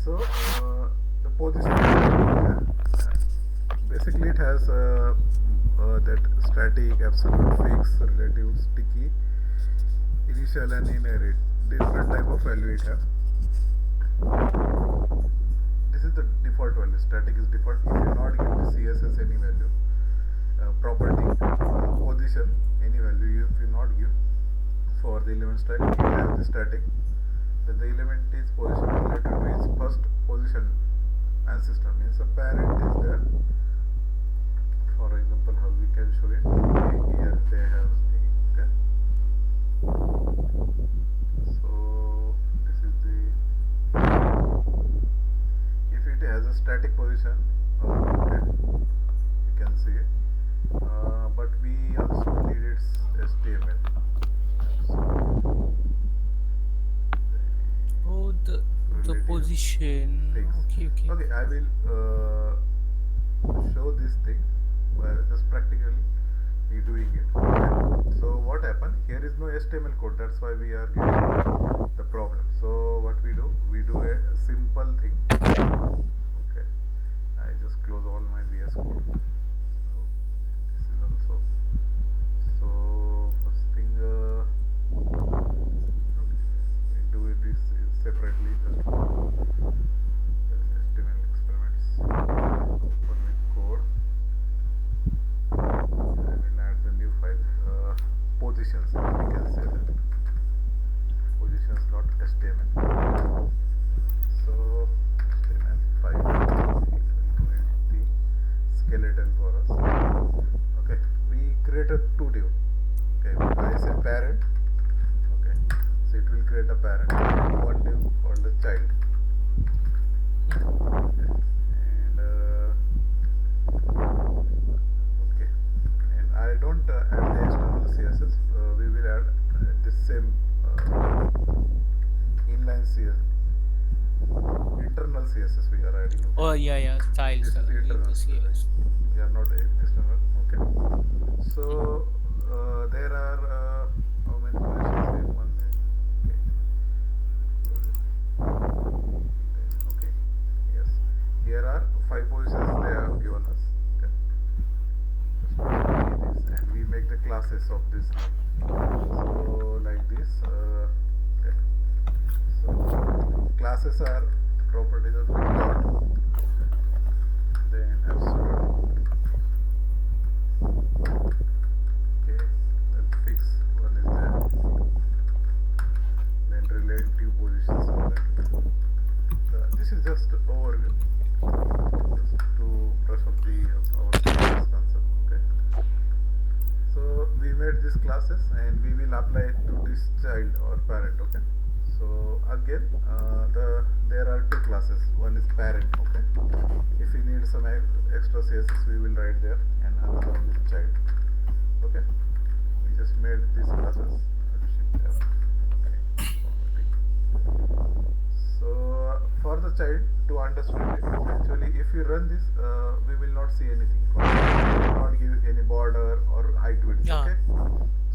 So the position basically it has that static, absolute, fixed, relative, sticky, initial and inherit. Different type of value it have. This is the default value. Static is default. If you not give the CSS any value, property, position, any value, if you not give for the element style, you have the static. Then the element is position related to its first position ancestor. Means a parent is there. For example, how we can show it. Okay, here they have the okay. So this is the if it has a static position, okay, you can see it. But we also need its HTML. So Oh, the relative position. things. Okay, okay. Okay, I will show this thing just practically we doing it. Okay. So what happened? Here is no HTML code. That's why we are getting the problem. So what we do a simple thing. Okay, I just close all my VS Code. So this is also. So first thing, okay, we do it this separately. Just for there is HTML experiments. Open with code. I will add the new file. Positions. We can say that positions.html. So HTML5 it will create the skeleton for us. Okay, we created two div. Okay, I say parent. Okay, so it will create a parent. One div called the child. Okay, and okay, and I don't add the external CSS. We will add the same inline CSS, internal CSS we are adding. Okay, Oh, yeah, yeah. this Styles. is the internal. Yes. We are not external. Okay, so there are how many positions here? One minute. Okay. Okay. Yes. Here are five positions they have given us. Okay. Just copy this and we make the classes of this. So like this. Okay. So classes are properties of dot. Then absolute. Okay. Then fix one is there. Then relative positions are there. This is just overview, just to brush up the our previous concept. Okay. So we made these classes and we will apply it to this child or parent. Okay. So again, there are two classes. One is parent. Okay. If we need some extra CSS, we will write there, and another one is child. Okay. We just made these classes. Okay. So for the child to understand it, actually if we run this, we will not see anything. We will not give any border or height width. Yeah. Okay.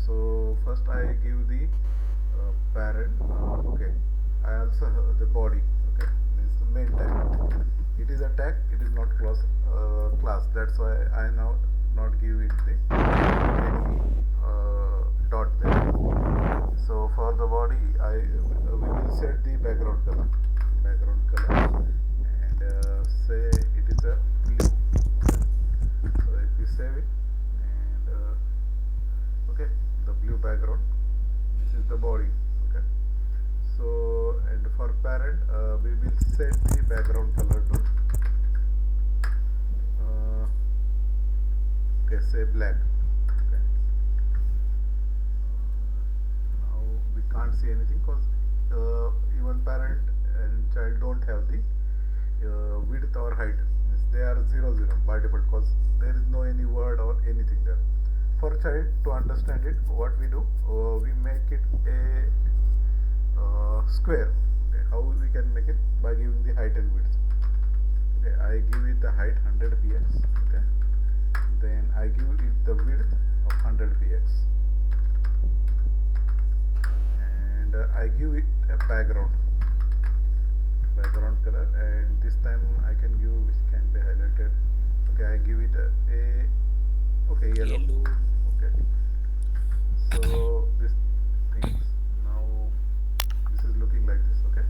So first I give the parent. Okay. I also have the body. Okay. This is the main tag. It is a tag. It is not class. That's why I now not give it the any dot there. So for the body, we will set the background color, and say it is a blue. Okay. So if we save it, and okay, the blue background. This is the body. Okay. So and for parent, we will set the background color to okay, say black. Okay. Now we can't see anything because even parent and child don't have the width or height. They are 0 0 by default because there is no any word or anything there. For child to understand it, what we do, we make it a square. Okay, how we can make it? By giving the height and width. Okay, I give it the height 100 px. Okay, then I give it the width of 100 px, and I give it a background color, yellow. Okay. So this things now this is looking like this. Okay.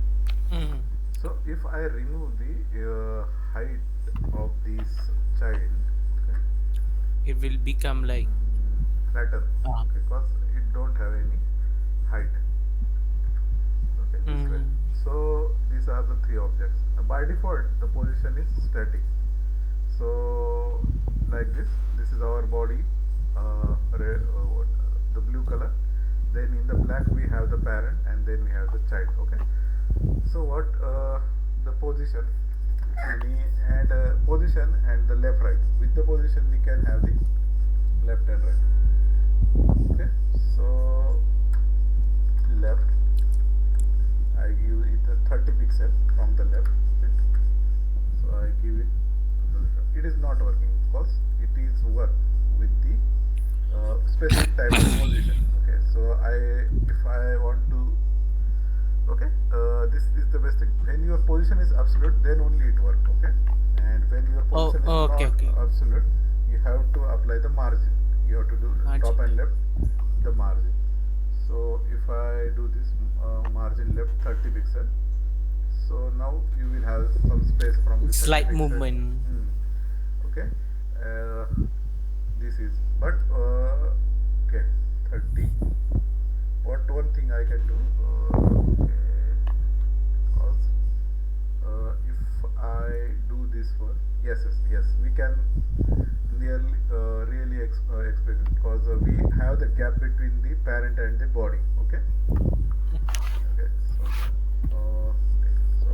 Mm. So if I remove the height of this child, okay, It will become like flatten, ah. okay, because it don't have any height. Okay, this way. Mm. So these are the three objects. By default, the position is static. So like this, this is our body, the blue color. Then in the black we have the parent, and then we have the child. Okay. So what the position, and position and the left right. With the position we can have the left and right. Okay. So left, I give it a 30 pixel from the left. Okay. So I give it. It is not working because it is work with the specific type of position. Okay. So if I want to, okay, this is the best thing. When your position is absolute, then only it work. Okay. And when your Oh, position is okay, not okay. absolute, you have to apply the margin. You have to do top Margin. and left the margin. So if I do this margin left 30 pixel, so now you will have some space from the 30 Slight pixel. movement. Okay. uh, this is but okay, 30. What one thing I can do, okay, also, if I do this one, yes, we can nearly really explain it, because we have the gap between the parent and the body. Okay. Okay. Okay, so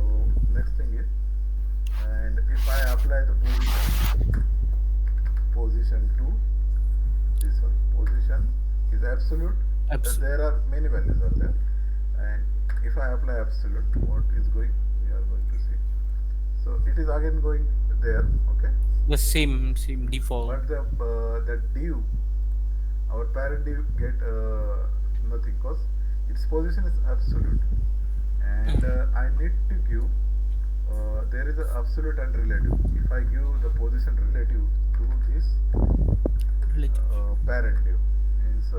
next thing is, and if I apply the position to this one, position is absolute. Absolutely. There are many values are there, and if I apply absolute, what is going, we are going to see. So it is again going there. Okay. The same default. But the div, our parent div get nothing, because its position is absolute, and Mm. I need to give, there is a absolute and relative. If I give the position relative to this Relative. parent div, means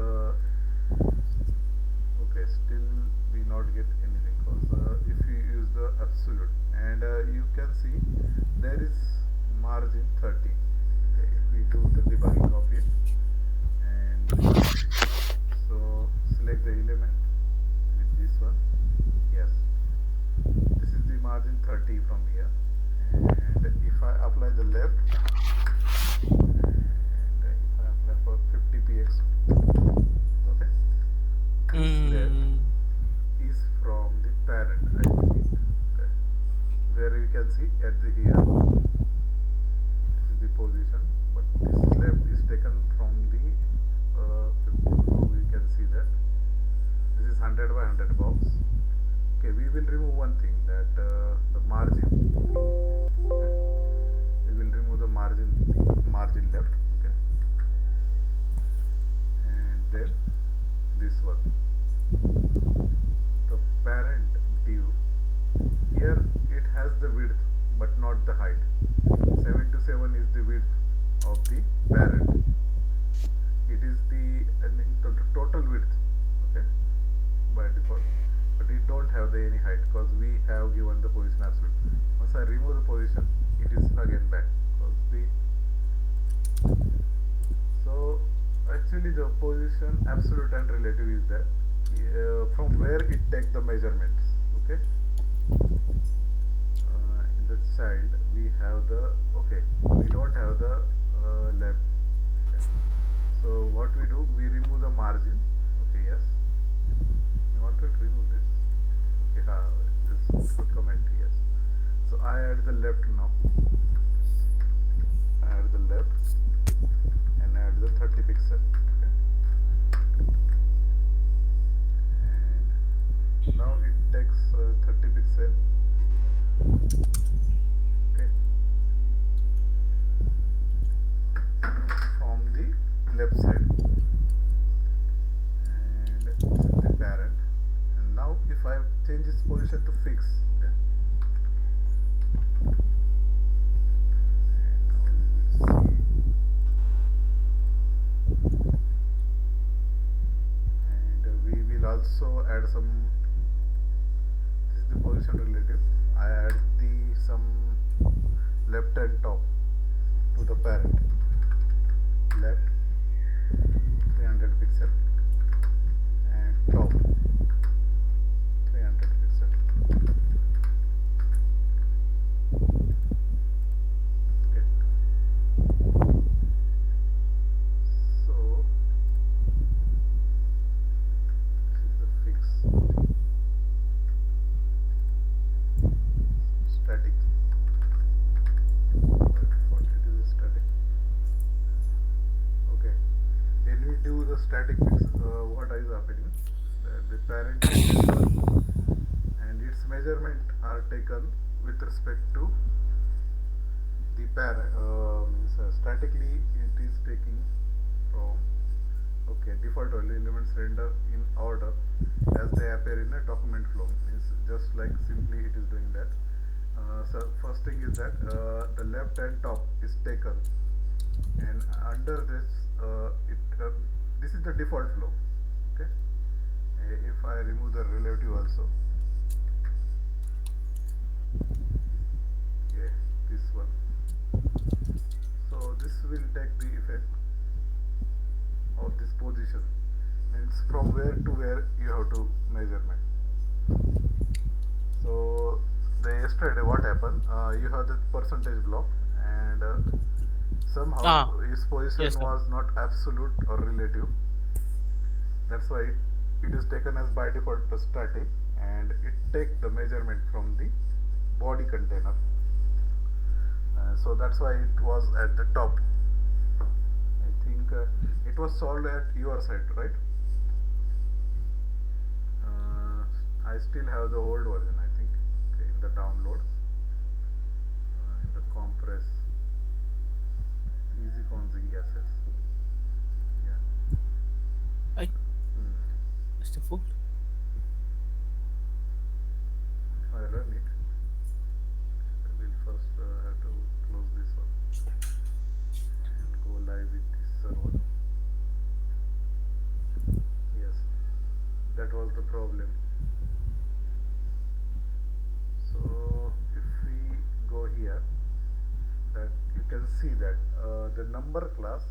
okay, still we not get anything, because if you use the absolute, and you can see there is margin 30. Okay, if we do the debugging of it, and so select the element with this one, yes, this is the margin 30 from here. And if I apply the left, and if I apply for 50 px, okay, this left Mm. is from the parent, I think. Okay, where you can see at the here, this is the position, but this left is taken from the 50. Now we can see that this is 100 by 100 box. Okay, we will remove one thing, that the margin. Okay, we will remove the margin left. Okay, and then this one, the parent div. Here it has the width but not the height. 7 to 7 is the width of the parent. It is the total width. Okay, by default, but it don't have the any height, because we have given the position absolute. Once I remove the position, it is again back, because the, so actually the position absolute and relative is there, from where it take the measurements. Okay, in the child we have the, okay, we don't have the left. Okay. So what we do, we remove the margin. Okay, yes, I wanted to remove this. Okay, this comment, yes. So I add the left now. I add the left and add the 30 pixel. Okay. And now it takes 30 pixel. Okay. From the left side. And this is the parent. And now if I change its position to fix, okay, and now we will see, I add the some left and top to the parent. Left 300 pixel and top 300 pixel. Okay. So this is the fix static. What it is static. Okay. When we do the static fix, what is happening? The parent is this one, and its measurement are taken with respect to the parent. Means statically it is taking from default value elements render in order as they appear in a document flow. Means just like simply it is doing that. So first thing is that the left and top is taken, and under this this is the default flow. Okay. If I remove the relative also, okay, this one. So this will take the effect of this position, means from where to where you have to measurement. So the yesterday what happened? You have the percentage block, and somehow Ah, its position yes, sir. was not absolute or relative. That's why it is taken as by default static, and it take the measurement from the body container. So that's why it was at the top. I think it was solved at your side, right? I still have the old version, I think. Okay, in the download, in the compress, easy config assets. Yeah. I Hmm. That's the full. If I run it, I will first have to close this one and go live with this server. Yes, that was the problem. So if we go here, that you can see that the number class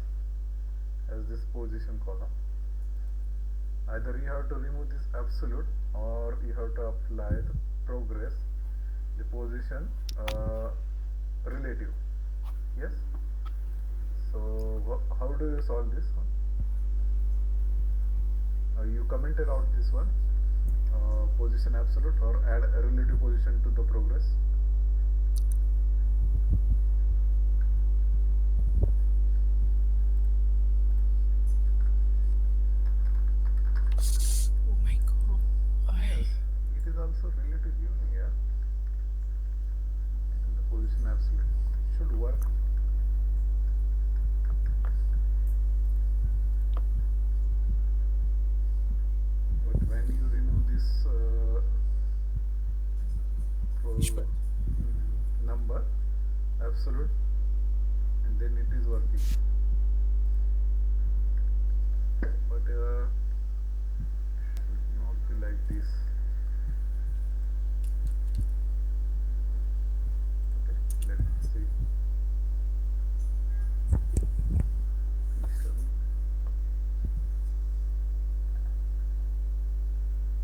has this position column. Either you have to remove this absolute, or you have to apply the progress, the position relative. Yes. So how do you solve this one? You commented out this one, position absolute, or add a relative position to the progress. Oh my god. Yes, it is also relative given here, and the position absolute should work. But when you remove this Which one? number absolute, and then it is working. But should not be like this. Okay, let's see. Function.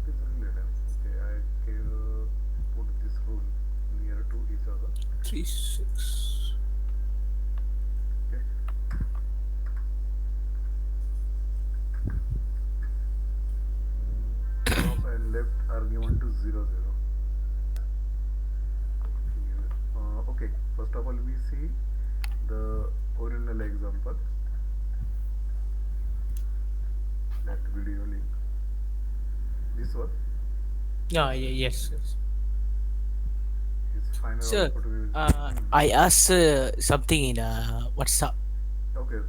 It is related. Okay, I can put this rule near to each other. 3 6. Okay. Top and left are given to 0 0. Okay, first of all we see the original example, that video link, this one Yeah, yes. is final Sir, output will I asked something in WhatsApp okay.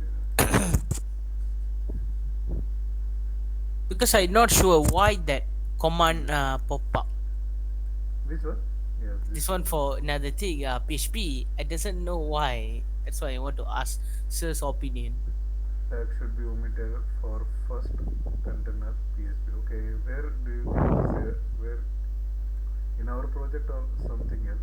because I'm not sure why that command pop up. Which one? Yes, This this one one. for another thing, PHP. I doesn't know why. That's why I want to ask sir's opinion. Tag should be omitted for first container PHP. Okay, where do you get this? Where in our project or something else?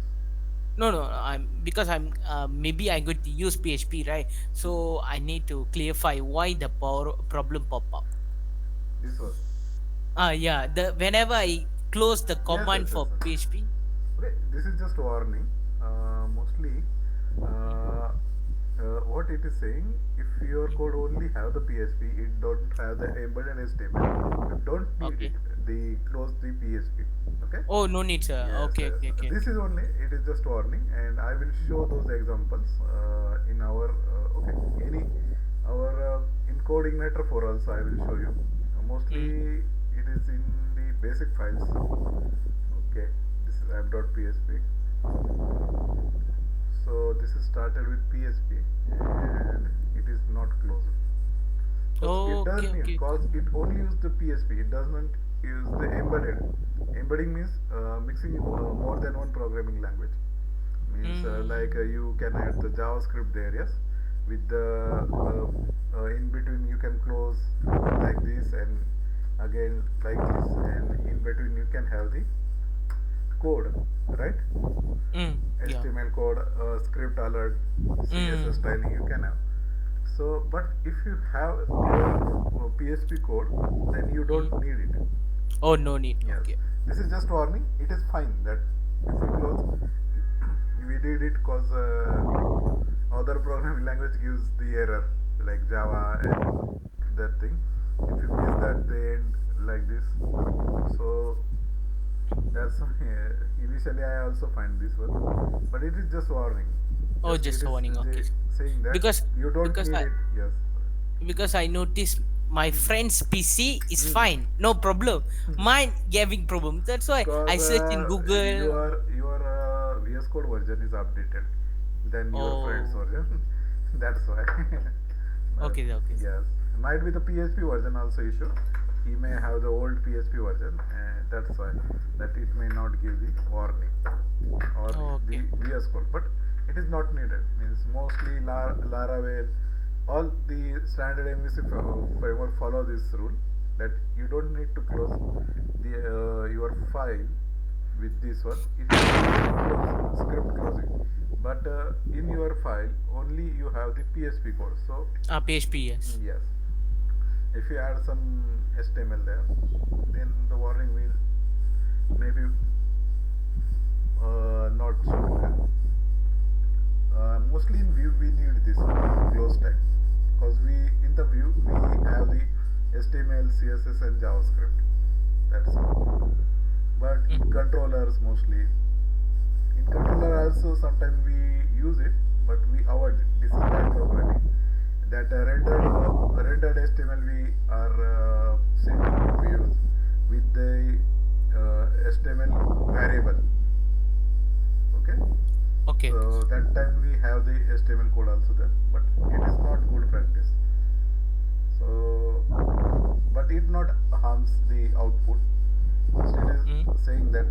No, no, I'm because I'm maybe I'm going to use PHP, right? Hmm. So I need to clarify why the power problem pop up. This was. Yeah, the whenever I close the Yes, yes, command yes, for yes. PHP. Okay, this is just warning. Mostly, Mm. uh, what it is saying, if your Mm. code only have the PHP, it don't have the embedded HTML, you don't need it. Okay. The close the PHP. Okay. Oh, no need, sir. Yes, Okay, yes. okay, okay, This okay. is only. It is just warning, and I will show those examples in our okay any our encoding matter for also I will show you. Mm. Mostly it is in the basic files. Okay, this is app.php. So this is started with PHP and it is not closed. Because it Okay, doesn't need, okay, because okay. it only uses the PHP, it does not use the embedded. Embedding means mixing more than one programming language. Means Mm. you can add the JavaScript there, yes. With the in between you can close like this and again like this, and in between you can have the code, right? Mm. Yeah. HTML code, script alert, CSS Mm. styling you can have. So, but if you have your PHP code, then you don't Mm. need it. Oh, no need. Yes, Okay. this is just warning. It is fine that if you close, we did it cause other programming language gives the error like Java and that thing. If you miss that, they end like this. So that's why initially I also find this one, but it is just warning. Oh, Just it just a is warning. Okay. saying that Because you don't because need I it. Yes. because I noticed my Hmm. friend's PC is Hmm. fine, no problem. Hmm. Mine having problem. That's why I Because search in Google. your VS Code version is updated than your friend's Oh, version. That's why. But okay, okay. yes, might be the PHP version also issue. He may have the old PHP version, and that's why that it may not give the warning or Oh, the okay. VS Code. But it is not needed. Means mostly Laravel, all the standard MVC framework follow this rule that you don't need to close the your file with this one. It will close script closing, but in your file only you have the PHP code. So PHP, yes. yes, if you add some HTML there, then the warning will maybe not shown there. Mostly in view we need this one, close tag, because we in the view we have the HTML, CSS and JavaScript. That's all. But in Mm. controllers mostly, in controller also sometimes we use it, but we avoid it. This is bad programming. That rendered HTML we are sending to views with the HTML variable. Okay. Okay, okay. So that time we have the HTML code also there, but it is not good practice. So, but it not harms the output. Just it Mm. is saying that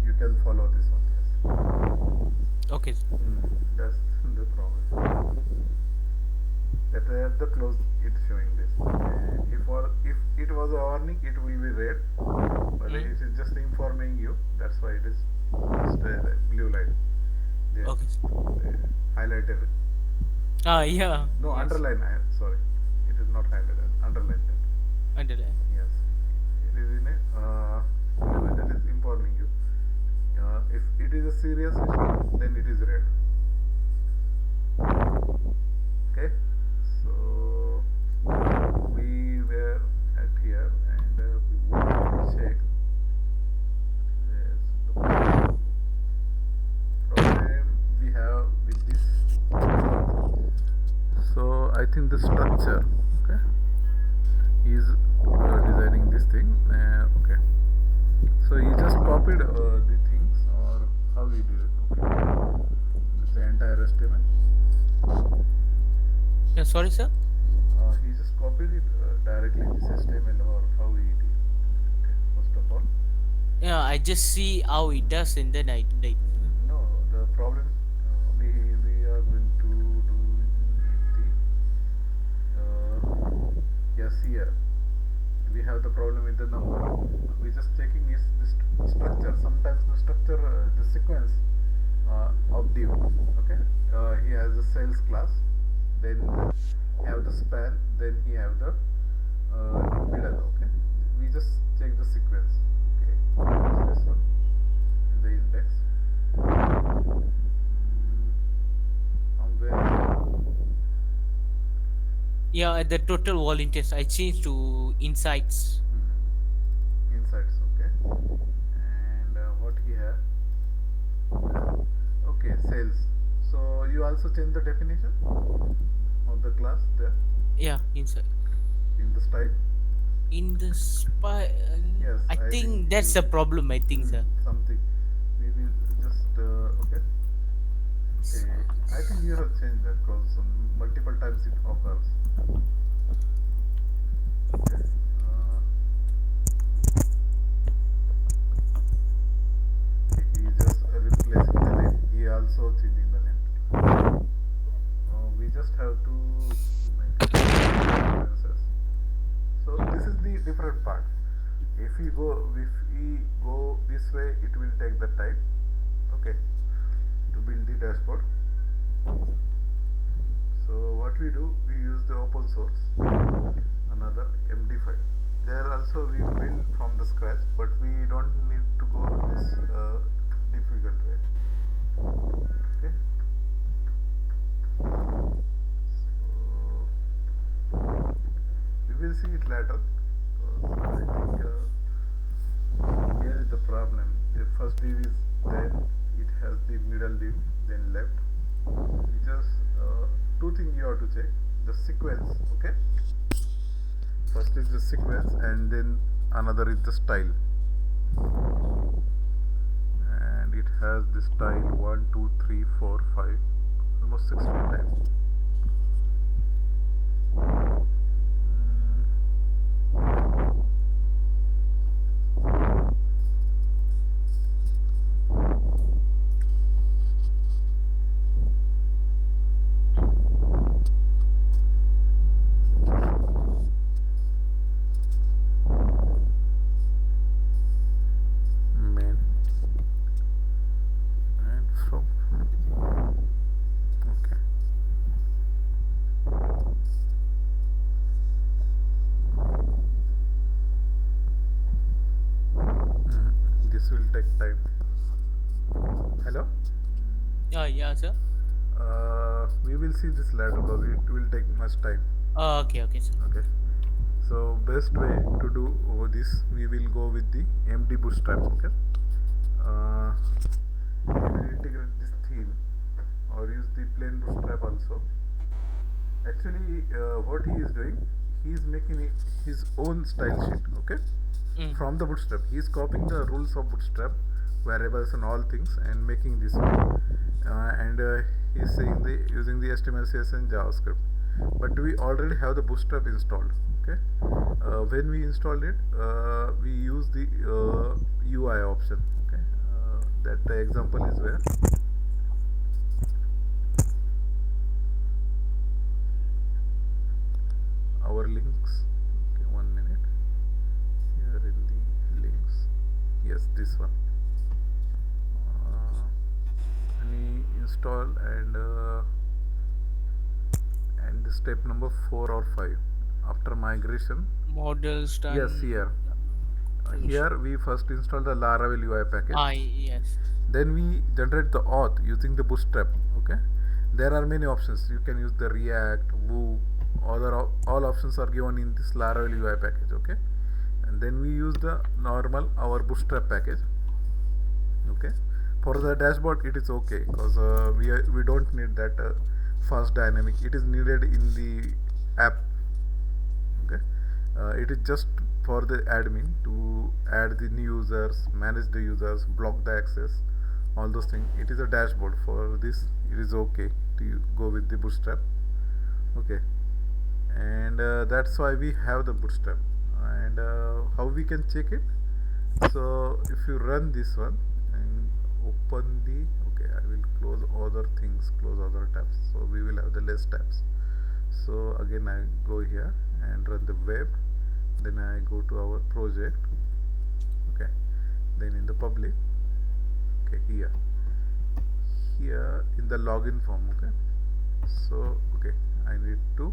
you can follow this one. Yes. Okay. That's the problem. That at the close it's showing this. If it was a warning, it will be red, but Mm. it is just informing you. That's why it is just a blue line there, Okay. highlighted. Yeah. No, Yes. underline. Sorry, it is not highlighted. Underline that. Underline. Yes, it is in a blue line that is informing you. If it is a serious issue, then it is red. Okay, so we were at here and we want to check. Yes, the problem we have with this. So I think the structure. Okay, he is designing this thing. Okay, so he just copied the things or how he did it. Okay, this entire HTML. Yeah, sorry, sir. He just copied it directly this HTML or how he did. Okay, first of all. Yeah, I just see how it does, and then I like. No, the problem we are going to do in the yes here we have the problem with the number. We just checking is this structure. Sometimes sequence of div. Okay, he has the sales class, then he have the span, then he have the middle. Okay, we just check the sequence. Okay, this one in the index. Somewhere. Yeah, at the total volunteers, I changed to insights. Insights. Okay, and what he have? Okay, sales. So you also change the definition of the class there Yeah, inside. in the style. In the spy, Yes, I I think think that's you the problem. I think, sir. something. We will just okay. Okay, I think you have changed that because multiple times it occurs. Okay. He just replacing the name. He also changing the name. We just have to make differences. So this is the different part. If we go this way, it will take the time. Okay, to build the dashboard. So what we do, we use the open source, another MD5. There also we build from the scratch, but we don't need to go this difficult way. Okay. So we will see it later. I think here is the problem. The first div is then it has the middle div, then left. We just two things you have to check: the sequence. Okay. First is the sequence, and then another is the style. And it has the style 1, 2, 3, 4, 5, almost 16 times. Main and from okay. This will take time. Hello. Yeah, sir. We will see this later because it will take much time. Okay, sir. Okay. So best way to do this, we will go with the MD bootstrap. Okay. Uh, we will integrate this theme or use the plain bootstrap also. Actually, what he is doing, he is making his own style sheet. Okay. Mm. From the bootstrap, he is copying the rules of bootstrap, variables and all things, and making this one. And he is saying the using the HTML, CSS, and JavaScript. But we already have the bootstrap installed. Okay. When we installed it, we use the UI option. Okay. That example is where our links. Okay, 1 minute. Here in the links. Yes, this one. Any install and the step number 4 or 5 after migration. Models done. Yes, here. Here we first install the Laravel UI package. Yes. Then we generate the auth using the bootstrap. Okay. There are many options. You can use the React, Vue, all options are given in this Laravel UI package. Okay. And then we use the normal our bootstrap package. Okay. For the dashboard it is okay because we don't need that fast dynamic. It is needed in the app. Okay. It is just for the admin to add the new users, manage the users, block the access, all those things. It is a dashboard. For this it is okay to go with the bootstrap. Okay. And that's why we have the bootstrap. And how we can check it? So if you run this one and open the, okay, I will close other things, close other tabs, so we will have the less tabs. So again I go here and run the web, then I go to our project. Okay, then in the public Okay, here in the login form. Okay, so okay, I need to,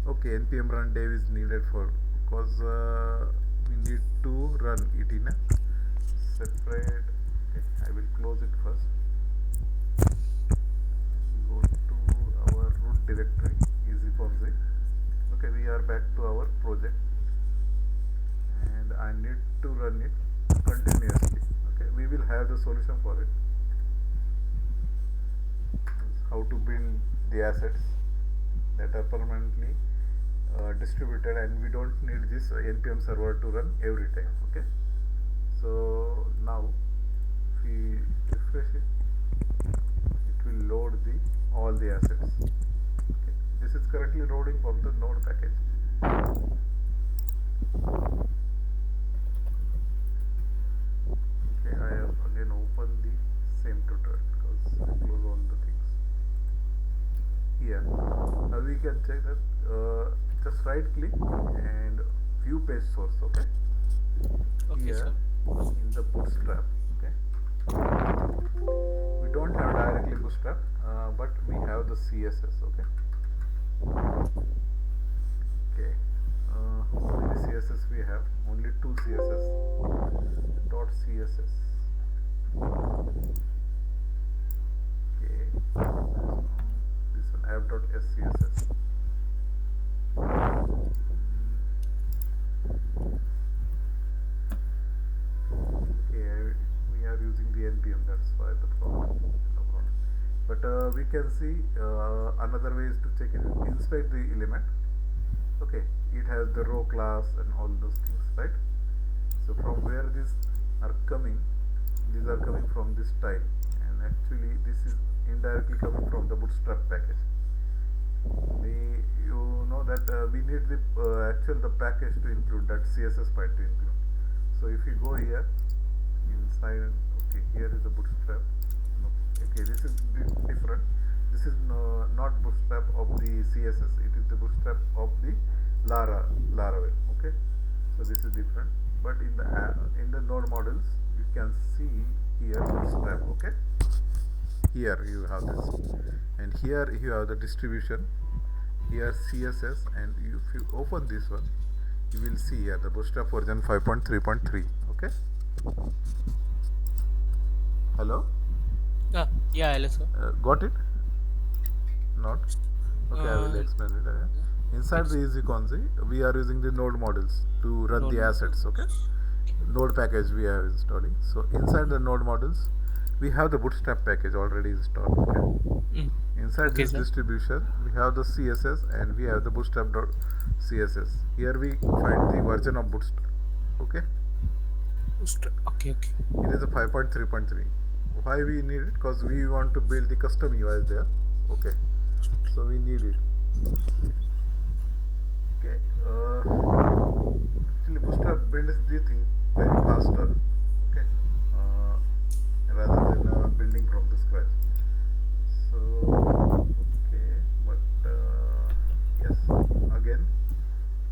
okay, npm run dev is needed for, because we need to run it in a separate. Okay, I will close it first. Go to our root directory easyconfig. Okay, we are back to our project and I need to run it continuously. Okay, we will have the solution for it, how to build the assets that are permanently distributed, and we don't need this npm server to run every time. Okay, so now if we refresh it will load the all the assets. Okay, this is currently loading from the node package. Okay, I have again opened the same tutorial because I close all the things here. Now we can check that, just right click and view page source. Okay, Okay, here sir. in the bootstrap. Okay, we don't have directly bootstrap, but we have the css. Okay, okay, how many css we have? Only two css. Dot css. Okay, this one app.scss. Okay, we are using the npm, that's why the problem. No problem. But we can see another way is to check it, inspect the element. Okay, it has the row class and all those things, right? So from where these are coming, these are coming from this style, and actually this is indirectly coming from the bootstrap package. You know that we need the actual the package to include that css file to include. So if you go here inside, okay, here is the bootstrap. No, okay, this is different. This is not bootstrap of the css, it is the bootstrap of the laravel. Okay, so this is different, but in the node models you can see here bootstrap. Okay, here you have this, and here you have the distribution, here css, and if you open this one you will see here the bootstrap version 5.3.3. okay, hello, Yeah, hello, sir. got it? Not? Okay, I will Uh, explain it again. Inside the easyconfig we are using the node models to run the node. assets. Okay, node package we are installing. So inside the node models we have the bootstrap package already installed. Okay, Mm. inside Okay, this sir. distribution we have the css and we have the bootstrap.css. Here we find the version of bootstrap. Okay, Okay, okay. it is a 5.3.3. why we need it? Because we want to build the custom UI there. Okay, so we need it. Okay, actually bootstrap builds the thing very faster. Okay, rather than building from the scratch. So okay, but yes, again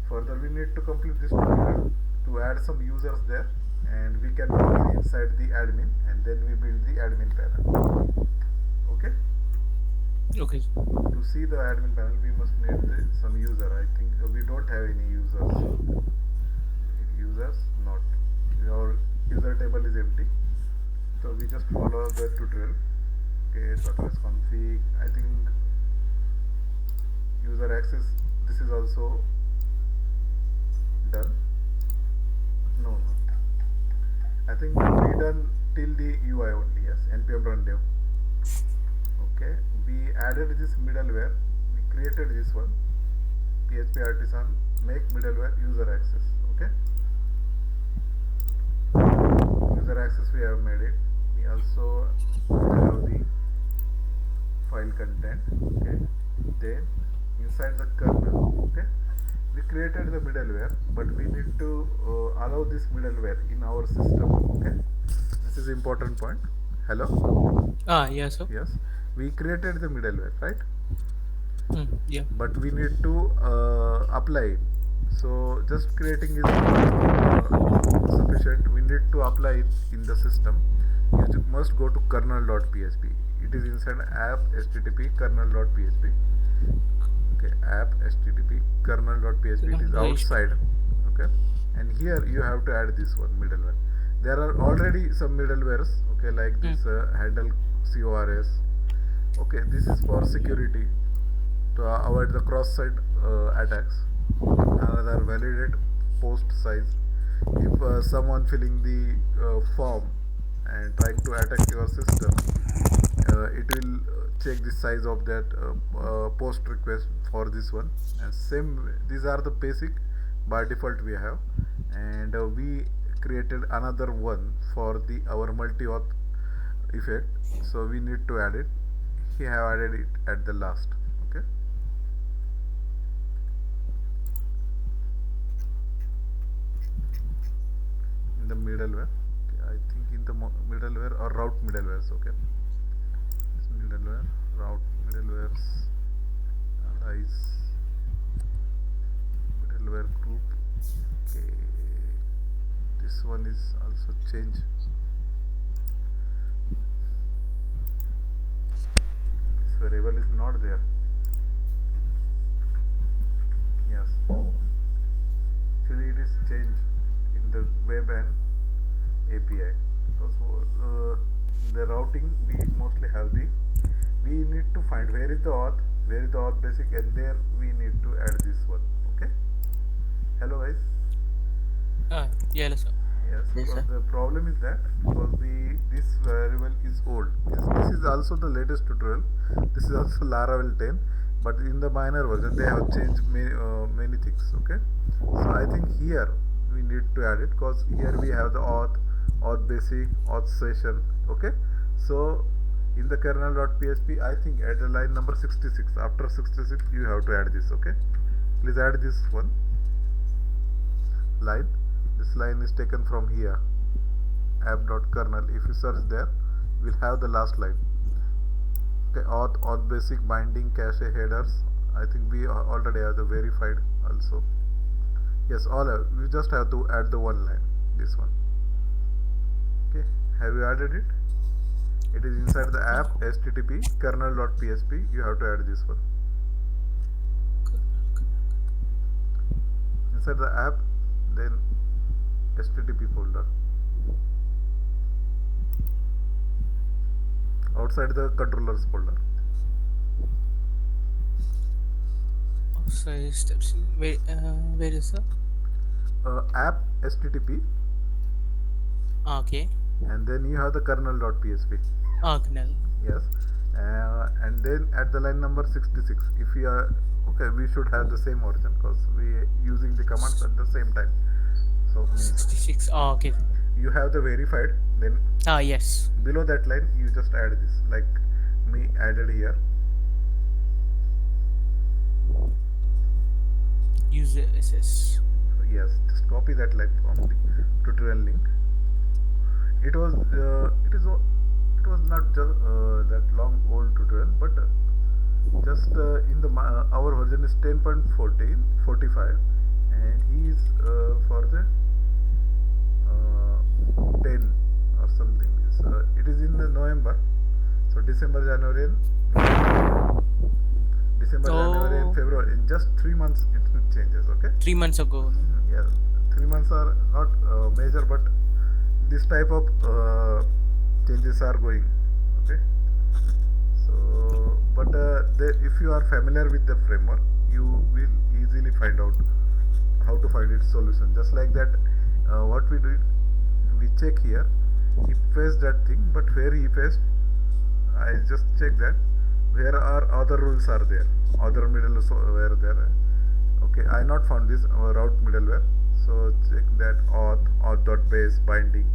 further we need to complete this tutorial to add some users there, and we can log in inside the admin, and then we build the admin panel. Okay, Okay. to see the admin panel we must need some user. I think we don't have any users not, your user table is empty, so we just follow the tutorial. Okay, .ls config, I think user access, this is also done. No, I think we done till the UI only. Yes, npm run dev. Okay, we added this middleware, we created this one, php artisan make middleware user access. Okay, user access we have made it. We also have the file content. Okay, then inside the kernel, okay, we created the middleware, but we need to allow this middleware in our system. Okay, this is important point. Hello, Yes, sir. yes, we created the middleware, right? Yeah. But we need to apply it. So just creating is not sufficient, we need to apply it in the system, you must go to kernel.php. It is inside app http kernel.php. Okay, app http kernel.php. It is PHP. outside. Okay, and here you have to add this one middleware. There are already some middlewares. Okay, like Mm. this handle cors. Okay, this is for security to avoid the cross-site attacks. Another validate post size. If someone filling the form and trying to attack your system, it will check the size of that post request for this one. And same, these are the basic by default we have, and we created another one for the our multi auth effect, so we need to add it. He have added it at the last. Okay, in the middleware. Okay, I think in the middleware or route middlewares. Okay, this middleware, route middlewares, allies, middleware group. Okay, this one is also change. This variable is not there. Yes, actually it is changed in the web and API. So the routing we mostly have the, we need to find where is the auth, where is the auth basic, and there we need to add this one. Okay. Hello guys. Yeah, hello, sir. Yes, Yes, because sir. the problem is that because the this variable is old. This is also the latest tutorial. This is also Laravel 10, but in the minor version they have changed many things. Okay, so I think here we need to add it because here we have the auth, auth basic, auth session. Okay, so in the kernel.php, I think at the line number 66, after 66 you have to add this. Okay, please add this one line. This line is taken from here, app.kernel. If you search there, we'll have the last line. Okay, auth basic, binding, cache, headers. I think we already have the verified also. Yes, all have. We just have to add the one line, this one. Okay, have you added it? It is inside the app http kernel.php. You have to add this one inside the app, then http folder. Outside the controllers folder. Sorry, steps. Where is sir? App http, Okay. and then you have the kernel.php. Knell. Yes, and then at the line number 66, if we are okay, we should have the same version because we using the commands at the same time. So means 66. Okay. you have the verified, then Yes. below that line you just add this, like me added here. User SS. So yes, just copy that line from the tutorial link. It was it was not just that long old tutorial, but just in the our version is 10.14 and he is for the 10 or something. It is in the November, so December, January, and January and Oh, February. In just 3 months, it changes. Okay. 3 months ago. Yeah, 3 months are not major, but this type of changes are going. Okay. So, but if you are familiar with the framework, you will easily find out how to find its solution. Just like that, what we do, we check here. He faced that thing, but where he faced, I just check that where are other rules are there, other middleware there. Okay, I not found this route middleware, so check that auth.base binding,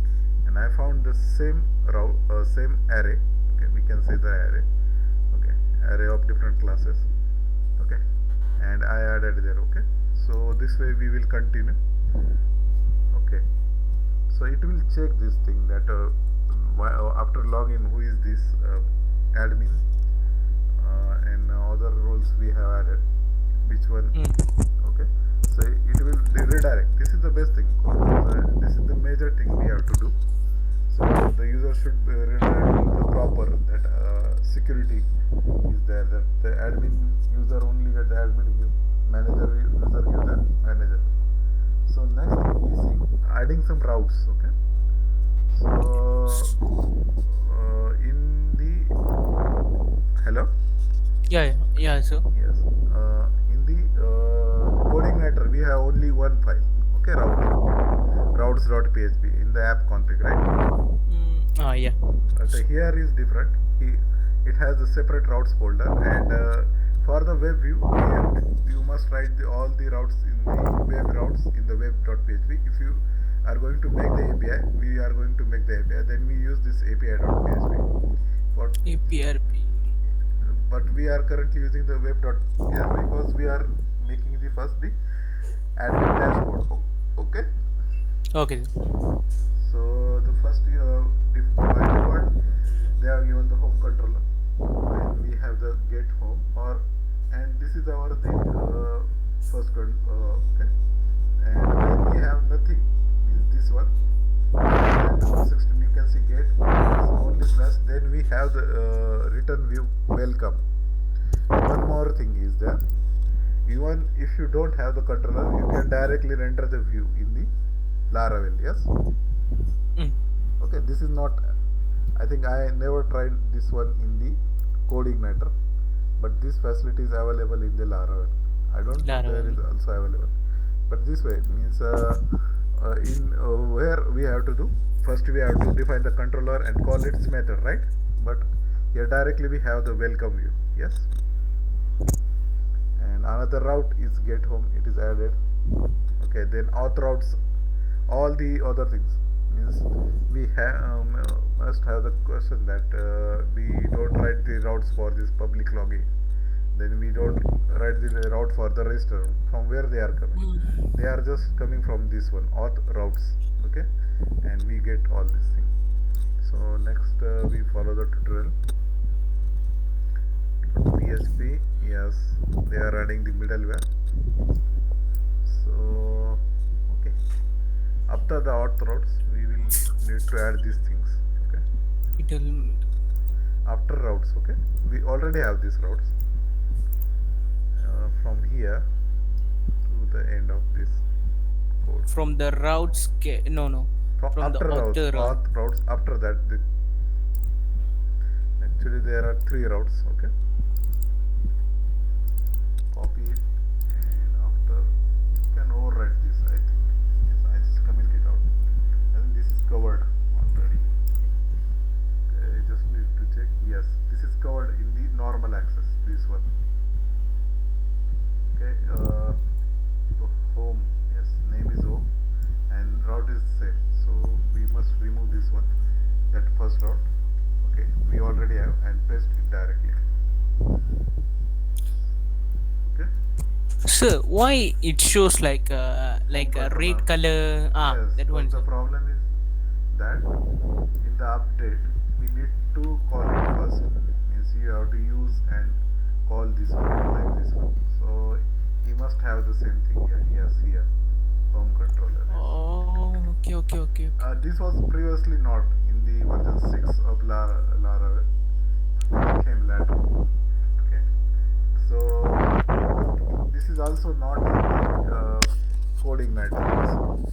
and I found the same route, same array. Okay, we can say the array. Okay, array of different classes. Okay, and I added there. Okay, so this way we will continue. Okay, so it will check this thing that after login, who is this admin, and other roles we have added, which one. Mm. Okay, so it will redirect. This is the best thing, this is the major thing we have to do. So the user should render the proper that security is there, that the admin user only get the admin view, manager user give the manager. So next we see adding some routes. Okay, so in the hello. Yeah, yeah, yeah, sir. Yes. In the coordinator, we have only one file. Okay, routes.php in the app config, right? Yeah. But here is different. It has a separate routes folder, and for the web view, you must write all the routes in the web routes in the web.php. If you are going to make the API, we are going to make the API. Then we use this API.php. What APRP. but we are currently using the web.php because we are making the first the admin dashboard. Okay, Okay. so the first by default they have given the home controller, and we have the get home, or and this is our the first okay, and when we have nothing means this one, and number 16 you can see get is only plus, then we have the return view welcome. One more thing is that even if you don't have the controller, you can directly render the view in the Laravel. Yes. Mm. Okay. This is not. I think I never tried this one in the CodeIgniter, but this facility is available in the Laravel. I don't think there is Laravel. also available, but this way means in where we have to do first we have to define the controller and call its method, right? But here directly we have the welcome view. Yes. And another route is get home, it is added. Okay, then auth routes, all the other things means we must have the question that we don't write the routes for this public login, then we don't write the route for the register. From where they are coming, they are just coming from this one auth routes. Okay, and we get all these things. So next we follow the tutorial. PHP, yes, they are running the middleware. So okay, after the auth routes we will need to add these things. Okay, Middle. after routes, okay, we already have these routes from here to the end of this code. From the routes. No, no. From From the after routes, outer route. auth routes, after that actually there are three routes. Okay, copy it, and after you can overwrite this. I think yes, I just comment it out. I think this is covered already. Okay, I just need to check. Yes, this is covered in the normal access. This one. Okay, so home. Yes, name is home, and route is same. So we must remove this one. That first route. Okay, we already have, and paste it directly. Okay. Sir, why it shows Home like a controller. red color? Yes, That because one, the sir. problem is that in the update we need to call it first. Means you have to use and call this one like this one. So he must have the same thing here. Yes, here home controller. Yes. Oh, okay, okay, okay, okay. This was previously not in the version 6 of Laravel. It came later. Okay. So this is also not in the CodeIgniter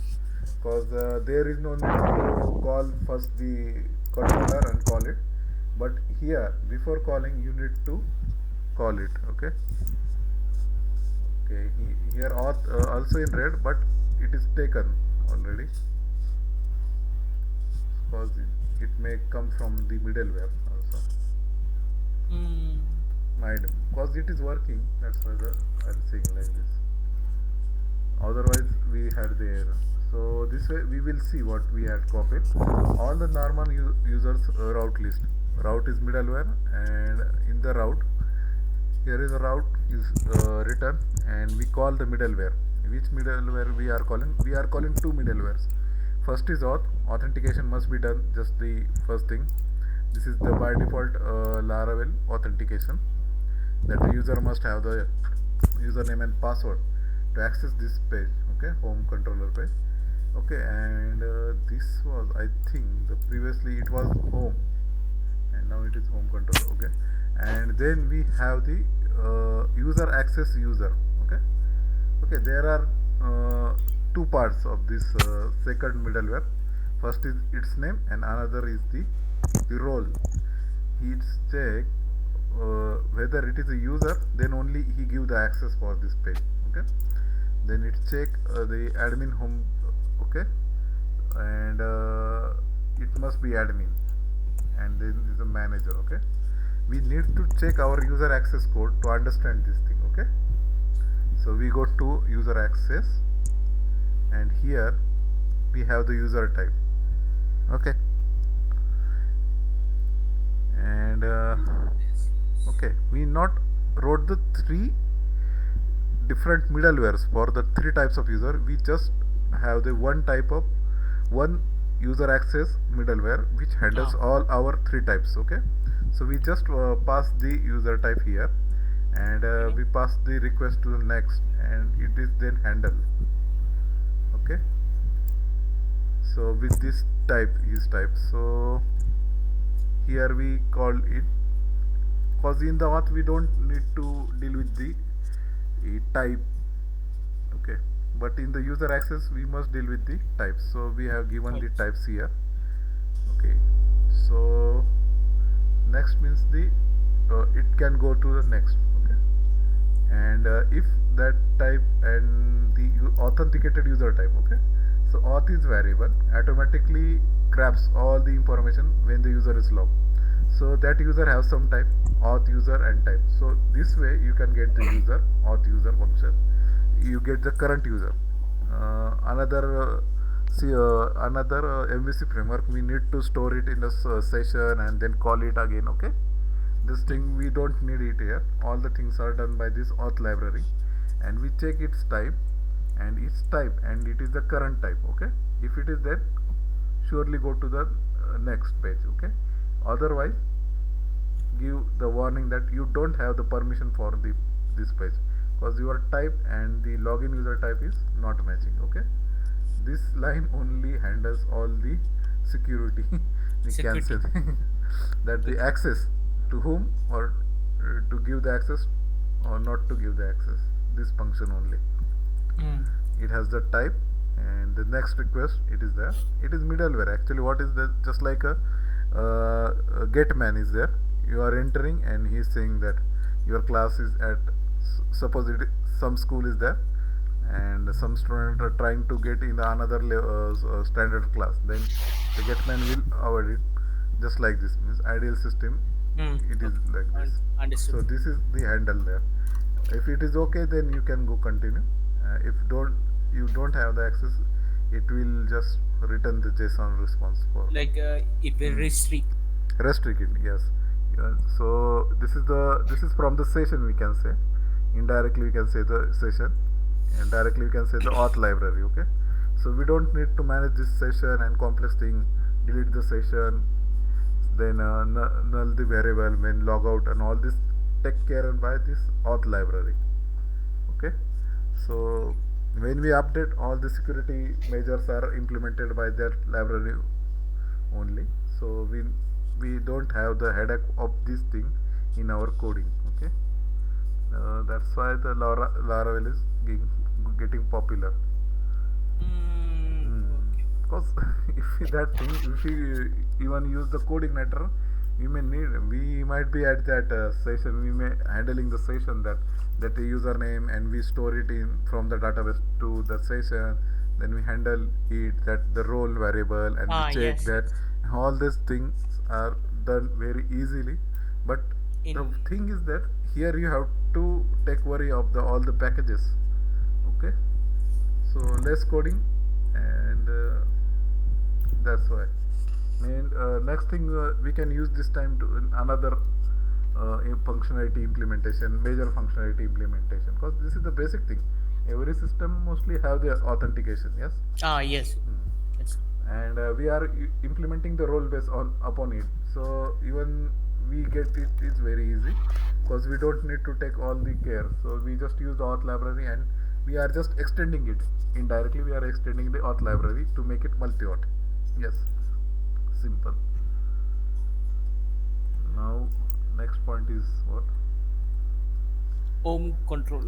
because there is no need to call first the controller and call it, but here before calling you need to call it. Okay. Okay. Here auth also in red, but it is taken already because it may come from the middleware also. Hmm. Might because it is working. That's why I'm saying like this. Otherwise we had the error. So this way we will see what we had copied. All the normal users route list. Route is middleware, and in the route here is a route is written, and we call the middleware. Which middleware we are calling? We are calling two middlewares. First is auth. Authentication must be done. Just the first thing. This is the by default Laravel authentication, that the user must have the username and password to access this page. Okay, home controller page. Okay, and this was, I think, the previously it was home, and now it is home control. Okay, and then we have the user access user. Okay, okay, there are two parts of this second middleware. First is its name, and another is the role. He'd check whether it is a user, then only he give the access for this page. Okay, then it check the admin home. Okay, and it must be admin, and then is a manager. Okay, we need to check our user access code to understand this thing. Okay, so we go to user access, and here we have the user type. Okay, and okay, we not wrote the three different middlewares for the three types of user. We just have the one type of one user access middleware which handles all our three types. Okay, so we just pass the user type here, and we pass the request to the next, and it is then handled. Okay, so with this type is type, so here we call it, because in the auth we don't need to deal with the type. Okay, but in the user access we must deal with the types, so we have given the types here. Okay, so next means the it can go to the next. Okay, and if that type and the authenticated user type. Okay, so auth is variable, automatically grabs all the information when the user is logged. So that user has some type, auth user and type. So this way you can get the user auth user function, you get the current user. Another MVC framework, we need to store it in a session and then call it again. Okay, this thing we don't need it here. All the things are done by this auth library, and we check its type, and its type, and it is the current type. Okay, if it is there, surely go to the next page. Okay, otherwise give the warning that you don't have the permission for this page, because your type and the login user type is not matching. Okay, this line only handles all the security the cancel that the access to whom, or to give the access or not to give the access, this function only. It has the type, and the next request, it is there. It is middleware. Actually, what is that? Just like a get man is there. You are entering, and he is saying that your class is at, suppose some school is there, and some student are trying to get in the another standard class. Then the get man will avoid it, just like this. Means ideal system. It is like this. Understood. So this is the handle there. If it is okay, then you can go continue. If you don't have the access, it will just return the JSON response for Like it will restrict. restricted. Yes. Yeah, so this is from the session, we can say. Indirectly we can say the session, and directly we can say the auth library. Okay, so we don't need to manage this session and complex thing, delete the session, then null the variable when log out, and all this take care by this auth library. Okay, so when we update, all the security measures are implemented by that library only, so we don't have the headache of this thing in our coding. Okay, that's why the Laravel is getting popular. Because if that thing, if we even use the coordinator, we might be at that session, we may handling the session, that username, and we store it in from the database to the session, then we handle it, that the role variable, and we check Yes. that all these things are done very easily. But the thing is that here you have to take worry of the all the packages. Okay, so less coding, and that's why. And next thing, we can use this time to another functionality implementation, major functionality implementation, because this is the basic thing. Every system mostly have the authentication. Yes. Yes. Yes. And we are implementing the role based on upon it, so even we get it is very easy, because we don't need to take all the care. So we just use the auth library, and We are just extending it. Indirectly we are extending the auth library to make it multi-auth. Yes, simple. Now next point is what? Home control.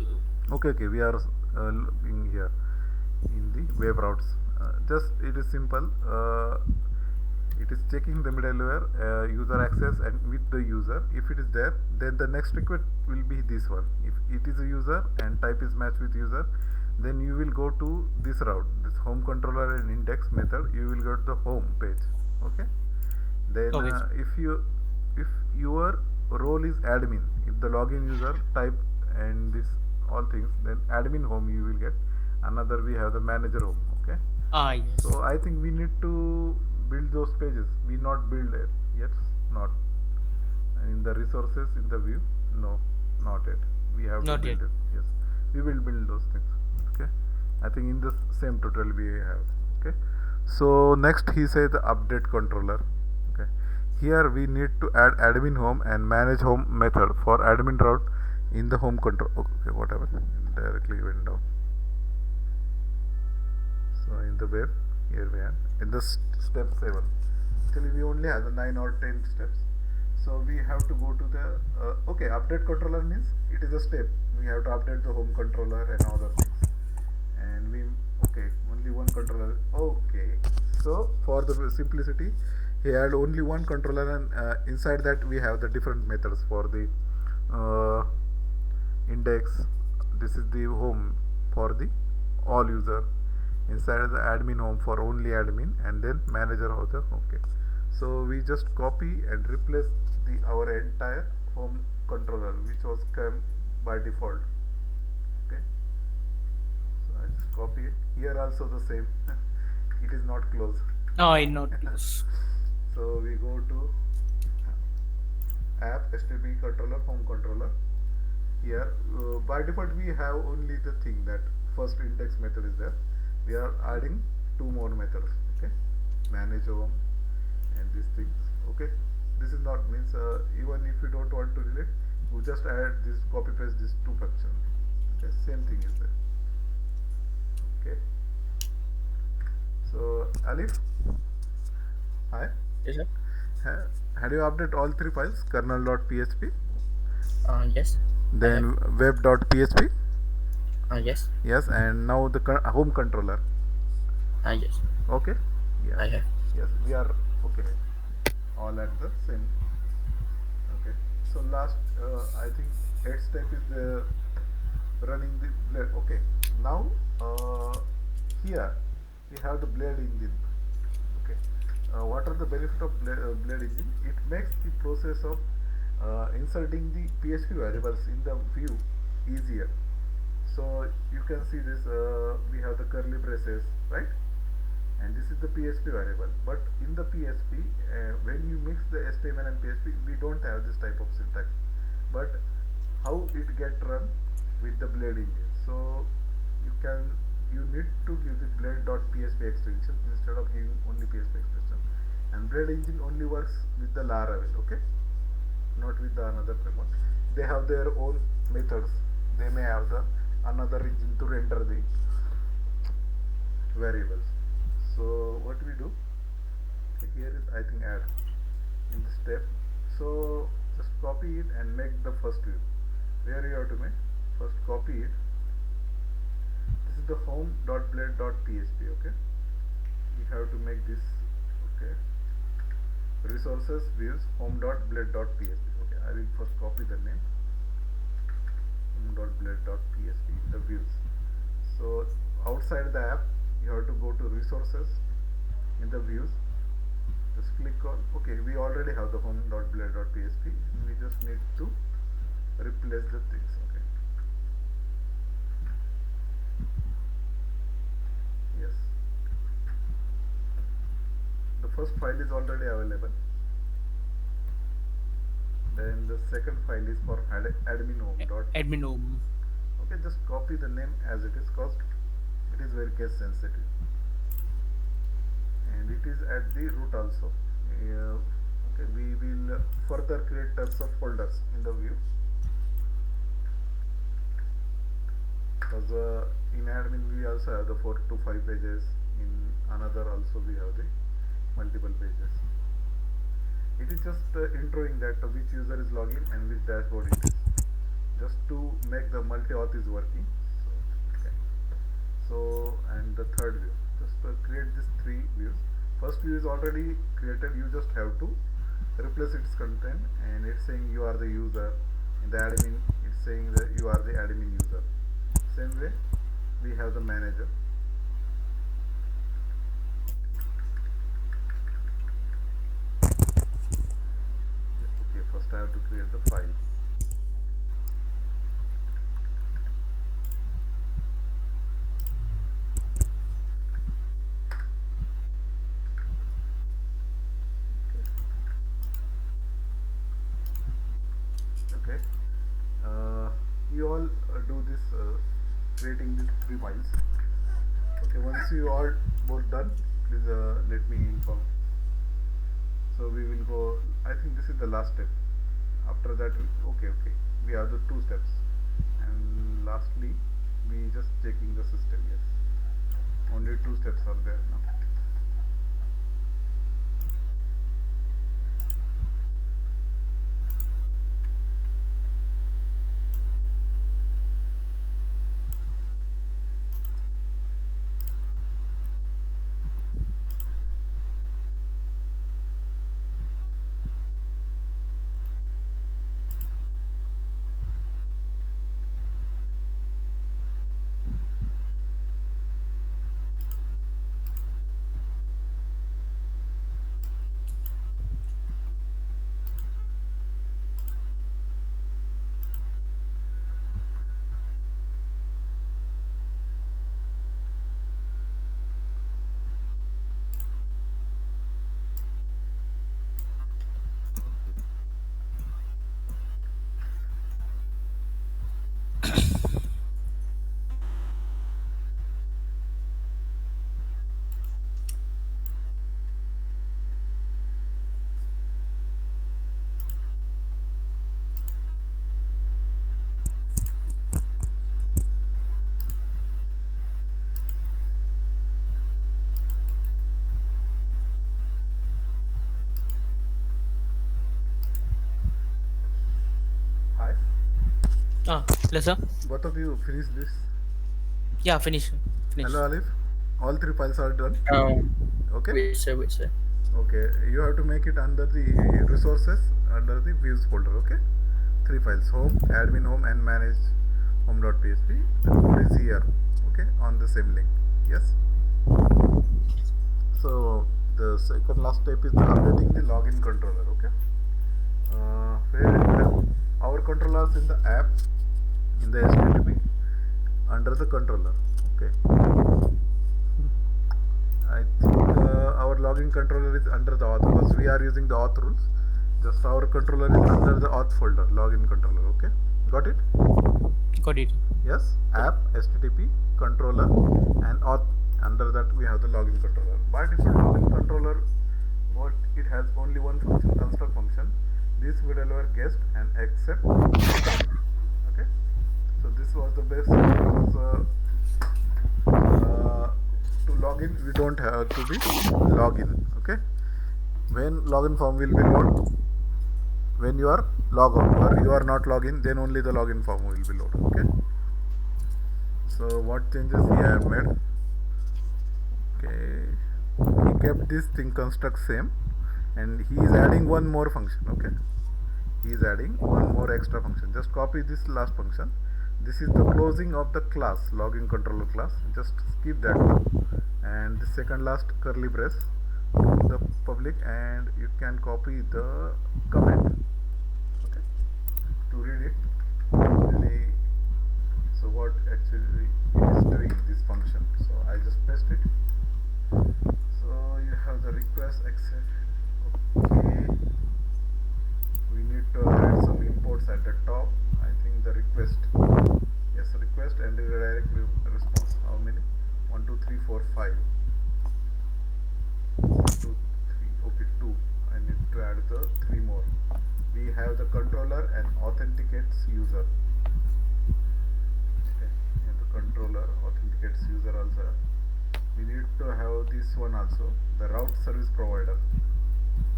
Okay, we are looking here in the web routes. Just it is simple. It is checking the middleware user access and with the user. If it is there, then the next request will be this one. If it is a user and type is matched with user, then you will go to this route, this home controller and index method. You will go to the home page. Okay. Then Okay. if your role is admin, if the login user type and this all things, then admin home you will get. Another we have the manager home. Okay. Yes. So I think we need to build those pages. We not build it yet, not. And in the resources in the view, no, not yet. We have to Not yet. build it. Yes, we will build those things. Okay, I think in the same tutorial we have. Okay, so next he says the update controller. Okay, here we need to add admin home and manage home method for admin route in the home control. Okay, whatever. Directly went down. So in the web, here we are in the step 7. Actually we only have the 9 or 10 steps. So we have to go to the okay, update controller means it is a step. We have to update the home controller and other things. And we okay, only one controller. Okay. So for the simplicity, he had only one controller and inside that we have the different methods for the uh, index. This is the home for the all user, inside the admin home for only admin, and then manager of the okay. So we just copy and replace the our entire home controller which was come by default. Okay, so I just copy it here, also the same. It is not closed. Not close. So we go to app stp controller home controller. Here by default we have only the thing that first index method is there. We are adding two more methods. Okay, manage home and these things. Okay, this is not means even if you don't want to relate, you just add this, copy paste these two functions. Okay, same thing is there. Okay, so Alif, hi. Yes, sir. Had you update all three files, kernel.php, Yes. then web.php? Yes. Yes, and now the home controller. Yes. Okay. Yeah. I have. Yes, we are okay. All at the same. Okay. So last, I think 8th step is the running the blade. Okay. Now here we have the blade engine. Okay. What are the benefit of blade engine? It makes the process of inserting the PHP variables in the view easier. So you can see this. We have the curly braces, right? And this is the PHP variable. But in the PHP, when you mix the HTML and PHP, we don't have this type of syntax. But how it get run with the blade engine? So you need to give the blade.php extension instead of giving only PHP extension. And blade engine only works with the Laravel, okay? Not with the another framework. They have their own methods. They may have the another engine to render the variables. So what we do here is, I think, add in the step. So just copy it and make the first view. Where you have to make, first copy it. This is the home.blade.php. Okay, we have to make this. Okay, resources views home.blade.php. Okay, I will first copy the name home.blade.php, the views. So outside the app you have to go to resources. In the views, just click on, okay, we already have the home.blade.php. We just need to replace the things. Okay, yes, the first file is already available. Then the second file is for admin home dot. Admin home. Okay, just copy the name as it is, cause it is very case sensitive, and it is at the root also. Okay, we will further create types of folders in the view. because in admin we also have the 4 to 5 pages. In another also we have the multiple pages. It is just introing that which user is login and which dashboard it is, just to make the multi-auth is working. So, okay. So, and the third view, just create these three views. First view is already created, you just have to replace its content, and it's saying you are the user. In the admin, it's saying that you are the admin user. Same way, we have the manager. Okay, first I have to create the file. Okay, you all do this creating these three files. Okay, once you all both done, please let me inform. So we will go, I think this is the last step. After that, okay, we have the two steps, and lastly we just checking the system. Yes, only two steps are there now. Hi, Hello, sir. both of you finish this. Yeah, finish. Finish. Hello Alif, all three files are done. Okay. Wait, sir. Wait, sir. Okay, you have to make it under the resources, under the views folder. Okay, three files: home, admin home, and manage home.php. The code is here. Okay, on the same link. Yes. So the second last step is updating the login controller. Okay, where our controllers in the app, in the HTTP, under the controller. Okay, I think our login controller is under the auth, because we are using the auth rules. Just our controller is under the auth folder, login controller. Okay, got it? Got it. Yes, app, HTTP, controller, and auth. Under that we have the login controller. By default, login controller, what it has only one function, construct function. This middleware guest and accept. Okay, so this was the best, because to login we don't have to be login. Okay, when login form will be load, when you are log out or you are not login, then only the login form will be load. Okay, so what changes he have made? Okay, he kept this thing construct same, and he is adding one more function. Okay, he is adding one more extra function. Just copy this last function. This is the closing of the class, login controller class. Just skip that one, and the second last curly brace to the public, and you can copy the comment. Okay, to read it really. So what actually it is doing this function? So I just paste it. So you have the request accept. Okay, we need to add some imports at the top. I think the request, yes, request and the redirect response. How many? 1 2 3 4 5. 1 2 3. Okay, 2. I need to add the 3 more. We have the controller and authenticates user. Okay, and the to have this one also, the route service provider.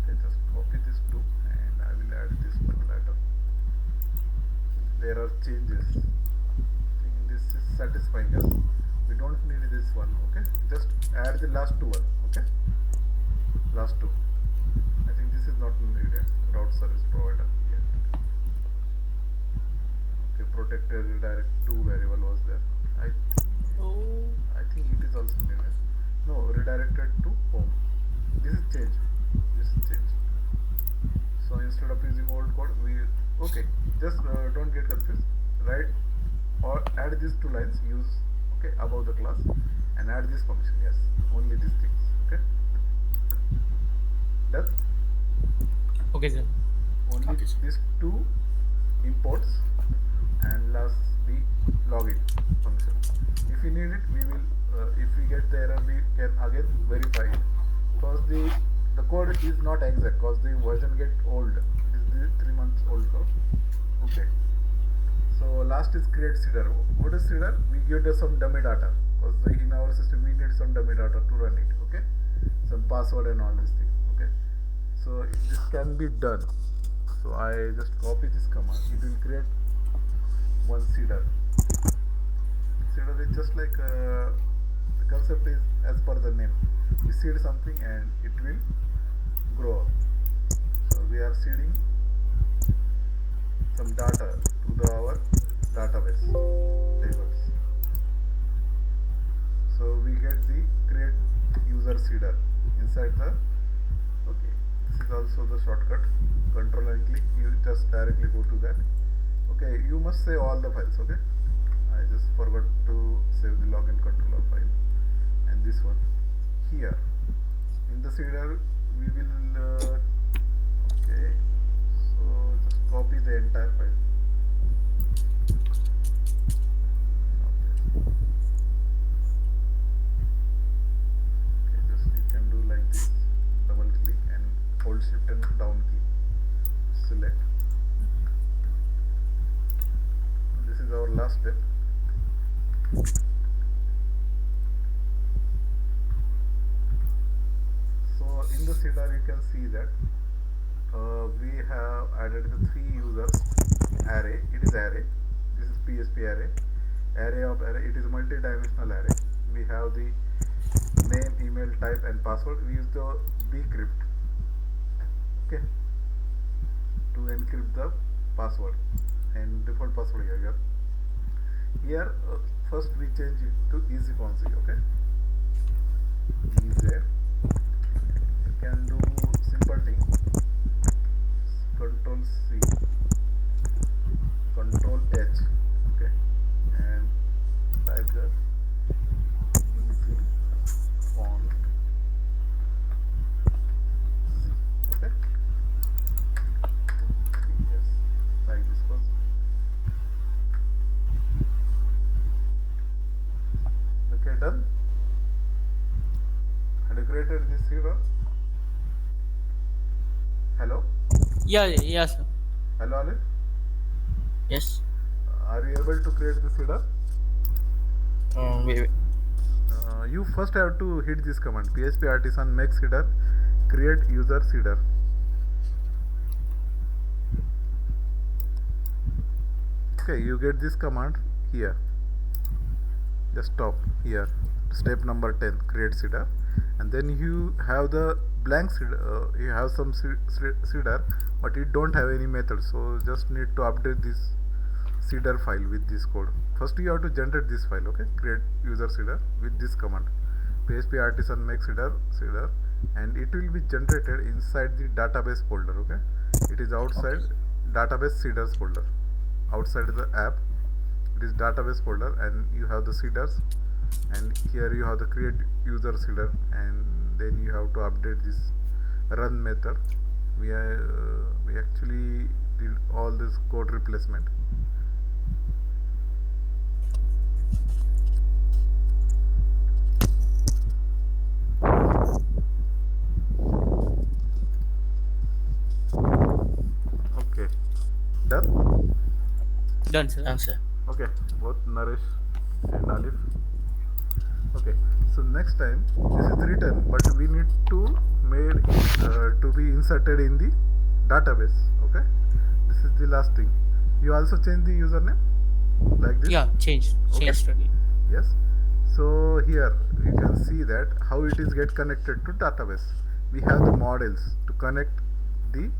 Okay, just copy this two and I will add this one later. There are changes. I think this is satisfying us. We don't need this one. Okay, just add the last two one. Okay, last two. I think this is not needed. Route service provider yet. Okay, protected redirect to variable was there. Oh. I think it is also needed. No, redirected to home. This is change. This is change. So instead of using old code, we okay. Just don't get confused. Right, or add these two lines. Use okay above the class and add this function. Yes, only these things. Okay. Done. Okay, sir. Only Okay, sir. these two imports and last the login function. If we need it, we will. If we get the error, we can again verify it. Because the code is not exact, because the version get old. It is the 3 months old code. Okay. So last is create seeder. What is seeder? We give it some dummy data, because in our system we need some dummy data to run it. Okay. Some password and all these things. Okay. So this can be done. So I just copy this command. It will create one seeder. Seeder is just like the concept is as per the name. We seed something and it will grow up. So we are seeding some data to our database tables. So we get the create user seeder inside the. Okay, this is also the shortcut. Control and click. You just directly go to that. Okay, you must save all the files. Okay, I just forgot to save the login controller file and this one here in the seeder we will okay, so just copy the entire file. Okay, just you can do like this, double click and hold shift and down key, select. This is our last step. So in the seeder you can see that we have added the 3 users array. It is array. This is PSP array. Array of array. It is multi-dimensional array. We have the name, email, type, and password. We use the bcrypt. Okay. To encrypt the password and default password here. Here first we change it to easy fonzie. Okay. Easy. You can do simple thing. Control C, Control H, okay, and type the easy font Z, okay. Yes, like this was. Okay, done. Had you created this hero? Hello? Yeah, sir. Hello, Alif? Yes. Are you able to create this header? Wait. You first have to hit this command php artisan make seeder create user seeder. Okay, you get this command here. Just stop here. Step number 10 create seeder, and then you have the blank seeder. You have some seeder, but it don't have any method, so just need to update this seeder file with this code. First you have to generate this file. Okay, create user seeder with this command php artisan make seeder, and it will be generated inside the database folder. Okay, it is outside database seeders folder. Outside the app, it is database folder, and you have the seeders, and here you have the create user seeder, and then you have to update this run method. We actually did all this code replacement. Okay, done. Done, sir. Done, sir. Okay, both Naresh and Alif. Okay, so next time this is written, but we need to made to be inserted in the database. Okay, this is the last thing. You also change the username like this. Yeah, Okay. changed already. Yes. So here you can see that how it is get connected to database. We have the models to connect the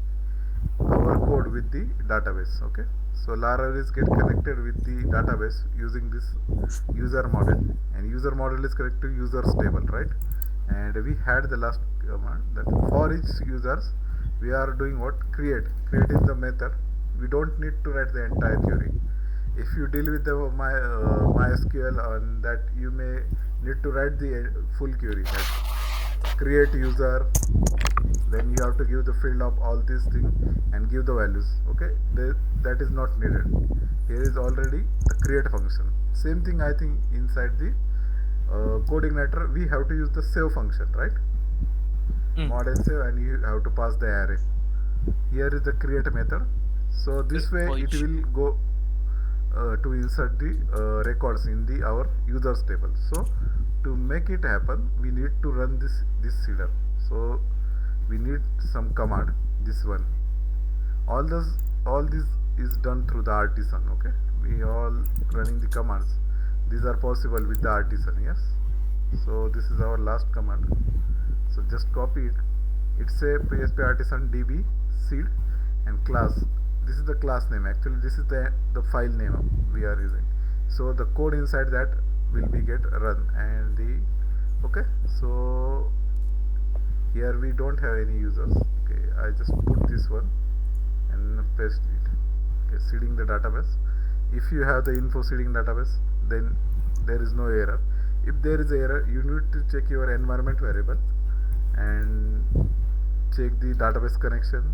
our code with the database. Okay, so Laravel is get connected with the database using this user model, and user model is connected to users table, right? And we had the last command that for each users we are doing what, create is the method. We don't need to write the entire query. If you deal with the MySQL on that, you may need to write the full query, that create user, then you have to give the field of all these things and give the values. Okay, that is not needed. Here is already the create function. Same thing I think inside the code igniter we have to use the save function, right? Model save, and you have to pass the array. Here is the create method. So this way For it each. will go to insert the records in the our users table. So to make it happen, we need to run this seeder. So we need some command. This one, all this is done through the artisan. Okay, we all running the commands. These are possible with the artisan. Yes. So this is our last command. So just copy it. It's a PHP artisan db seed and class. This is the class name. Actually, this is the file name we are using. So the code inside that will be get run, and the okay. So here we don't have any users. Okay, I just put this one and paste it. Okay, seeding the database. If you have the info seeding database, then there is no error. If there is error, you need to check your environment variable and check the database connection.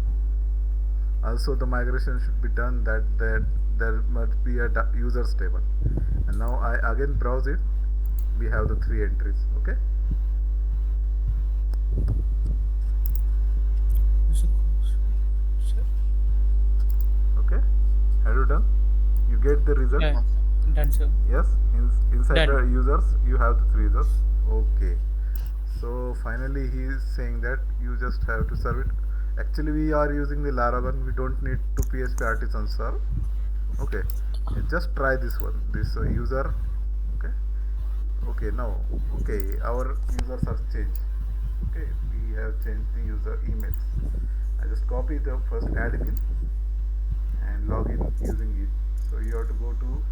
Also the migration should be done, that there must be a users table. And now I again browse it. We have the 3 entries. Okay, okay, have you done? You get the result. Yeah, done, sir. Yes, inside the Done. users you have the 3 users. Okay, so finally he is saying that you just have to serve it. Actually we are using the Laravel, we don't need to PHP artisan serve. Okay, just try this one, this user. Okay, okay, now okay, our users are changed. Okay, we have changed the user emails. I just copy the first admin and log in using it. So you have to go to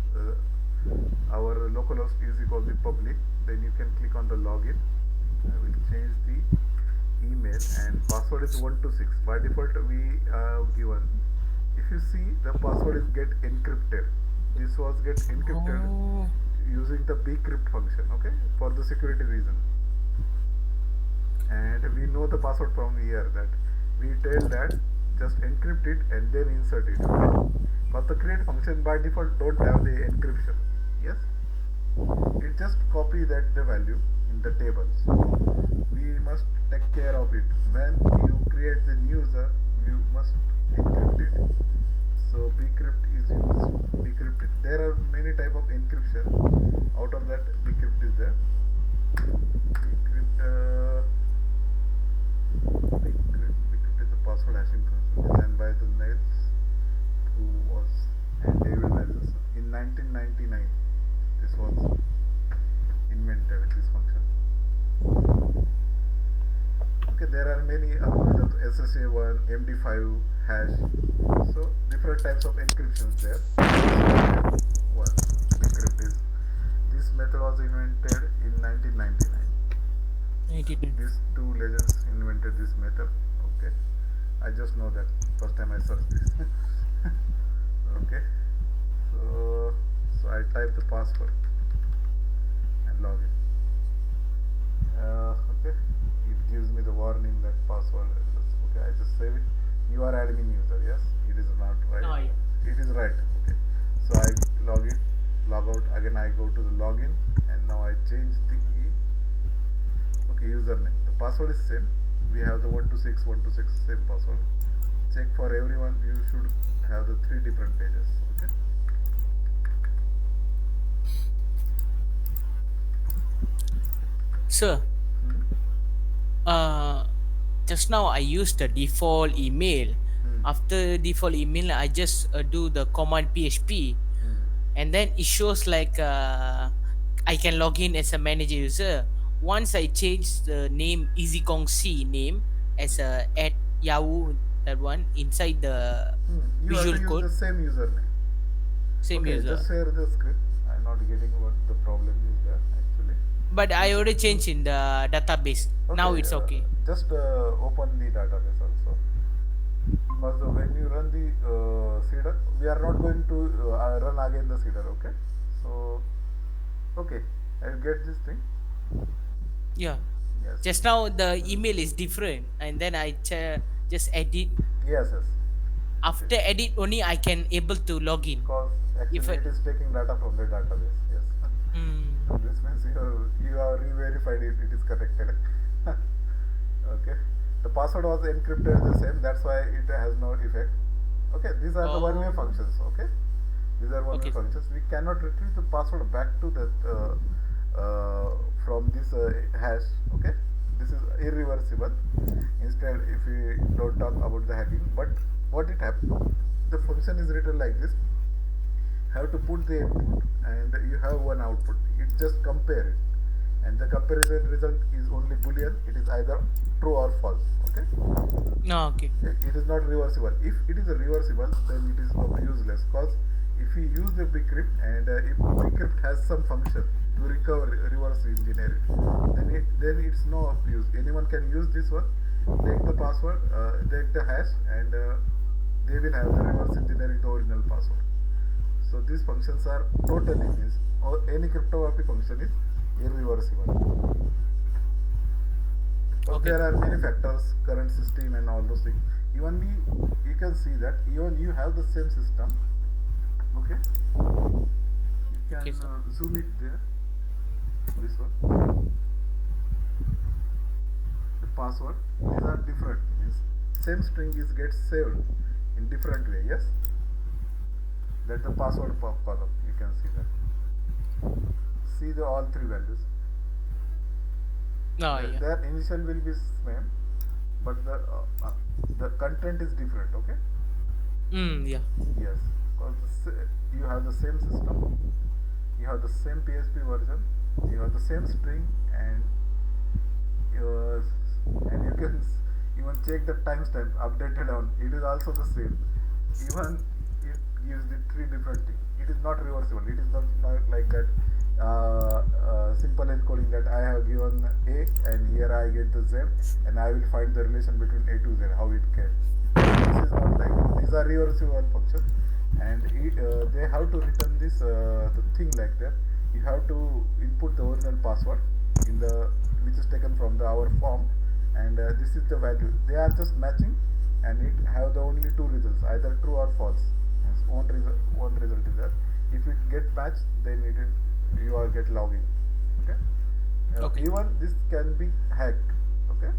our localhost is equal to public, then you can click on the login. I will change the email, and password is 126. By default we given. If you see, the password is get encrypted. This was get encrypted Oh, using the bcrypt function. Okay, for the security reason. And we know the password from here, that we tell that just encrypt it and then insert it. Okay? But the create function by default don't have the encryption. Yes, it just copy that the value in the table. So we must take care of it. When you create the new user, you must encrypt it. So bcrypt is used. Bcrypt, there are many type of encryption. Out of that, bcrypt is there. Bcrypt is the password hashing function designed by the Niels, who was, and David Malthus in 1999. This was invented, this function. Okay, there are many algorithms, SSA1, MD5, hash. So different types of encryptions there. One, bcrypt is. This method was invented in 1999. 19. These two legends invented this method. Okay, I just know that first time I searched this. Okay, so I type the password and log in. Okay, it gives me the warning that password. Okay, I just save it. You are admin user. Yes, it is not right. Oh, yeah. It is right. Okay, so I log in, log out. Again I go to the login, and now I change the okay username. The password is same. We have the 126 same password. Check for everyone. You should have the 3 different pages. Okay. Sir, Hmm? uh, just now I used the default email. Hmm. After default email, I just do the command PHP, Hmm. and then it shows like I can log in as a manager user. Once I change the name EasyKong C name as a at Yahoo, that one inside the You have to visual use code, the same username. same Okay, user. just share the script. I'm not getting what the problem is there actually. But I Means, already changed in the database. Now okay, it's okay. just open the database also. Because when you run the seeder, we are not going to run again the seeder. Okay, so okay, I get this thing. Yeah. Yes, Just now the email is different, and then just edit. yes, yes. After edit only I can able to log in. Because If actually I, it is taking data from the database. Yes. mm, This means you have re-verified it is connected. Okay. The password was encrypted the same. That's why it has no effect. Okay. These are the one-way oh, functions. Okay. These are one-way okay. functions. We cannot retrieve the password back to that from this hash. Okay. This is irreversible. Instead, if we don't talk about the hacking, but what it happens, the function is written like this: have to put the input and you have one output. It just compare it, and the comparison result is only boolean. It is either true or false. Okay. No, okay. It is not reversible. If it is a reversible, then it is of useless, because if we use the bcrypt and if bcrypt has some function to recover reverse engineer it, then it's no of use. Anyone can use this one, take the password, take the hash, and they will have the reverse engineering the original password. So these functions are totally means, or any cryptography function is irreversible. Because Okay. there are many factors, current system and all those things. Even you can see that even you have the same system. Okay, you can Okay, sir. zoom it there. This one, the password. These are different. Means same string is gets saved in different way. Yes, that the password column. You can see that. See the all three values. No, yeah. Their initial will be same, but the content is different. Okay. Yeah. Yes, because you have the same system, you have the same PHP version, you have the same string, and uh, you can even check the timestamp updated on. It is also the same. Even it gives the three different things. It is not reversible. It is not like that simple encoding that I have given A and here I get the Z and I will find the relation between A to Z, how it came. This is not like that. These are reversible functions, and they have to return this the thing like that. You have to input the original password in the which is taken from the our form, and this is the value. They are just matching, and it have the only two results, either true or false. Means one result is there. If it get matched, then it is you are get login. Okay. Okay. Even this can be hacked. Okay,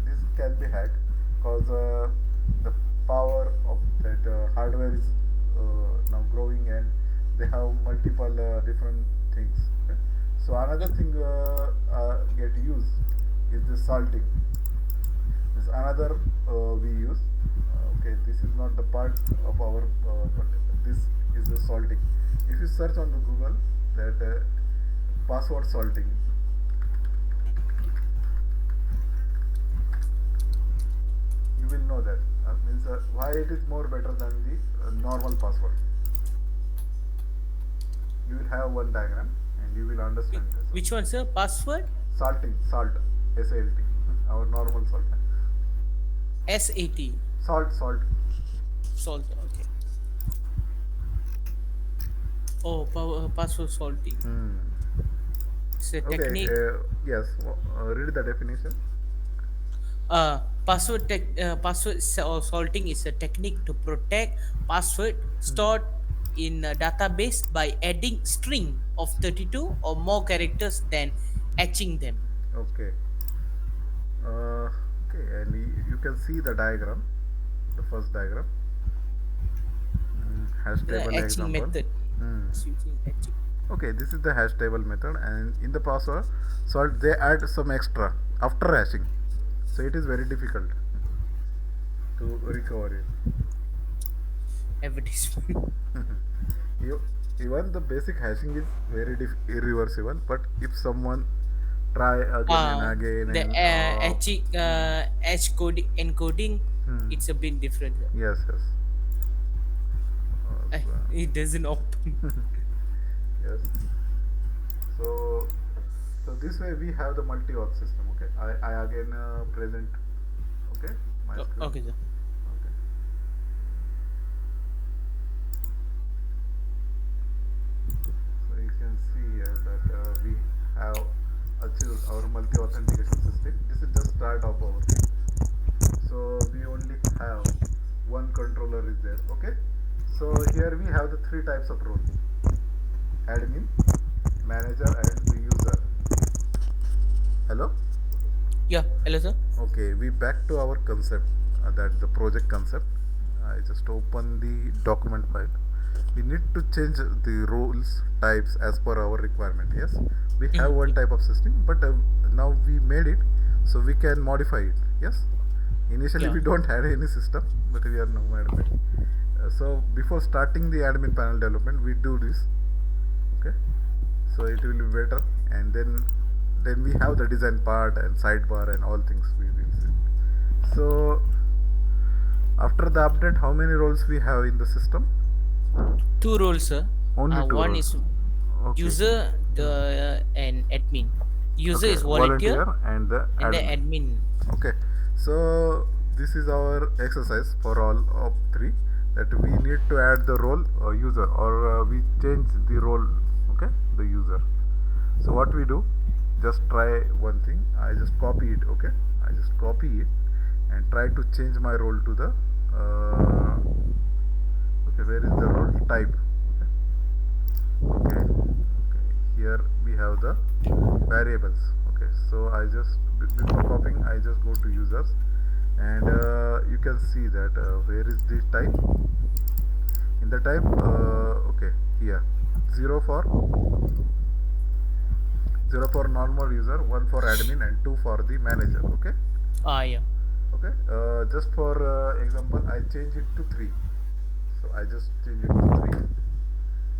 this can be hacked because the power of that hardware is now growing and they have multiple different things. Okay? So another thing get used is the salting. This another we use. Okay, this is not the part of our, but this is the salting. If you search on the Google that password salting, you will know that means why it is more better than the normal password. You will have one diagram and you will understand this one. Which one, sir? Password? Salting, salt, SALT, our normal salt. SAT. Salt. Salt. Okay. Oh, password salting. Hmm. It's a Okay, technique. yes, read the definition. Password salting is a technique to protect password stored in a database by adding string of 32 or more characters than etching them. Okay, okay, and you can see the diagram, the first diagram. Has The table etching example. method Hmm. is using etching. Okay, this is the hash table method, and in the password salt they add some extra after hashing, so it is very difficult to recover it. Advertisement. You, even the basic hashing is very irreversible, but if someone try again and again The and H code encoding, hmm, it's a bit different. yes, yes. So, It doesn't open. yes. So, so this way we have the multi-auth system. Okay, I again present. Okay, my screen. Okay, sir. Okay. So you can see here that we have achieved our multi-authentication system. This is just start of our thing. So we only have one controller is there. Okay. So here we have the three types of role: admin, manager, and the user. Hello. Yeah, hello, sir. Okay, we back to our concept, that the project concept. I just open the document file. We need to change the roles types as per our requirement. Yes, we have one type of system, but now we made it, so we can modify it. Yes, initially Yeah. we don't have any system, but we are now modifying. So before starting the admin panel development, we do this. Okay, so it will be better, and then we have the design part and sidebar and all things we will see. So after the update, how many roles we have in the system? Two roles, sir. Only two One roles. is Okay. user, the and admin. User Okay, is volunteer, and the and the admin. admin. Okay, so this is our exercise for all of three, that we need to add the role user, or we change the role. Okay, the user. So what we do, just try one thing. I just copy it. Okay, I just copy it and try to change my role to the okay, where is the role type? Okay, okay, here we have the variables. Okay, so I just before copying I just go to users, and you can see that where is the type. In the type, okay, here 0 for normal user, 1 for admin, and 2 for the manager. Okay, Yeah. okay, just for example I change it to 3, so I just change it to 3.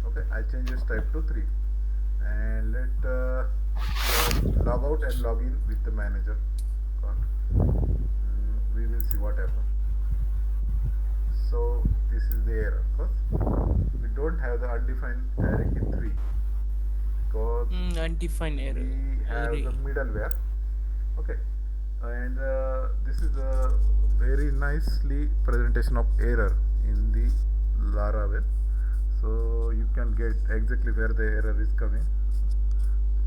Okay, I change this type to 3, and let log out and log in with the manager account. We will see what happens. So this is the error, because we don't have the undefined array in 3, because Undefined error. we have the Array. middleware. Okay, and this is a very nicely presentation of error in the Laravel, so you can get exactly where the error is coming,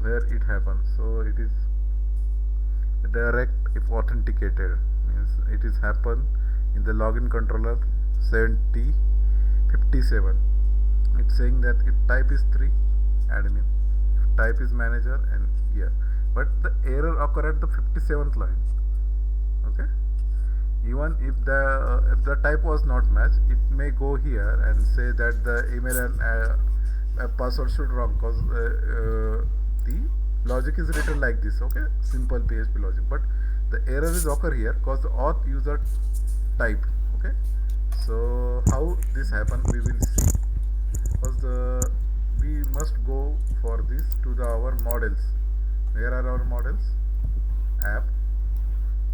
where it happens. So it is direct if authenticated, means it is happen in the login controller 7057. It's saying that if type is 3, admin, if type is manager, and yeah, but the error occur at the 57th line. Okay, even if the type was not matched, it may go here and say that the email and password should wrong, because the logic is written like this. Okay, simple PHP logic, but the error is occur here because the auth user type. Okay, so how this happen we will see, because we must go for this to our models. Where are our models? App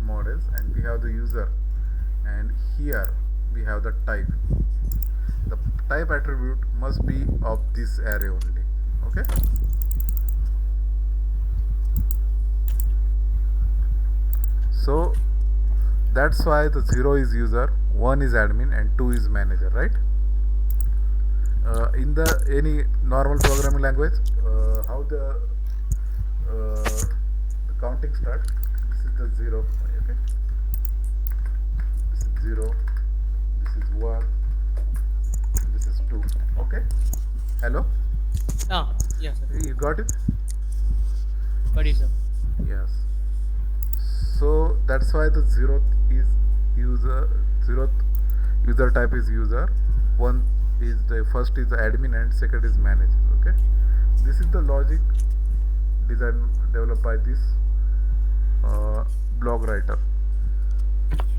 models, and we have the user, and here we have the type. The type attribute must be of this array only. Okay, so that's why the 0 is user, 1 is admin, and 2 is manager, right? In the any normal programming language, how the counting starts. This is the 0. Okay, this is 0, this is 1, this is 2. Okay, hello, Yes, sir. you got it? What is sir? Yes. So that's why the 0th is user, 0th user type is user, one is the first is the admin, and second is manager. Okay, this is the logic design developed by this blog writer.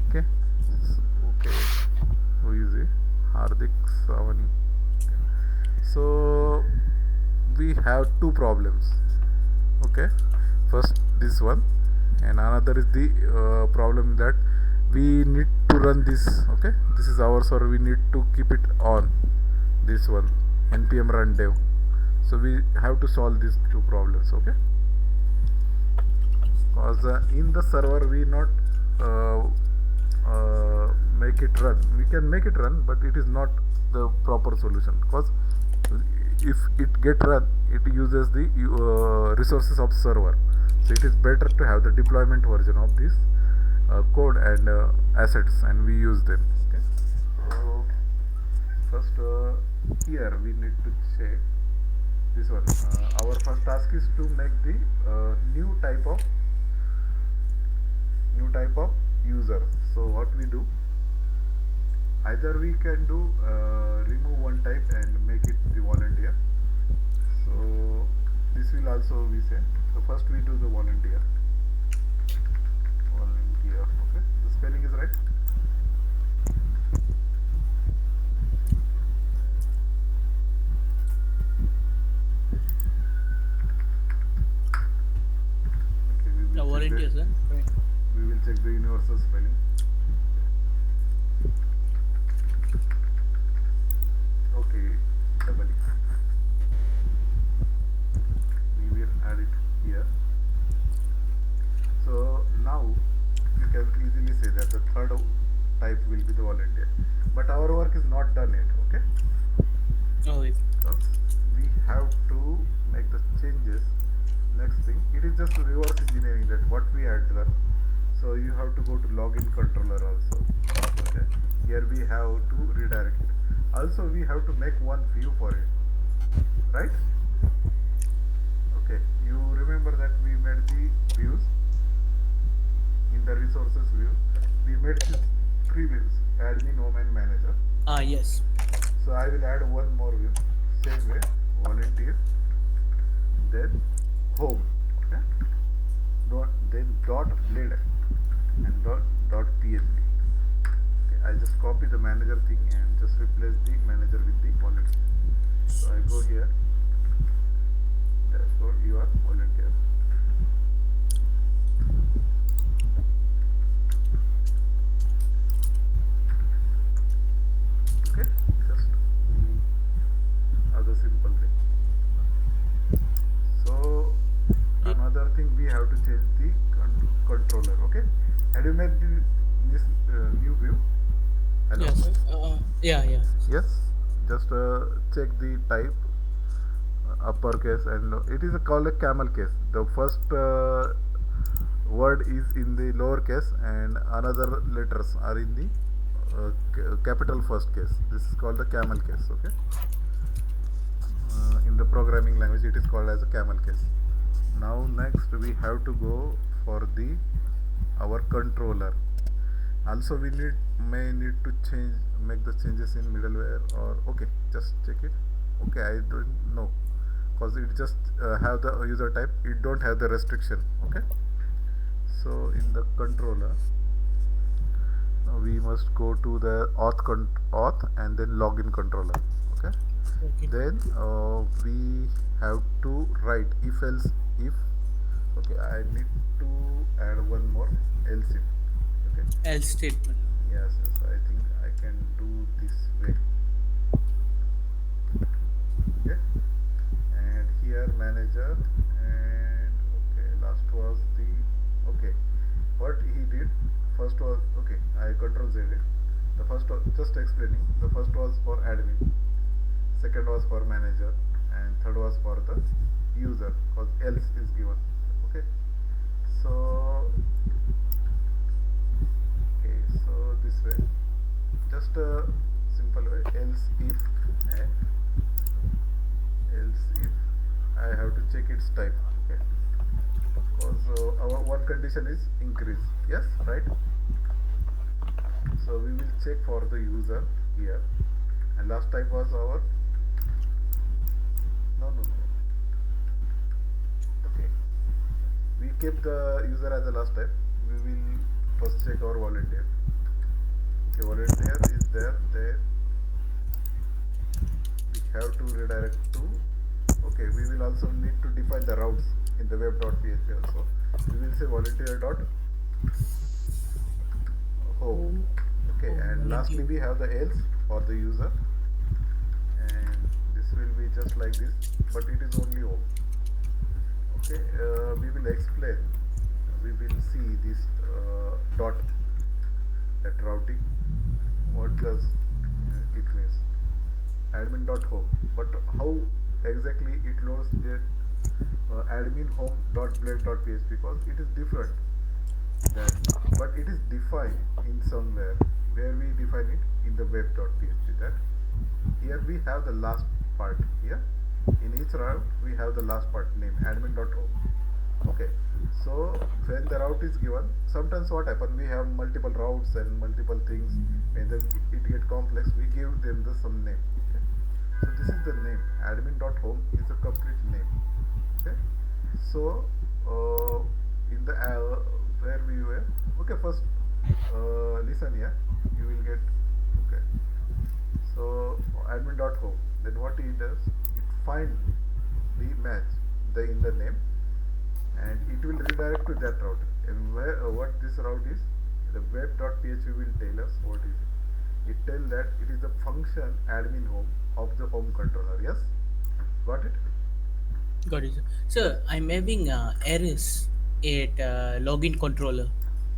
Okay. Okay, who is he? Hardik Savani. Okay. So we have two problems. Okay, first this one, and another is the problem that we need to run this. Okay, this is our server, we need to keep it on, this one, npm run dev. So we have to solve these two problems. Okay, because in the server we not make it run. We can make it run, but it is not the proper solution, because if it get run, it uses the resources of server. So it is better to have the deployment version of this code and assets, and we use them. Okay, so first here we need to check this one. Our first task is to make the new type of user. So what we do, either we can do remove one type and make it the volunteer. So this will also be same. So first we do the volunteer. Okay, the spelling is right. Okay, The volunteer, sir. we will check the universal spelling. Okay, double E. We will add it here. So now you can easily say that the third type will be the volunteer. But our work is not done yet. Okay, Oh, yes. because we have to make the changes. Next thing, it is just reverse engineering that what we had done. So you have to go to login controller also. Okay, here we have to redirect it. Also we have to make one view for it, right? Okay, you remember that we made the views in the resources view. We made these three views: admin, home, and manager. Yes. So I will add one more view, same way, volunteer, then home, okay? Then dot blade and dot php. Okay, I just copy the manager thing and just replace the manager with the volunteer. So I go here, therefore you are volunteer. Okay, just the other simple thing. So another thing, we have to change the controller. Okay, have you made this new view? Hello? Yes. Yeah. Yes, just check the type, uppercase, and it is called a camel case. The first word is in the lower case and another letters are in the capital first case. This is called the camel case. Okay, in the programming language it is called as a camel case. Now next we have to go for the our controller. Also we may need to make the changes in middleware, or okay, just check it. Okay, I don't know, because it just have the user type, it don't have the restriction. Okay, so in the controller we must go to the auth and then login controller. Okay, Okay. then we have to write if else if. Okay, I need to add one more else if. Okay, Else statement. yes, I think I can do this way. Okay, and here manager, and okay, last was the, okay, what he did first was, okay, I control Z it. The first was just explaining, the first was for admin, second was for manager, and third was for the user, because else is given. Okay, so this way, just a simple way, else if, and else if I have to check its type. Okay, because our one condition is increase, yes, right? So we will check for the user here, and last type was our, no, keep the user as the last type. We will first check our volunteer. Okay, volunteer is there. There we have to redirect to. Okay, we will also need to define the routes in the web.php also. We will say volunteer dot home. Okay, and lastly we have the else for the user, and this will be just like this, but it is only home. Okay, we will explain. We will see this dot, that routing. What does it means? Admin dot home, but how exactly it loads the admin home dot blade dot php, because it is different that, but it is defined in somewhere where we define it in the web.php. That here we have the last part here. In each route we have the last part name admin.home. Okay, so when the route is given, sometimes what happen, we have multiple routes and multiple things, and then it get complex, we give them the some name. Okay, so this is the name admin.home is a complete name. Okay, so in the where we were, okay, first listen here, you will get. Okay, so admin.home, then what it does, it find the match the in the name, and it will redirect to that route. And where what this route is, the web.php will tell us what is it. It tell that it is the function admin home of the home controller. Yes, got it? Got it. Sir, I'm having errors at login controller.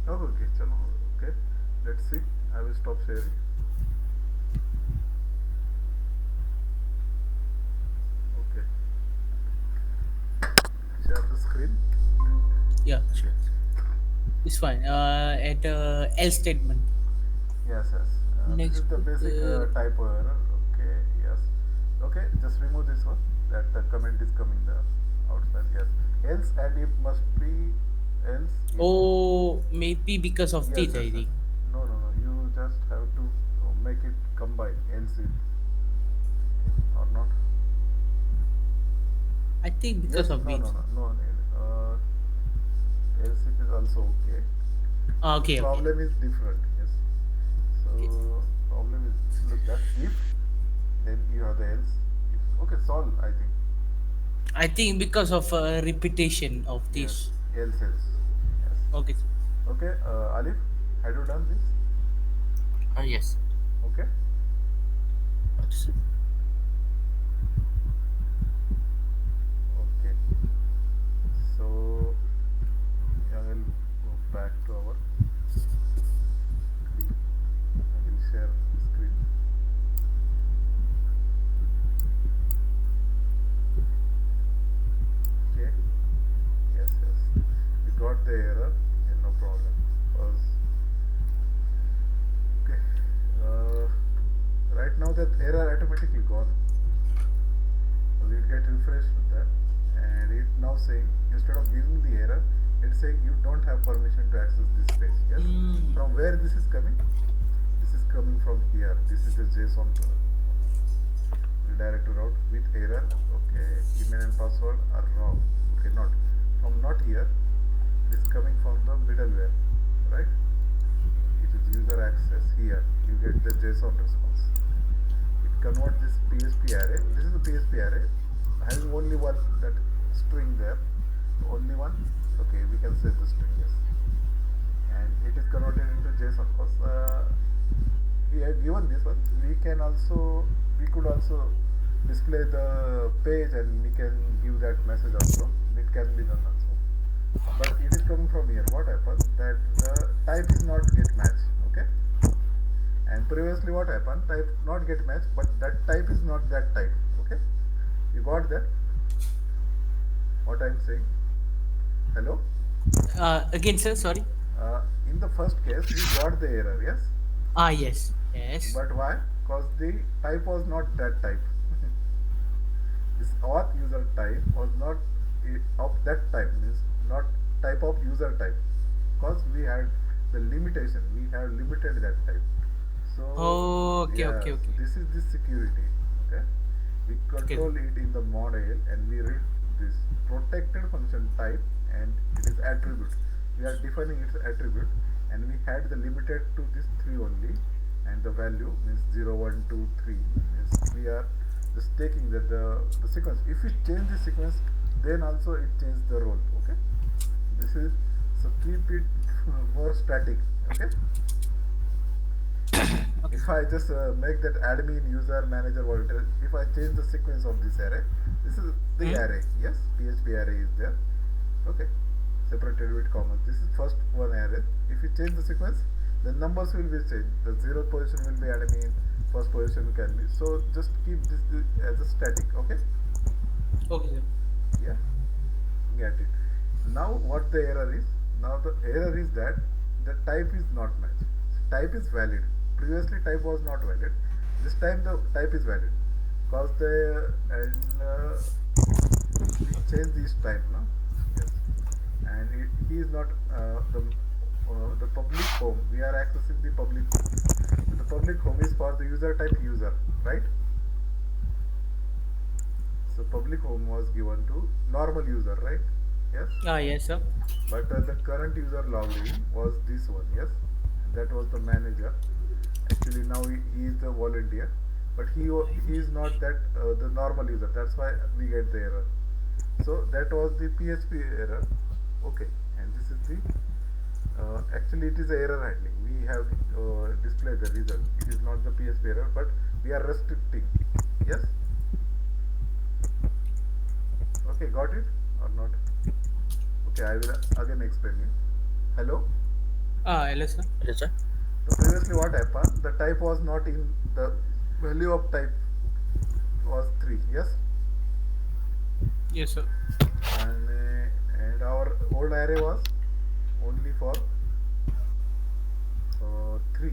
Oh, okay, chalo. Okay, let's see. I will stop sharing. Okay, share the screen. Yeah, sure. It's fine. At else statement. Yes, yes. This Next, is the basic typo error. Okay, yes. Okay, just remove this one. That the comment is coming the outside. Yes. Else and if must be else. If. oh, maybe because of Yes, this, yes, I yes. think. No, no, no. You just have to make it combine else if or not. I think Yes. because of No, no, this. no, no. Else it is also okay. The Okay, okay. problem is different. Yes. Okay. So problem is look that if, then you have the else. If, okay, solve. I think. I think because of repetition of Yes, this. else else. Yes. Okay, sir. Okay, Alif, had you done this? Yes. Okay. Okay, sir. Okay. So I will go back to our screen. I will share the screen. Okay. Yes, yes. We got the error. Yeah, no problem. Because okay. Uh, right now that error automatically gone. So we'll get refreshed with that, and it now saying instead of giving the error, it's saying you don't have permission to access this page. Yes. Mm. From where this is coming? This is coming from here. This is the JSON redirect to route with error. Okay, email and password are wrong. Okay, not from not here. It is coming from the middleware, right? It is user access here. You get the JSON response. It converts this PSP array. This is a PSP array having only one that string there. Only one. Okay, we can say the string, yes, and it is converted into JSON. Because we have given this one, we could also display the page and we can give that message also. It can be done also, but it is coming from here. What happened that the type is not get match. Okay, and previously what happened, type not get match, but that type is not that type. Okay, you got that what I'm saying? Hello. Again, sir. Sorry. In the first case we got the error, yes, Ah, yes, yes. but why? Because the type was not that type. This auth user type was not of that type, means not type of user type, because we had the limitation, we have limited that type. So Oh, okay, okay, yes, okay. this is the security. Okay, we Okay. control it in the model and we read this protected function type, and it is attribute. We are defining its attribute, and we had the limited to this 3 only, and the value means 0 1 2 3 means we are just taking that the sequence. If we change the sequence, then also it changes the role. Okay, this is, so keep it more static. Okay, if I just make that admin, user, manager, volunteer, if I change the sequence of this array, this is the array. Yes, PHP array is there. Okay, separated with commas. This is first one array. If you change the sequence, the numbers will be changed. The 0th position will be admin, first position can be. So just keep this as a static. Okay. Okay, sir. Yeah, get it. Now what the error is? Now the error is that the type is not matched. Type is valid. Previously type was not valid. This time the type is valid. Cause the we change this type now. Yes, and he is not the public home. We are accessing the public home. The public home is for the user type user, right? So public home was given to normal user, right? Yes. Yes, sir. But the current user logged in was this one. Yes, that was the manager. Actually now he is the volunteer, but he is not that the normal user. That's why we get the error. So that was the PHP error. Okay, and this is the actually it is a error handling. We have displayed the result. It is not the PHP error, but we are restricting. Yes. Okay, got it or not? Okay, I will again explain you. Hello. Hello, sir. Yes, sir. So previously what happened? The type was not in the value of type was 3. Yes. Yes, sir. And our old array was only for 3.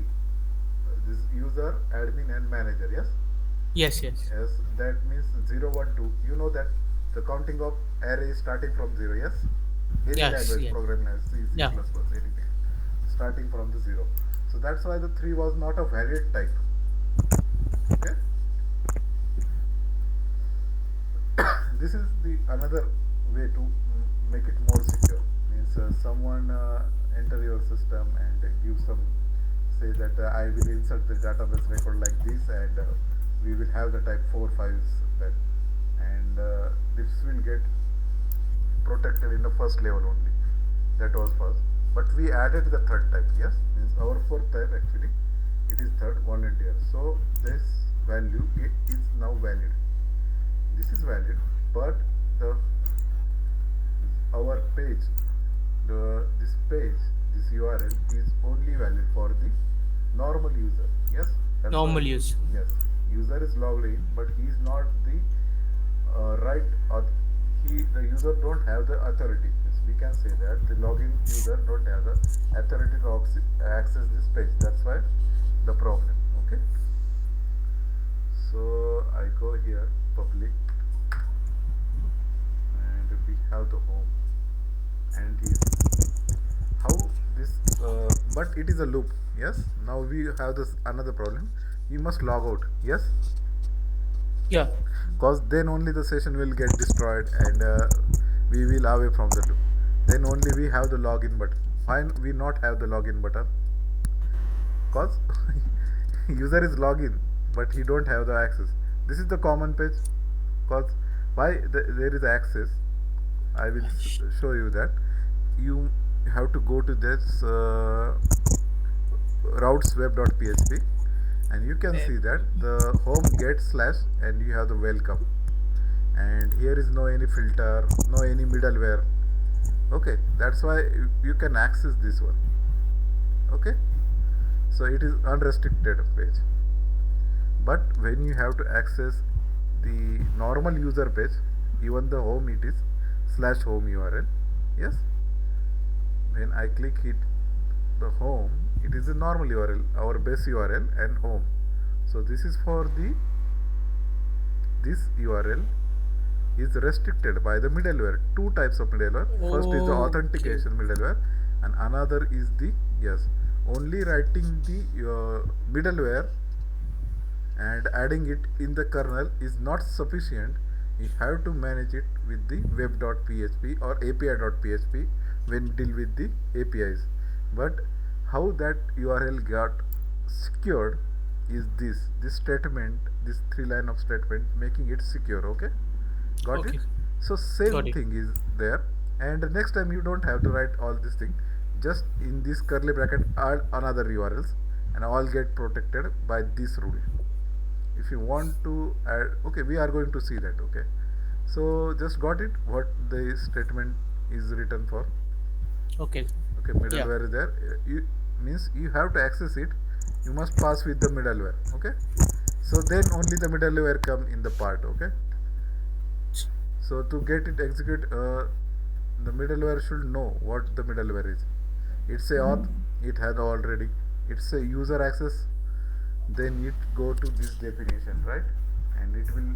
This user, admin, and manager. Yes. Yes, yes. Yes. That means 0 1 2. You know that the counting of array is starting from 0. Yes. Any Yes, language, yes. programming language, C, C++, Yeah. anything, starting from the 0. So that's why the 3 was not a valid type. Okay. This is the another way to make it more secure. Means someone enter your system and give some, say that I will insert the database record like this, and we will have the type 4 files then, and this will get protected in the first level only. That was first, but we added the third type. Yes, means our fourth type actually it is third, volunteer. So this value is now valid. This is valid, but the our page, this page, this URL is only valid for the normal user. Yes. That's Normal why- use. Yes, user is logged in, but he is not the right. The user don't have the authority. Yes, we can say that the login user don't have the authority to access this page. That's why the problem. Okay. So I go here, public, and we have the home, and here. How this? But it is a loop. Yes. Now we have this another problem. We must log out. Yes. Yeah. Cause then only the session will get destroyed, and we will away from the loop. Then only we have the login button. Why we not have the login button? Cause user is login, but he don't have the access. This is the common page. Cause why there is access? I will show you that. You have to go to this routesweb.php, and you can see that the home get slash, and you have the welcome, and here is no any filter, no any middleware. Okay, that's why you can access this one. Okay, so it is unrestricted page. But when you have to access the normal user page, even the home, it is slash home URL. Yes, when I click it, the home, it is a normal URL, our base URL and home. So this is for this URL is restricted by the middleware. Two types of middleware. First is the Okay. authentication middleware, and another is the, yes, only writing the middleware and adding it in the kernel is not sufficient. you have to manage it with the web.php or api.php when deal with the APIs. But how that URL got secured is this statement, this 3 line of statement making it secure. Okay, got it? Okay. So same Got it. thing is there, and next time you don't have to write all this thing, just in this curly bracket add another URLs and all get protected by this rule. If you want to add, okay, we are going to see that. Okay, so just got it what the statement is written for. Okay. Okay, Yeah. middleware is there. You means you have to access it, you must pass with the middleware. Okay, so then only the middleware come in the part. Okay, so to get it execute, the middleware should know what the middleware is. It's a auth, it has already. It's a user access, then it go to this definition, right? And it will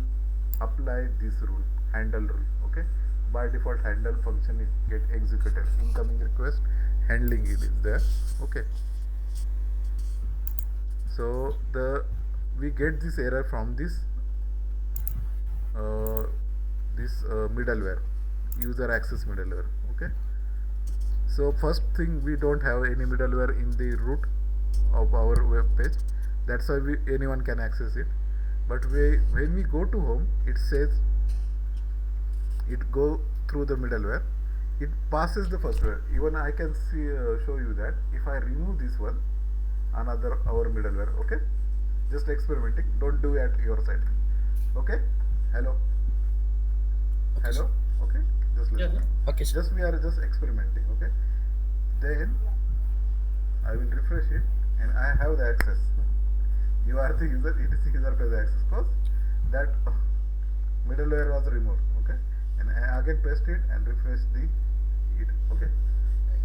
apply this rule, handle rule. Okay, by default handle function is get executed. Incoming request handling it is there. Okay, so the we get this error from uh, this middleware, user access middleware. Okay, so first thing, we don't have any middleware in the root of our web page. That's why anyone can access it. But when we go to home, it says it go through the middleware. It passes the first word. Even I can see show you that if I remove this one, another our middleware. Okay, just experimenting. Don't do at your side. Okay. Hello. Okay, sir. Hello. Okay. Just Yeah. listen. Okay, sir. Just we are just experimenting. Okay. Then I will refresh it and I have the access. You are the user, it is user pays access because that middleware was removed. Okay, and I again paste it and refresh the it. Okay,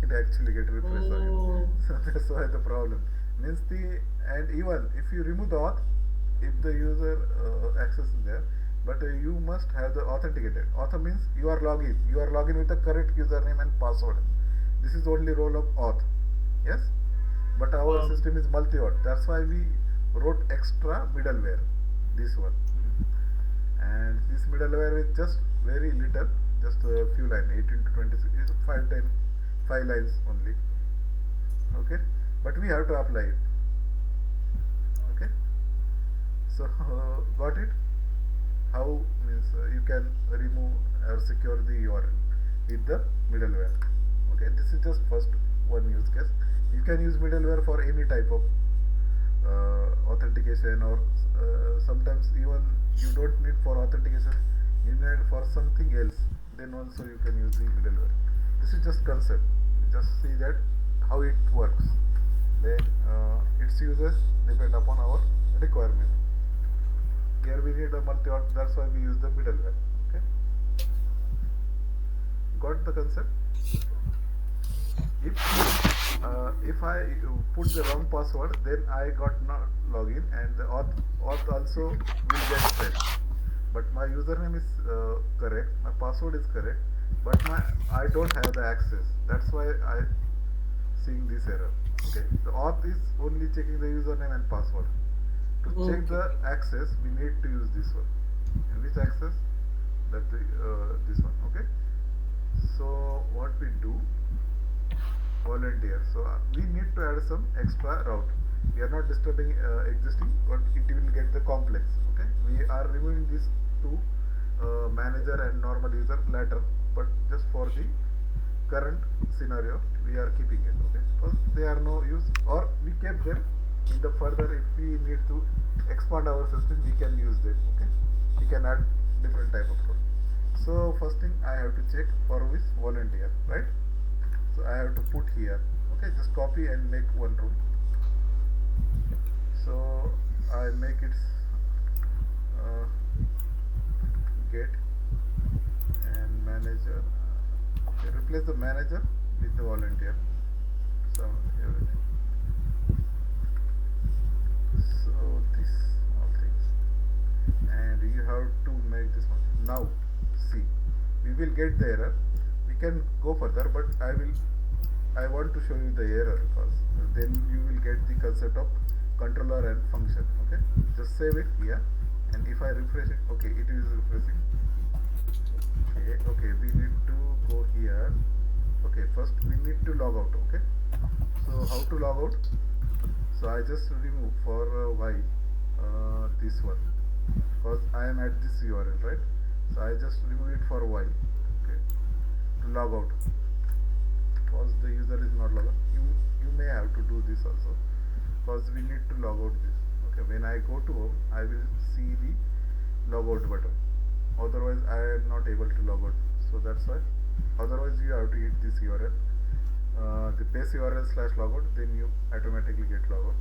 it actually get refreshed again. Oh. So that's why the problem means the, and even if you remove the auth, if the user access is there, but you must have the authenticated. Auth means you are login. You are login with the correct username and password. This is only role of auth. Yes, but our system is multi-auth. That's why we wrote extra middleware. This one, and this middleware is just very little, just a few lines, 18 to 26, is 5 lines only. Okay, but we have to apply it. Okay, so got it? How means you can remove or secure the URL with the middleware. Okay, this is just first one use case. You can use middleware for any type of authentication, or sometimes even you don't need for authentication, you need for something else, then also you can use the middleware. This is just concept, just see that how it works, then its uses depend upon our requirement. Here we need a multi-auth, that's why we use the middleware. Okay, got the concept? If I put the wrong password, then I got not login, and the auth also will get failed. But my username is correct, my password is correct, but I don't have the access. That's why I seeing this error. Okay, the auth is only checking the username and password. To check the access, we need to use this one. And which access? That this one. Okay. So what we do? Volunteer. So we need to add some extra route. We are not disturbing existing, but it will get the complex. Okay. We are removing these two, manager and normal user later, but just for the current scenario, we are keeping it. Okay, because they are no use, or we kept them in the further, if we need to expand our system, we can use them. Okay, we can add different type of role. So first thing I have to check for which volunteer, right? So I have to put here. Okay, just copy and make one rule. So I make it uh, get and manager. Okay, replace the manager with the volunteer. So everything. So this all things, and you have to make this one. Now see, we will get the error. We can go further, but I want to show you the error first. Then you will get the concept of controller and function. Okay, just save it here, and if I refresh it, okay, it is refreshing. log out. Okay, so how to log out? So I just remove for y this one, because I am at this URL, right? So I just remove it for y. Okay, to log out, because the user is not logged. You may have to do this also, because we need to log out this. Okay, when I go to home, I will see the logout button. Otherwise I am not able to log out. So that's why. Otherwise you have to hit this URL, the base URL / logout, then you automatically get logout.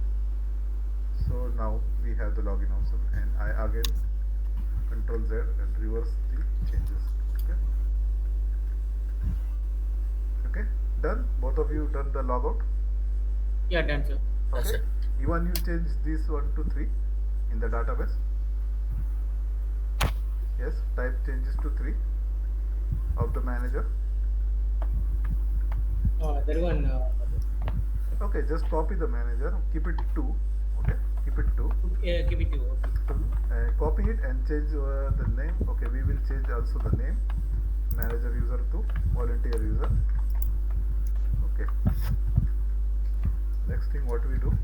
So now we have the login option, and I again Control Z and reverse the changes. Okay. Okay, done. Both of you done the logout. Yeah, done, sir. Yes, Okay. sir. Even you change this 1 to 3 in the database. Yes, type changes to 3 of the manager. That one. Okay, just copy the manager, keep it 2. Okay, keep it 2. Give it to you. Okay. Copy it and change the name. Okay, we will change also the name, manager user to volunteer user. Okay. Next thing what we do,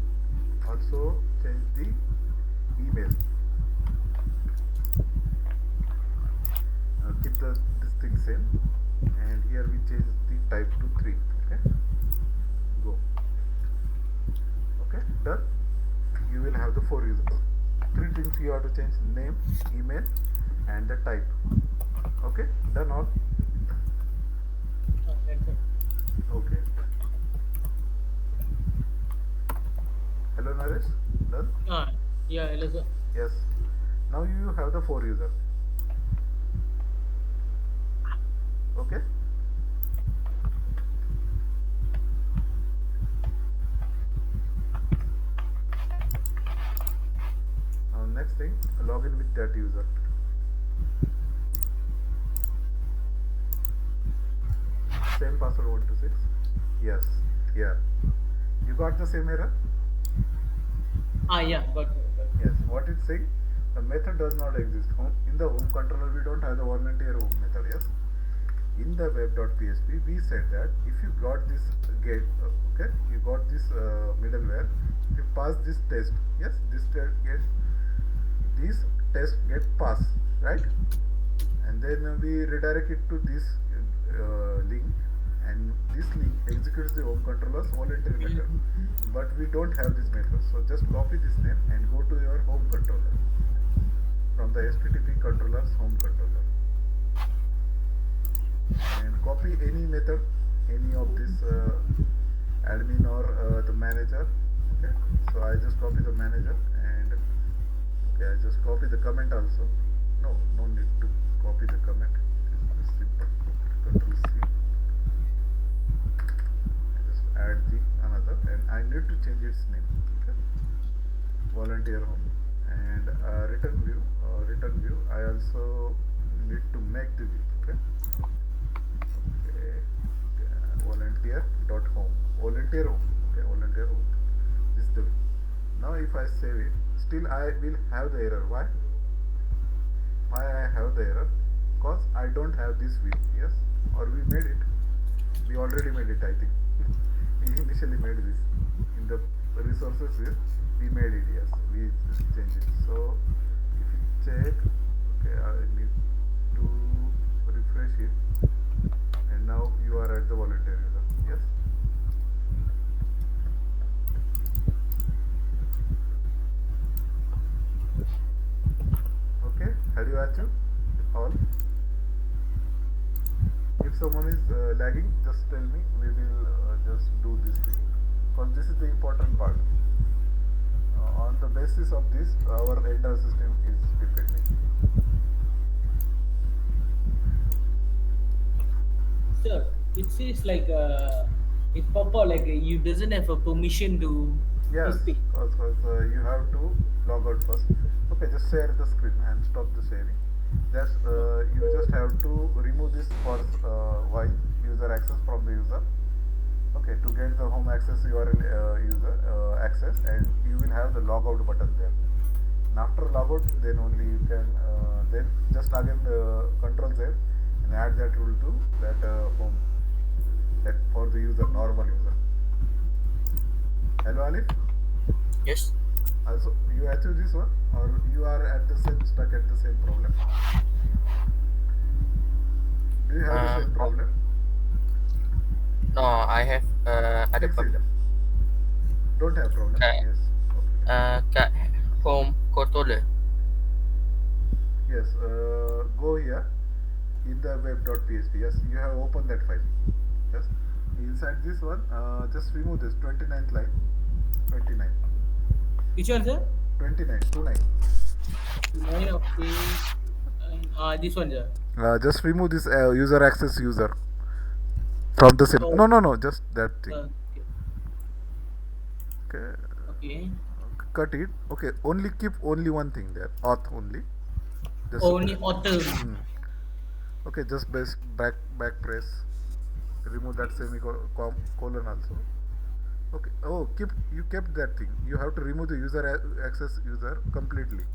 also change the email. Keep this thing same, and here we change the type to 3. Okay, go. Okay, done. You will have the 4 users. 3 things you have to change: name, email, and the type. Okay, done all. That's it. Okay. Hello Naresh, done? Yeah, hello, sir. Yes. Now you have the 4 users. Okay. Now next thing, log in with that user. Same password 126. Yes. Here. You got the same error? Yeah, got it. Yes. What it's saying? The method does not exist. In the home controller, we don't have the volunteer home method. Yes. In the web.php, we said that if you got this get, okay, you got this middleware, if you pass this test, yes, this test get pass, right? And then we redirect it to this link, and this link executes the home controller's volunteer method. But we don't have this method, so just copy this name and go to your home controller from the HTTP controller's home controller, and copy any method, any of this admin or the manager. Okay, so I just copy the manager, and okay, I just copy the comment also. No need to copy the comment. It's simple. Control C. I just add the another, and I need to change its name. Okay, volunteer home, and return view. I also need to make the view. Okay. Volunteer home. Okay, volunteer home. This is the view. Now if I save it, still I will have the error. Why I have the error? Because I don't have this view. Yes, or we made it. We already made it, I think. We initially made this in the resources here. We made it. Yes, we changed it. So if you check, okay, I need to refresh it, and now you are at the volunteer user. Yes. Okay, have you achieved all? If someone is lagging, just tell me. We will just do this thing, because this is the important part. On the basis of this, our entire system is depending. Sir, it says like it pop out like you doesn't have a permission to Yes, speak. because you have to log out first. Okay, just share the screen and stop the sharing. Just you just have to remove this for Y user access from the user. Okay, to get the home access URL user access, and you will have the logout button there. And after logout, then only you can then just again Control Z and add that rule to that home. that for the user, normal user. Hello Alif. Yes. Also, you achieve this one, or you are at the same stuck at the same problem? Do you have the same Um. problem? No, I have ada Fix it. problem. Don't have problem. Kat Yes. Okay. kat home controller. Yes. Go here in the web.php. Yes, you have opened that file. Yes. Inside this one, just remove this 29th line. 29. Which one, sir? 29. 29. Nine, okay. This one, sir. Just remove this user access user from the sim. Oh, No, no, no. Just that thing. okay. Okay. Okay. Cut it. Okay. Only keep only one thing there. Auth only. Just Only author. okay. Just back press. Remove that semicolon also. Okay. Oh, you kept that thing. You have to remove the user access user completely.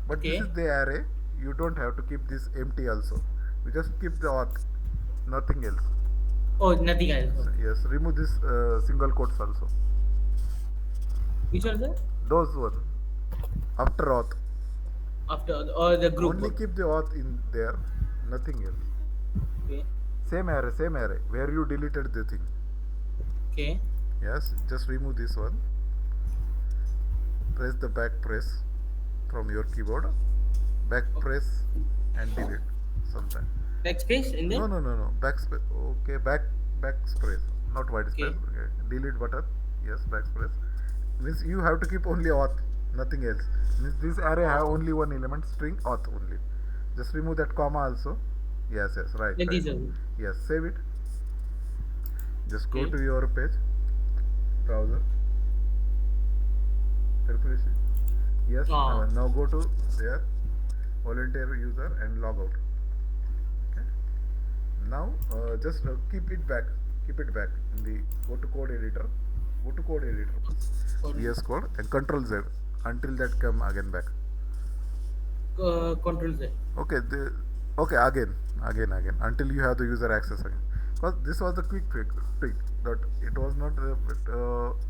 But this Okay. is the array. You don't have to keep this empty also. You just keep the auth, nothing else. Oh, nothing else. Okay. Yes. Remove this single quotes also. Which one, sir? Those one after auth. After or the group Only one. keep the auth in there, nothing else. Okay. Same array where you deleted the thing. Okay. Yes. Just remove this one. Press the back press from your keyboard. Back press and delete sometime. Backspace in there. No. Backspace. Okay, backspace, not white space. Okay. Okay. Delete button. Yes, backspace. Means you have to keep only auth, nothing else. Means this array have only one element, string auth only. Just remove that comma also. Yes, right. Like this. Yes, save it. Just go Okay. to your page, browser, refresh it. Yes, now go to there, volunteer user and log out. Okay. Now just keep it back in the go to code editor VS Code and Control Z until that come again back. Control Z. Okay, okay, again until you have the user access again, because this was the quick fix that it was not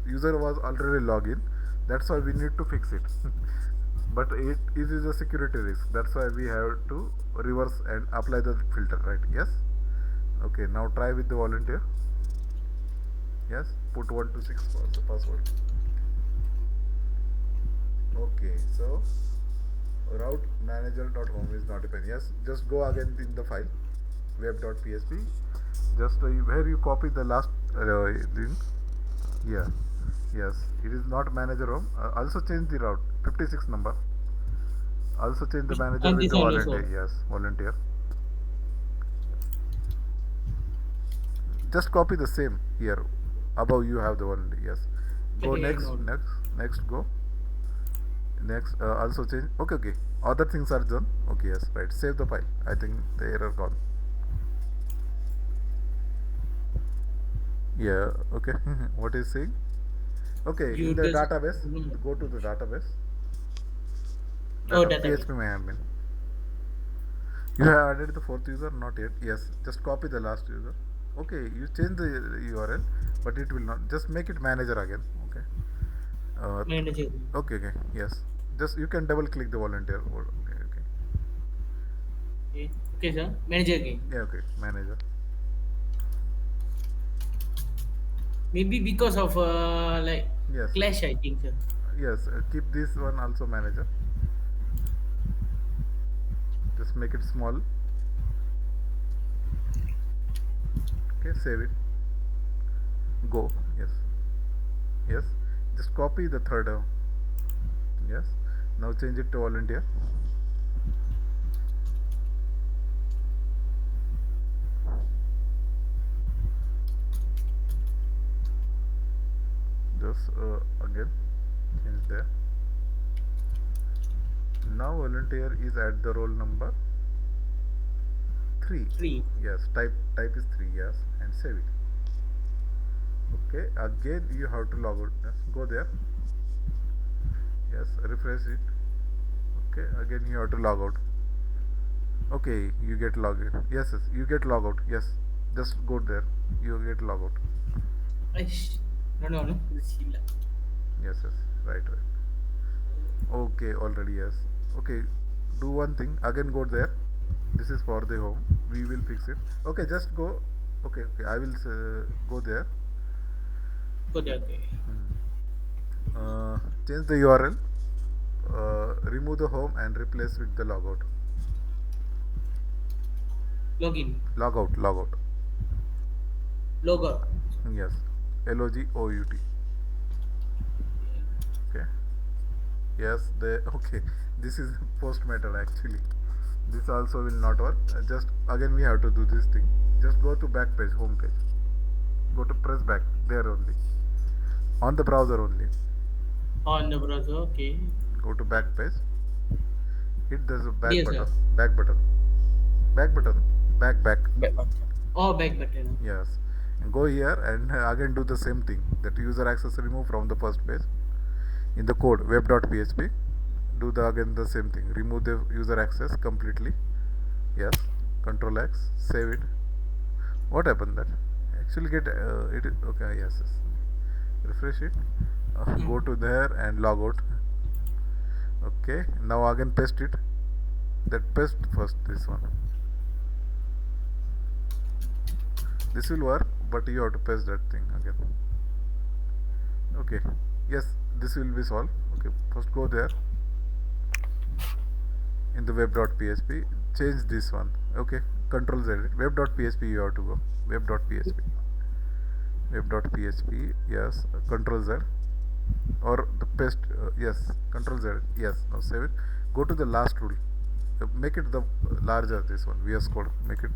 user was already login. That's why we need to fix it. But it is a security risk. That's why we have to reverse and apply the filter, right? Yes. Okay, now try with the volunteer. Yes, put 126 for the password. Okay, so route manager.home is not open. Yes, just go again in the file web.php. Just where you copy the last thing. Yeah, yes, it is not manager home. Also change the route 56 number. Also change the manager And with this the one volunteer. also. Yes, volunteer. Just copy the same here. Above you have the volunteer. Yes. Go Okay, next, no. next. Go. Next. Also change. Okay. Other things are done. Okay. Yes. Right. Save the file. I think the error gone. Yeah. Okay. What is saying? Okay. You In the just database, go to the database. oh That database. PHP may have been. You have added the fourth user, not yet. Yes, just copy the last user. Okay, you change the URL, but it will not. Just make it manager again. Okay. Manager. Okay. Yes. Just you can double click the volunteer. Okay. Okay. Okay, sir. Manager again. Yeah. Okay. Manager. Maybe because of like Yes. clash, I think, sir. Yes. Keep this one also manager. Just make it small. Okay. Save it. Go. Yes. Just copy the third. Yes. Now change it to volunteer. Just again change there. Now volunteer is at the roll number 3. 3. Yes, type is 3. Yes, and save it. Okay, again you have to log out. Yes, go there. Yes, refresh it. Okay, again you have to log out. Okay, you get login. Yes, you get log out. Yes, Just go there. You get log out. Aish. No. Sila. Yes, yes. Right, right. Okay, already yes. Okay, do one thing. Again, go there. This is for the home. We will fix it. Okay, just go. Okay, okay. I will go there. Good, okay. Change the URL. Remove the home and replace with the logout. Login. Logout, logout. Logo. Yes. LOGOUT. Okay. Yes, they okay. This is the post method actually. This also will not work. Just again we have to do this thing. Just go to back page, home page. Go to press back there only. On the browser only. On the browser, okay. Go to back page. Hit the back Yes, button. sir. Back button. Back button. Back. Back button. Oh, back button. Yes. And go here and again do the same thing. That user access remove from the first page. In the code web.php. Do the again the same thing. Remove the user access completely. Yes. Control X. Save it. What happened there? Actually get it. Okay. Yes. Refresh it. Go to there and log out. Okay. Now again paste it. That paste first this one. This will work, but you have to paste that thing again. Okay. Yes, this will be solved. Okay. First go there. In the web.php, change this one. Okay. Control Z. Web.php you have to go. Web.php. Web.php. Yes. Control Z. Or the paste. Yes. Control Z. Yes. Now save it. Go to the last rule. Make it the larger. This one. VS Code. Make it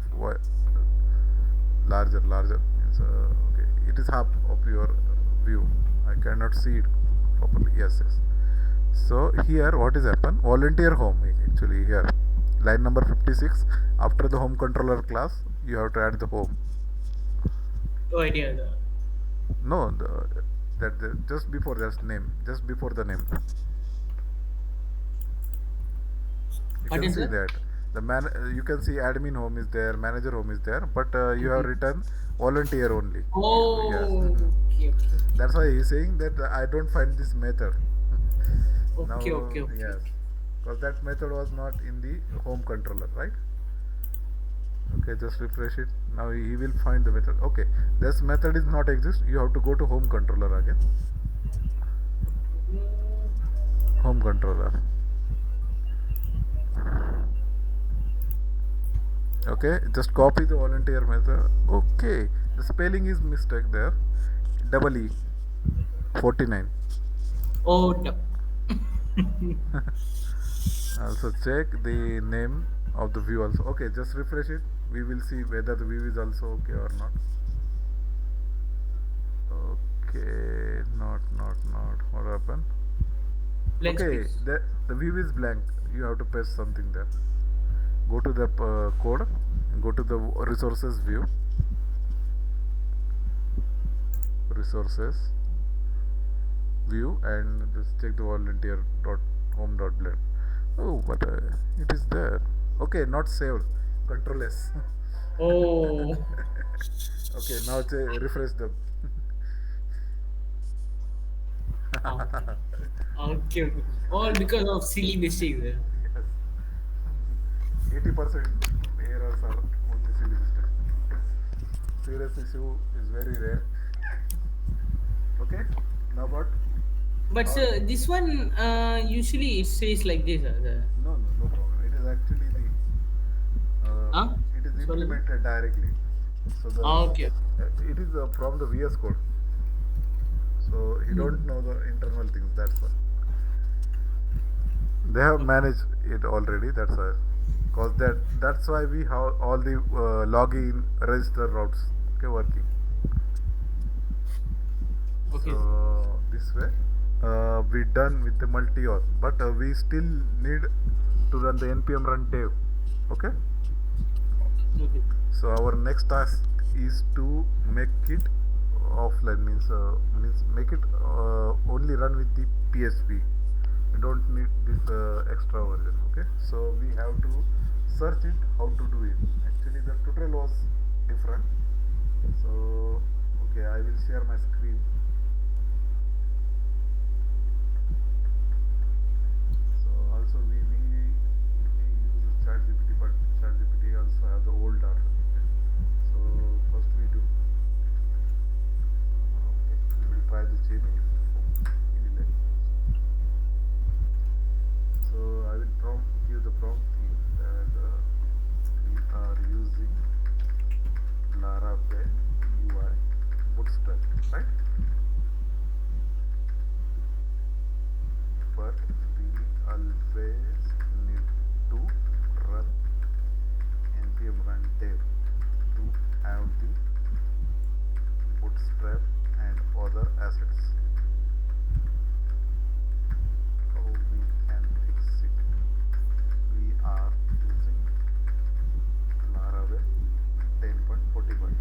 larger. Means, okay. It is half of your view. I cannot see it properly. Yes. So here what is happen? Volunteer home actually here. Line number 56. After the home controller class, you have to add the home. No idea. No, just before that's name. Just before the name. You What can is see that? that you can see admin home is there, manager home is there, but you have written volunteer only. Oh, Yes. okay. That's why he's saying that I don't find this method. Now, Okay. yes, because that method was not in the home controller, right? Okay, just refresh it. Now he will find the method. Okay, this method is not exist. You have to go to home controller again. Home controller. Okay, just copy the volunteer method. Okay, the spelling is mistake there. Double E 49. Oh, no. Also check the name of the view also. Okay, just refresh it. We will see whether the view is also okay or not. Okay, not. What happened? Blank Okay, space. the view is blank. You have to paste something there. Go to the code and go to the resources view. Resources view and just check the volunteer dot home dot blend. Oh, but it is there. Okay, not saved. Control S. Oh. Okay, now refresh the. Okay. All because of silly mistakes. Yes. 80% errors are only silly mistakes. Serious issue is very rare. Okay, now what? But sir, this one usually it says like this. No problem. It is actually Huh? it is Sorry. implemented directly. So Okay. it is from the VS Code. So you don't know the internal things. That's why they have managed it already. That's why, cause that's why we have all the login register routes working. Okay. So this way we done with the multi-auth, but we still need to run the npm run dev. Okay. Okay. So our next task is to make it offline, means make it only run with the PHP. We don't need this extra version. Okay, so we have to search it how to do it. Actually, the tutorial was different. So okay, I will share my screen. So also we use ChatGPT, but ChatGPT also have the old data. Okay? So first we do. Okay, we will try the Gemini. So I will give the prompt theme that we are using Laravel UI Bootstrap, right? But we always need to run npm run dev to have the Bootstrap and other assets. How we can fix it? We are using Laravel 10.45.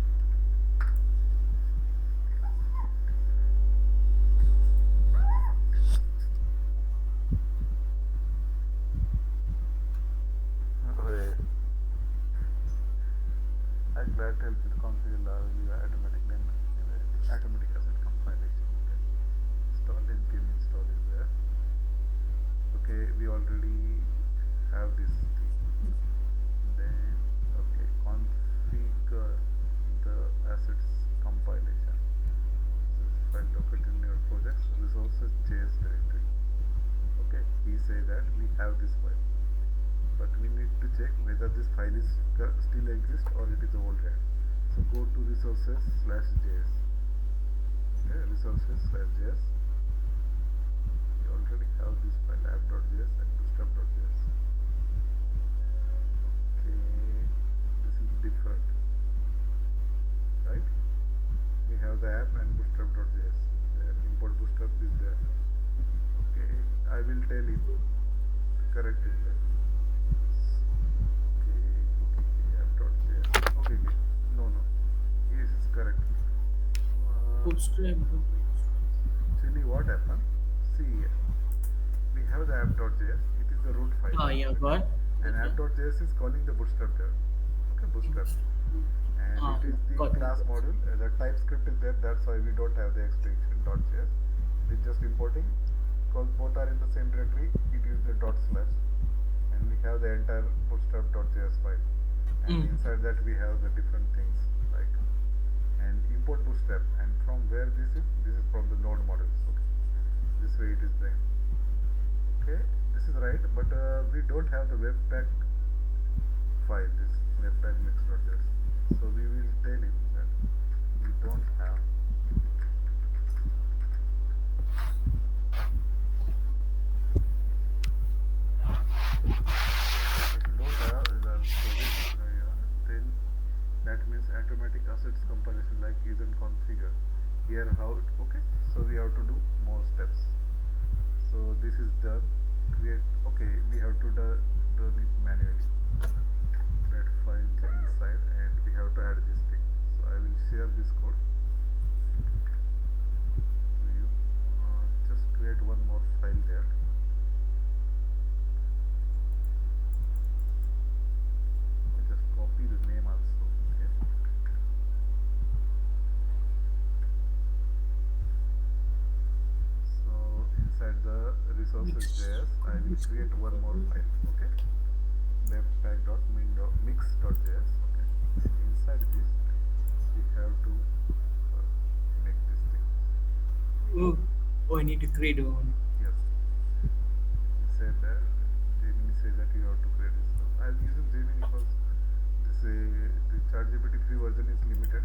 Okay. I glad to help you to configure Laravel UI automatic asset compilation. Okay. Install npm install is there. Okay, we already have this thing. Then okay, configure the assets compilation. This is file located in your projects resources JS directory. Okay, we say that we have this file, but we need to check whether this file is still exists or it is old hat. So go to resources/js. Okay, resources/js. We already have this file app.js and bootstrap.js. Okay, this is different, right? We have the app and bootstrap.js. There, import bootstrap is there. Okay, I will tell you correct it there. Okay, app.js. Okay, okay. No, no. Yes, it's correct. Bootstrap. Actually, what happened? See, we have the app.js. It is the root file. Oh, yeah, got. And app.js is calling the bootstrap there. Okay, bootstrap. And it is the Got it. class module. The TypeScript is there. That's why we don't have the extension .js. It is just importing. Because both are in the same directory, it is the dot slash. And we have the entire bootstrap.js file. And inside that we have the different things like and import bootstrap. And from where this is from the node models. Okay, this way it is there. Okay, this is right, but we don't have the webpack file, this webpack mix.js. So we will tell him that we don't have if you don't have the project then that means automatic assets compilation like isn't configured. Here how it, okay, so we have to do more steps. So this is done. Create, okay, we have to done it manually. That file inside and we have to add this thing. So I will share this code to you. Just create one more file there. Just copy the name also. Okay. So inside the resources.js, I will create one more file. Okay. Webpack.mix.js. Okay. And inside this, we have to make this thing. Oh, I need to create one. Yes. He said that Gemini says that you have to create this. So I'm using Gemini because this the ChatGPT free version is limited.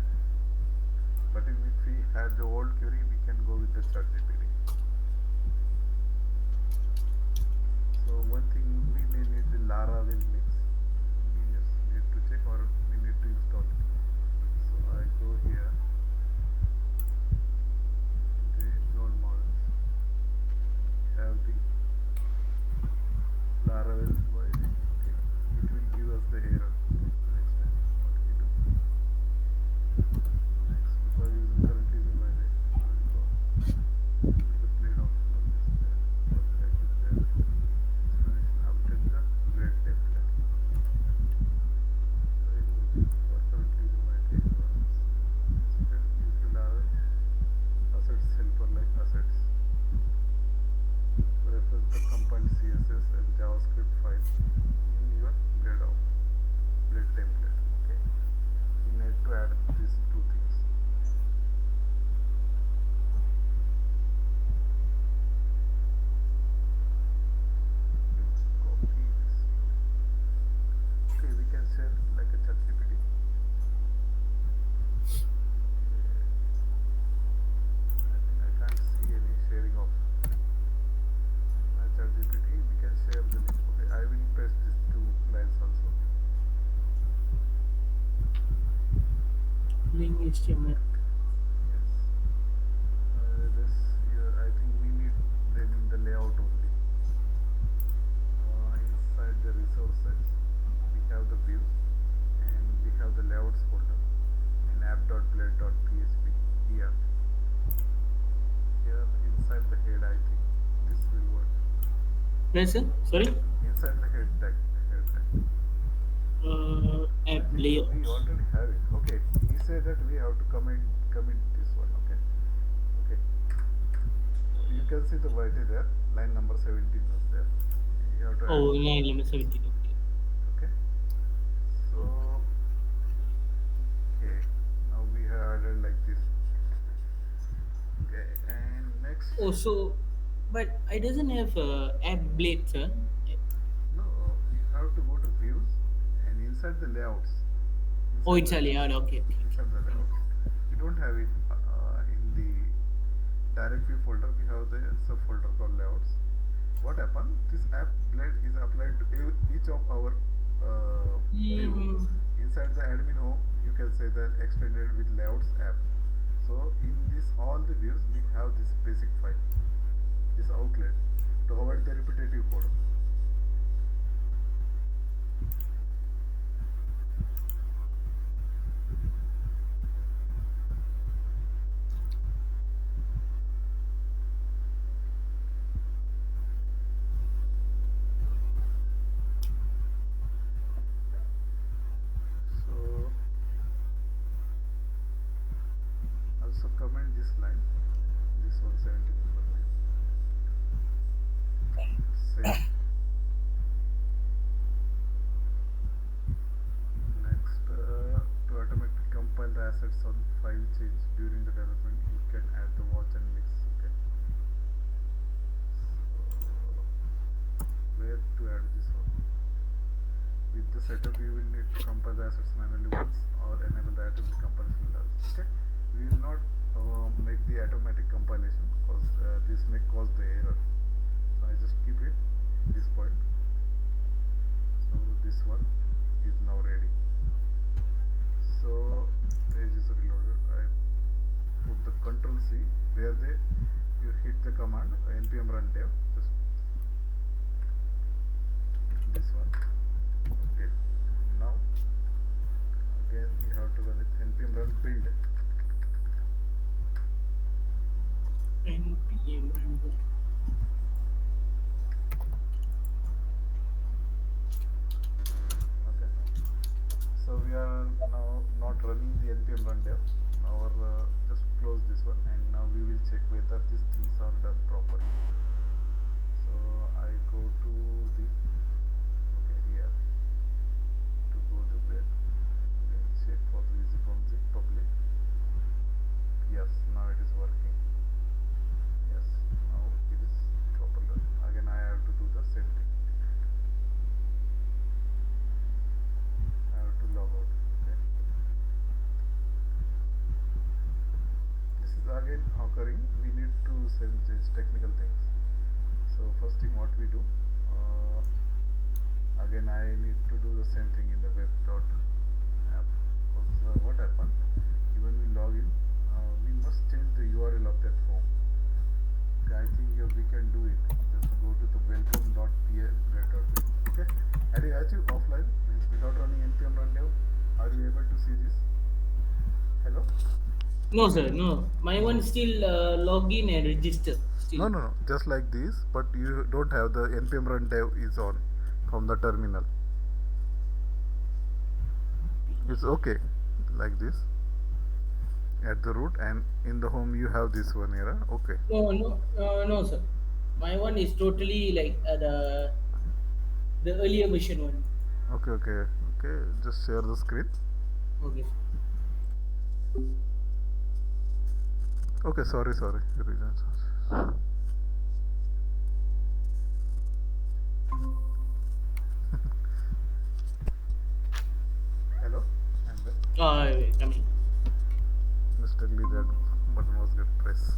But if we had the old query, we can go with the ChatGPT. So one thing we may need the Laravel mix. We just need to check or we need to install it. So I go here. The node models have the Laravel UI. Okay, it will give us the error. Next time, what we do? Next, because using currently using by the play of this there. What that is there. Explanation update the grade template. Link HTML. Yes. This I think we need them in the layout only. Inside the resources, we have the views and we have the layouts folder in app.blade.php here. Here inside the head, I think this will work. Yes, sir. Sorry. Inside the head tag. I App think layout. we already have it. Okay, he said that we have to comment this one. Okay, okay. You can see the word is there. Line number 17 was there. You have to add. Oh, line number 17. Okay. Okay. So okay, now we have added like this. Okay, and next. Oh, so, but I doesn't have app blade, sir. No, you have to go to views and inside the layouts. Oh, Inside it's a layout. Okay, okay. inside the layouts. We don't have it in the direct view folder. We have the subfolder called layouts. What happened? This app blade is applied to each of our view. Mm, Inside the admin home, you can say that extended with layouts app. So in this all the views, we have this basic file, this outlet, to avoid the repetitive code. So also comment this line, this 170 number line. Save. Next, to automatically compile the assets on file change during the development, you can add the watch and mix. Okay. So where to add this one? With the setup, you will need to compile the assets manually once or enable the automatic compilation does. Okay. We will not make the automatic compilation because this may cause the error. So I just keep it this point. So this one is now ready. So page is reloaded. I put the Control C where you hit the command npm run dev. Just this one. Okay. Now again you have to run it npm run build. npm run. Okay. So we are now not running the npm run dev. Our just close this one and now we will check whether these things are done properly. So I go to the here to go to web and check for the EasyConfig public. Yes, now it is working. Yes, now it is properly. Again I have to do the same thing. I have to log out. Okay. This is again occurring. We need to send these technical things. So first thing what we do, again I need to do the same thing in the web.app because what happened, even we log in, we must change the URL of that form. Okay, I think we can do it. Just go to the welcome.pl. Okay, had you achieved offline means without running npm run dev. Are you able to see this? Hello? No, sir. No, my one still login and register. Still. No. Just like this, but you don't have the npm run dev is on from the terminal. It's okay like this at the root, and in the home you have this one here. Okay. No, sir. My one is totally like the earlier version one. Okay. Just share the screen. Okay. Okay. Sorry. Hello. And Coming. mistakenly that button was get pressed.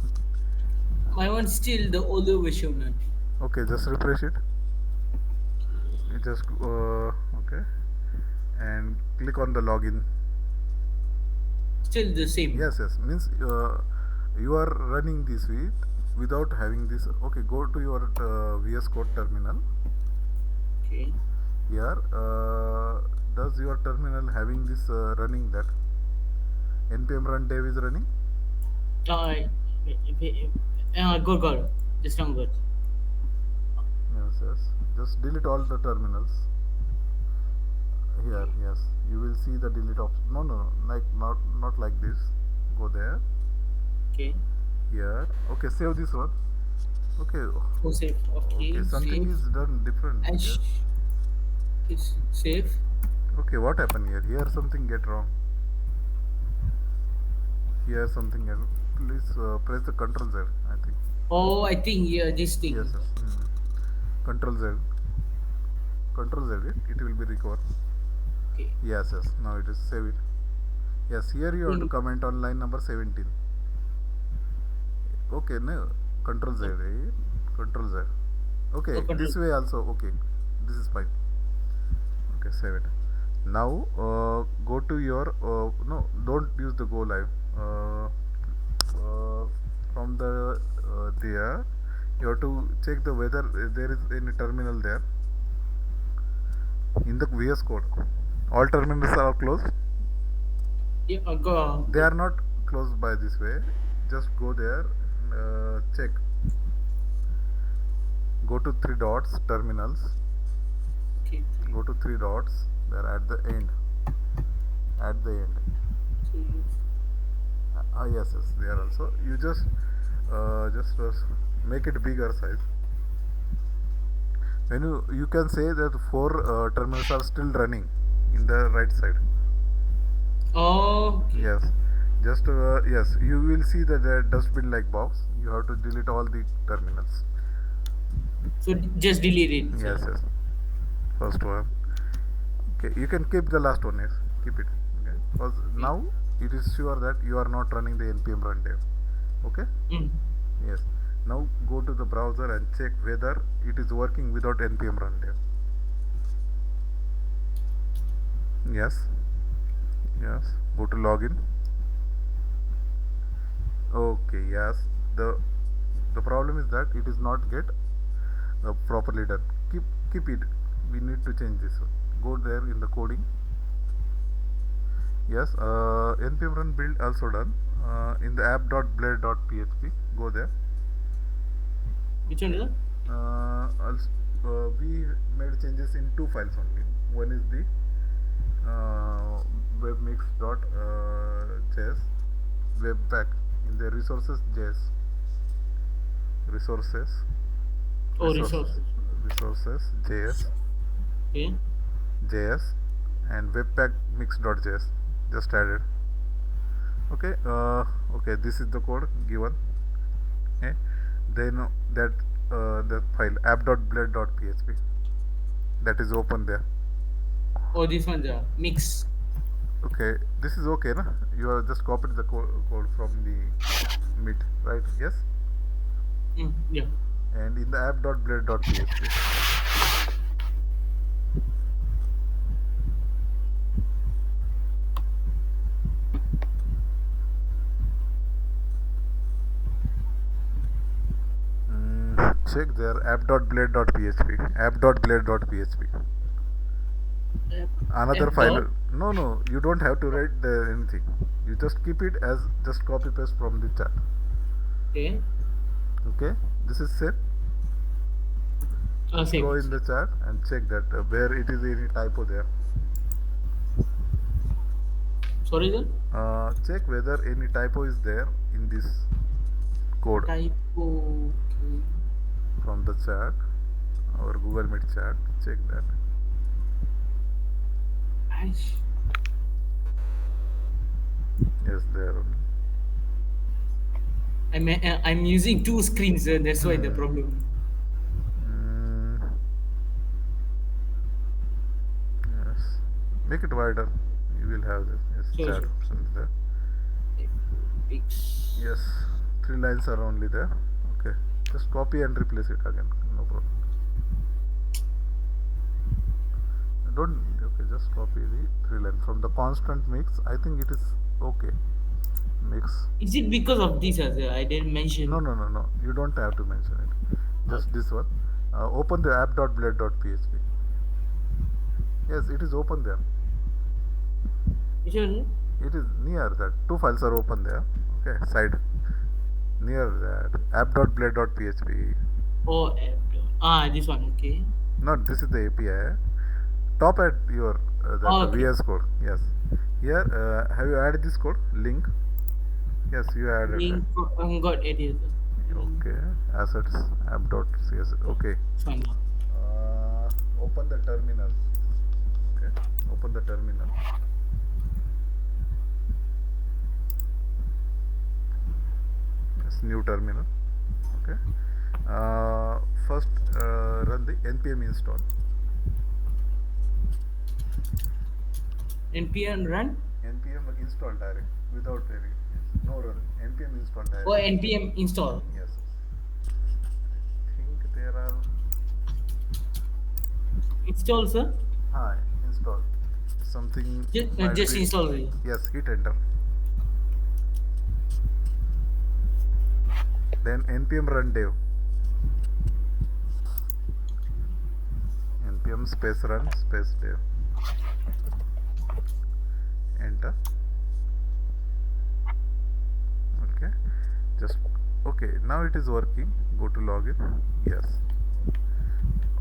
My one still the older version one. Okay. Just refresh it. You just okay, and click on the login. still the same. Yes, means you are running this without having this. Okay, go to your VS Code terminal. Okay. Here, does your terminal having this running that npm run dev is running? Uh, good. Just not good. Yes. Just delete all the terminals. Here, yes, you will see the delete option. No, like not like this. Go there. Okay. Here, okay, save this one. Okay, So save. okay, Okay. something Save. is done different And here. it's save. Okay, what happened here? Here something get wrong. Here something else. Please press the Control Z. I think. Oh, I think yeah, this thing. Yes. Control Z. Control Z. It will be recovered. Okay. Yes. Now it is save it. Yes. Here you have to Mm. comment on line number 17. Okay. No. Control Z. Right? Control Z. Okay. Oh, control. This way also. Okay. This is fine. Okay. Save it. Now go to your no. Don't use the go live. From the there you have to check the whether there is any terminal there in the VS Code. All terminals are closed. Yeah, go. They are not closed by this way. Just go there, check. Go to three dots, terminals. Okay. Go to three dots. They're at the end. At the end. Yes, they are also. You just make it bigger size. When you can say that four terminals are still running in the right side. Oh. Okay. Yes, just yes, you will see that the dustbin like box. You have to delete all the terminals. So just delete it. Yes, first one. Okay, you can keep the last one. Yes, keep it. Okay, because now it is sure that you are not running the npm run dev. Okay. Mm. Yes. Now go to the browser and check whether it is working without npm run dev. Yes. Go to login. Okay. Yes. The problem is that it is not get properly done. Keep it. We need to change this one. Go there in the coding. Yes. npm run build also done. In the app.blade.php. Go there. Which one is that? Also, we made changes in two files only. One is the webmix.js webpack in the resources.js resources Oh, resources. js Okay. js and webpack mix.js just added. Okay. Okay, this is the code given. Okay, then that file app.blade.php that is open there. Oh, this one's a mix. Okay, this is okay, na? You have just copied the code from the Meet, right? Yes. Yeah. And in the app.blade.php. Check there app.blade.php. App.blade.php. Another App file. dot. No, you don't have to write anything. You just keep it as just copy paste from the chat. Okay. Okay, this is safe. Same. Go in the chat and check that where it is any typo there. Sorry, sir. Check whether any typo is there in this code Typo. Okay. from the chat, our Google Meet chat. Check that. Aish. Yes, there only. I'm using two screens, sir. That's why the problem. Yes. Make it wider. You will have this. Yes, Sure, chat sure. options there. Fix. Yes, 3 lines are only there. Okay, just copy and replace it again. No problem. Don't. Okay, just copy the 3 lines from the constant mix. I think it is okay. mix. Is it because of this, sir? I didn't mention. No. You don't have to mention it. Just this one. Open the app.blade.php. Yes, it is open there. Which one? It is near that. Two files are open there. Okay, side. Near that. App.blade.php. Oh, this one. Okay. Not this is the API. Top at your that Oh, okay. VS Code. Yes. Here, have you added this code? Link. Yes, you added Link that. got it, sir. Okay. Assets app.cs. Okay. Fine. Open the terminal. Okay. Open the terminal. Yes, new terminal. Okay. First, run the npm install. npm run. npm install direct without any. Yes. No run. npm install direct. Oh, npm install. Yes. I think there are. Install, sir. Hi, install. Something. might Just be- install it. Yes, hit enter. Then npm run dev. npm space run space dev. Enter. Okay. Just okay. Now it is working. Go to login. Yes.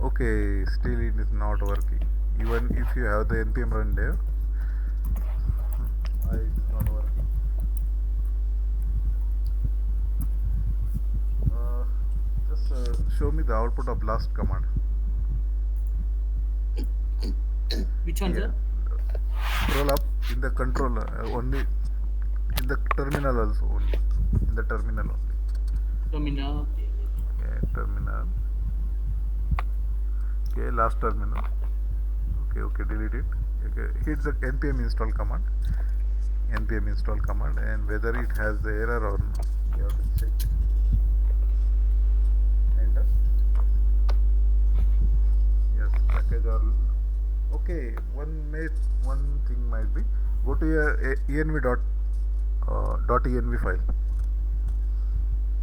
Okay. Still it is not working. Even if you have the npm run dev. Why it is not working? Just show me the output of last command. Which one, sir? Scroll up in the control only in the terminal also only in the terminal only. Terminal. Okay. Okay, terminal. Okay, last terminal. Okay, delete it. Okay, hit the npm install command. npm install command and whether it has the error or not. You have to check. Enter. Yes, package or okay. One thing might be go to your env file.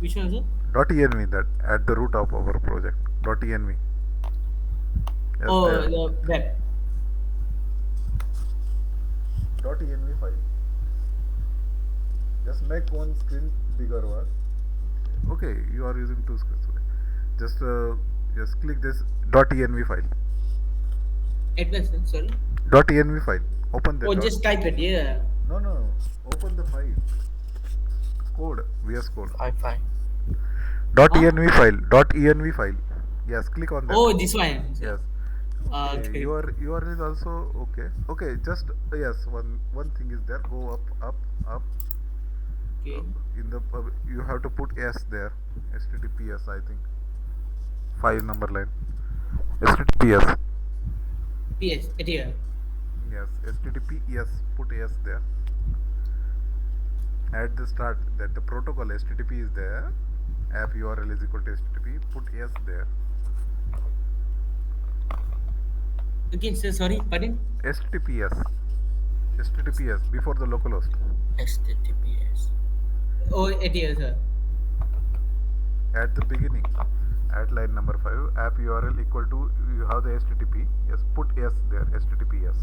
Which one, sir? .env that at the root of our project. .env. Yes, Oh, there. the web. .env file. Just make one screen bigger one. Okay, you are using two screens. Okay. Just click this .env file. Advanced, sir. Sorry. .env file. Open that. Oh, just type it. Yeah. No. Open the file. Code. VS Code. Fine. .env file. .env file. Yes, click on that. Oh, this one. Yes. Okay. Your URL is also okay. Okay, just yes. One thing is there. Go up. Okay. In the you have to put S there. HTTPS I think. 5 number line. HTTPS. PS. It here. Yes. HTTPS. Put S there. At the start that the protocol HTTP is there. App URL is equal to HTTP. Put S there. Again, sir. Sorry. Pardon. HTTPS. HTTPS before the localhost. HTTPS. Oh, it here, sir. At the beginning, at line number 5, app URL equal to you have the HTTP. Yes, put S there. HTTPS.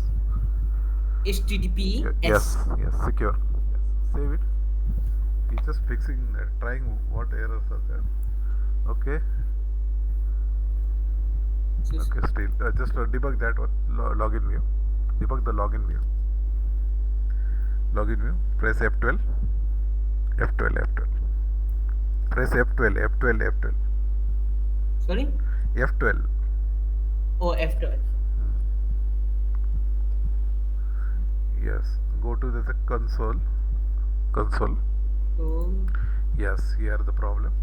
HTTP. Yes, secure. Yes, save it. We just fixing, trying what errors are there. Okay. Okay, still just debug that one. Login view. Debug the login view. Login view. Press F12. F12. Press F12. Sorry. F12. Oh, F12. Yes. Go to the console. So, Yes, here the problem.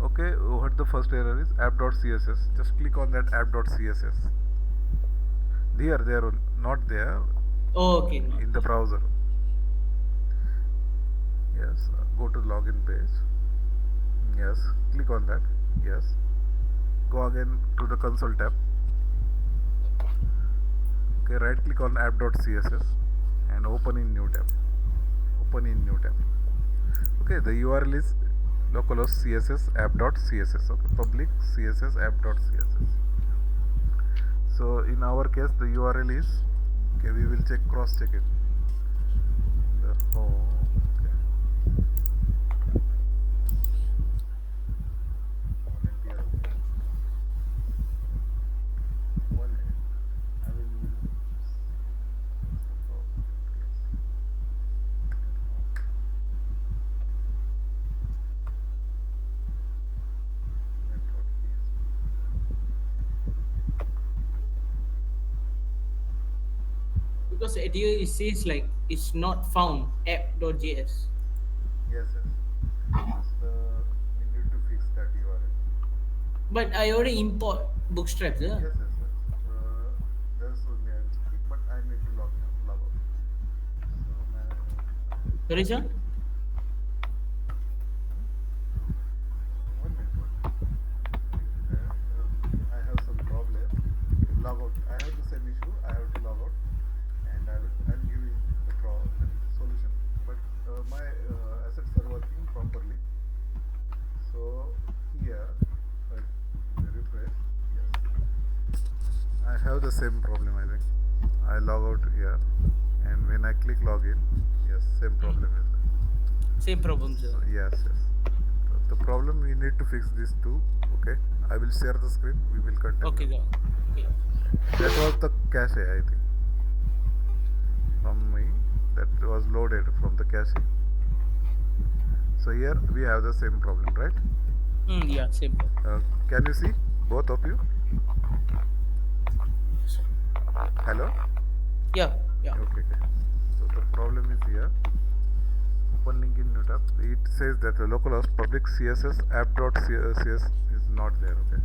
Okay, what the first error is app.css. Just click on that app.css. There, not there oh, okay. No. in the browser. Yes, go to login page. Yes, click on that. Yes, go again to the console tab. Okay, right click on app.css and open in new tab. Okay, the URL is localhost css app.css. Okay, public css app.css. So in our case, the URL is, okay, we will cross check it. The home. Okay. Volunteer. One minute. I will see what's the problem. Because at here it says like it's not found app.js. Yes, yes. Just we need to fix that URL. But I already import Bootstrap, yeah? Yes, yes, yes. There's only I'm checking, but I need to log out. So Sorry, sir? one minute, one minute. I have some problem. Log out. I have the same issue. I have to log out, and I'll give you the solution. But my assets are working properly. So here, if I refresh, yes, I have the same problem. I think I log out here, and when I click login, yes, same problem is there. Same problem, sir. So, yes, yes. The problem we need to fix this too. Okay, I will share the screen. We will continue. Okay, sir. Okay. That was the cache, I think, from me. That was loaded from the cache. So here we have the same problem, right? Yeah, same problem. Can you see both of you? Hello. Yeah, yeah. Okay, okay. So the problem is here. Open link in new tab. It says that the localhost public CSS app.css is not there. Okay.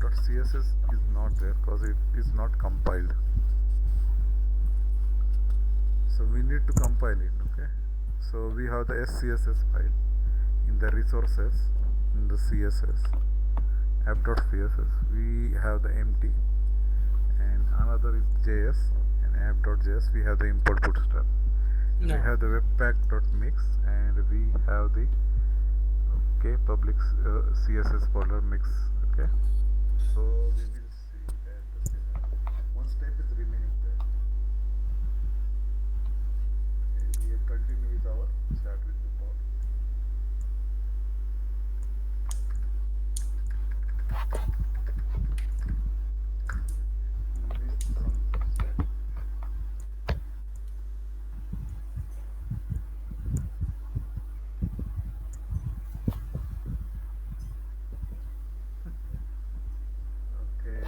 .css is not there because it is not compiled. So we need to compile it. Okay. So we have the SCSS file in the resources in the CSS app.css. We have the empty, and another is JS and app.js. We have the import bootstrap. No. We have the webpack.mix, and we have the public CSS folder mix. Okay, so we will see that the one step is remaining there. Okay, we continue with our chat with the bot. We missed some step. Okay.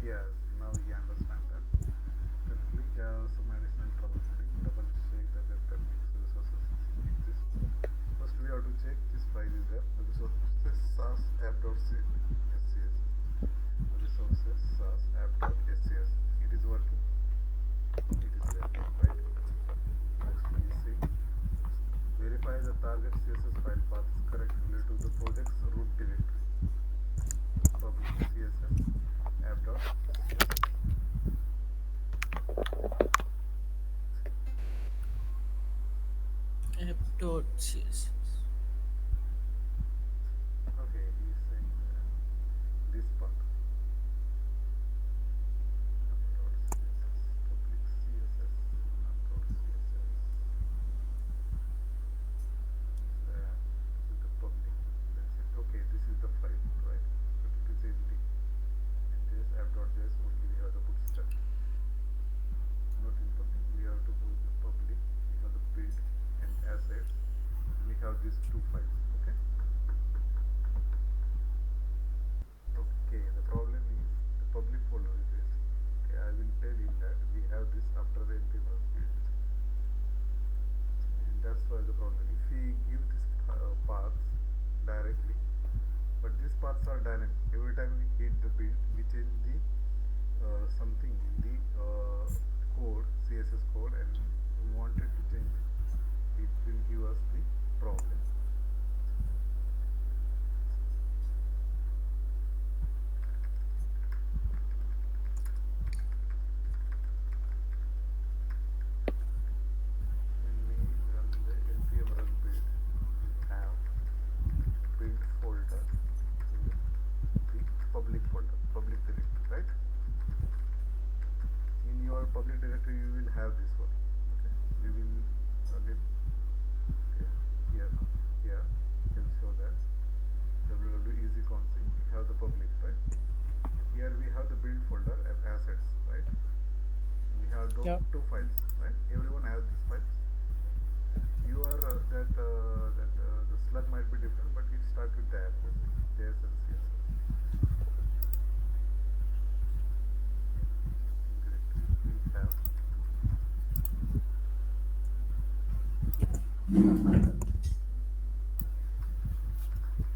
Yes, now we understand that. Currently, some additional troubleshooting. Double check that the webpack resources exist. First, we have to check this file is there. The resources SAS app.scs. Resources SAS app.scs. It is working. It is there, right? Next, we see verify the target CSS file path is correct related to the project's root directory. Public CSS app.css. App.css. Okay, he is saying this part. App.css, public CSS, app.css. There, this is the public. That's it. Okay, this is the file, right? But it is empty. And this app.js only we have the bootstrap. Not in public. We have to go in the public. We have the build and assets. And we have these two files. Okay. Okay, the problem is the public folder is this. Okay, I will tell him that we have this after the NP was built. And that's why the problem. If we give this paths directly, but these paths are dynamic. Every time we hit the build, we change the something in the code, CSS code, and we wanted to change it. It will give us the problem. When we run the npm run build, we have build folder in the public folder, public directory, right? In your public directory, you will have this one. Okay, we will again. Okay, here you can show that www.easyconc. We have the public, right? Here we have the build folder and assets, right? We have those Yeah. two files, right? Everyone has these files. Your the slug might be different, but it starts with the address, JS and CSS. Directory we have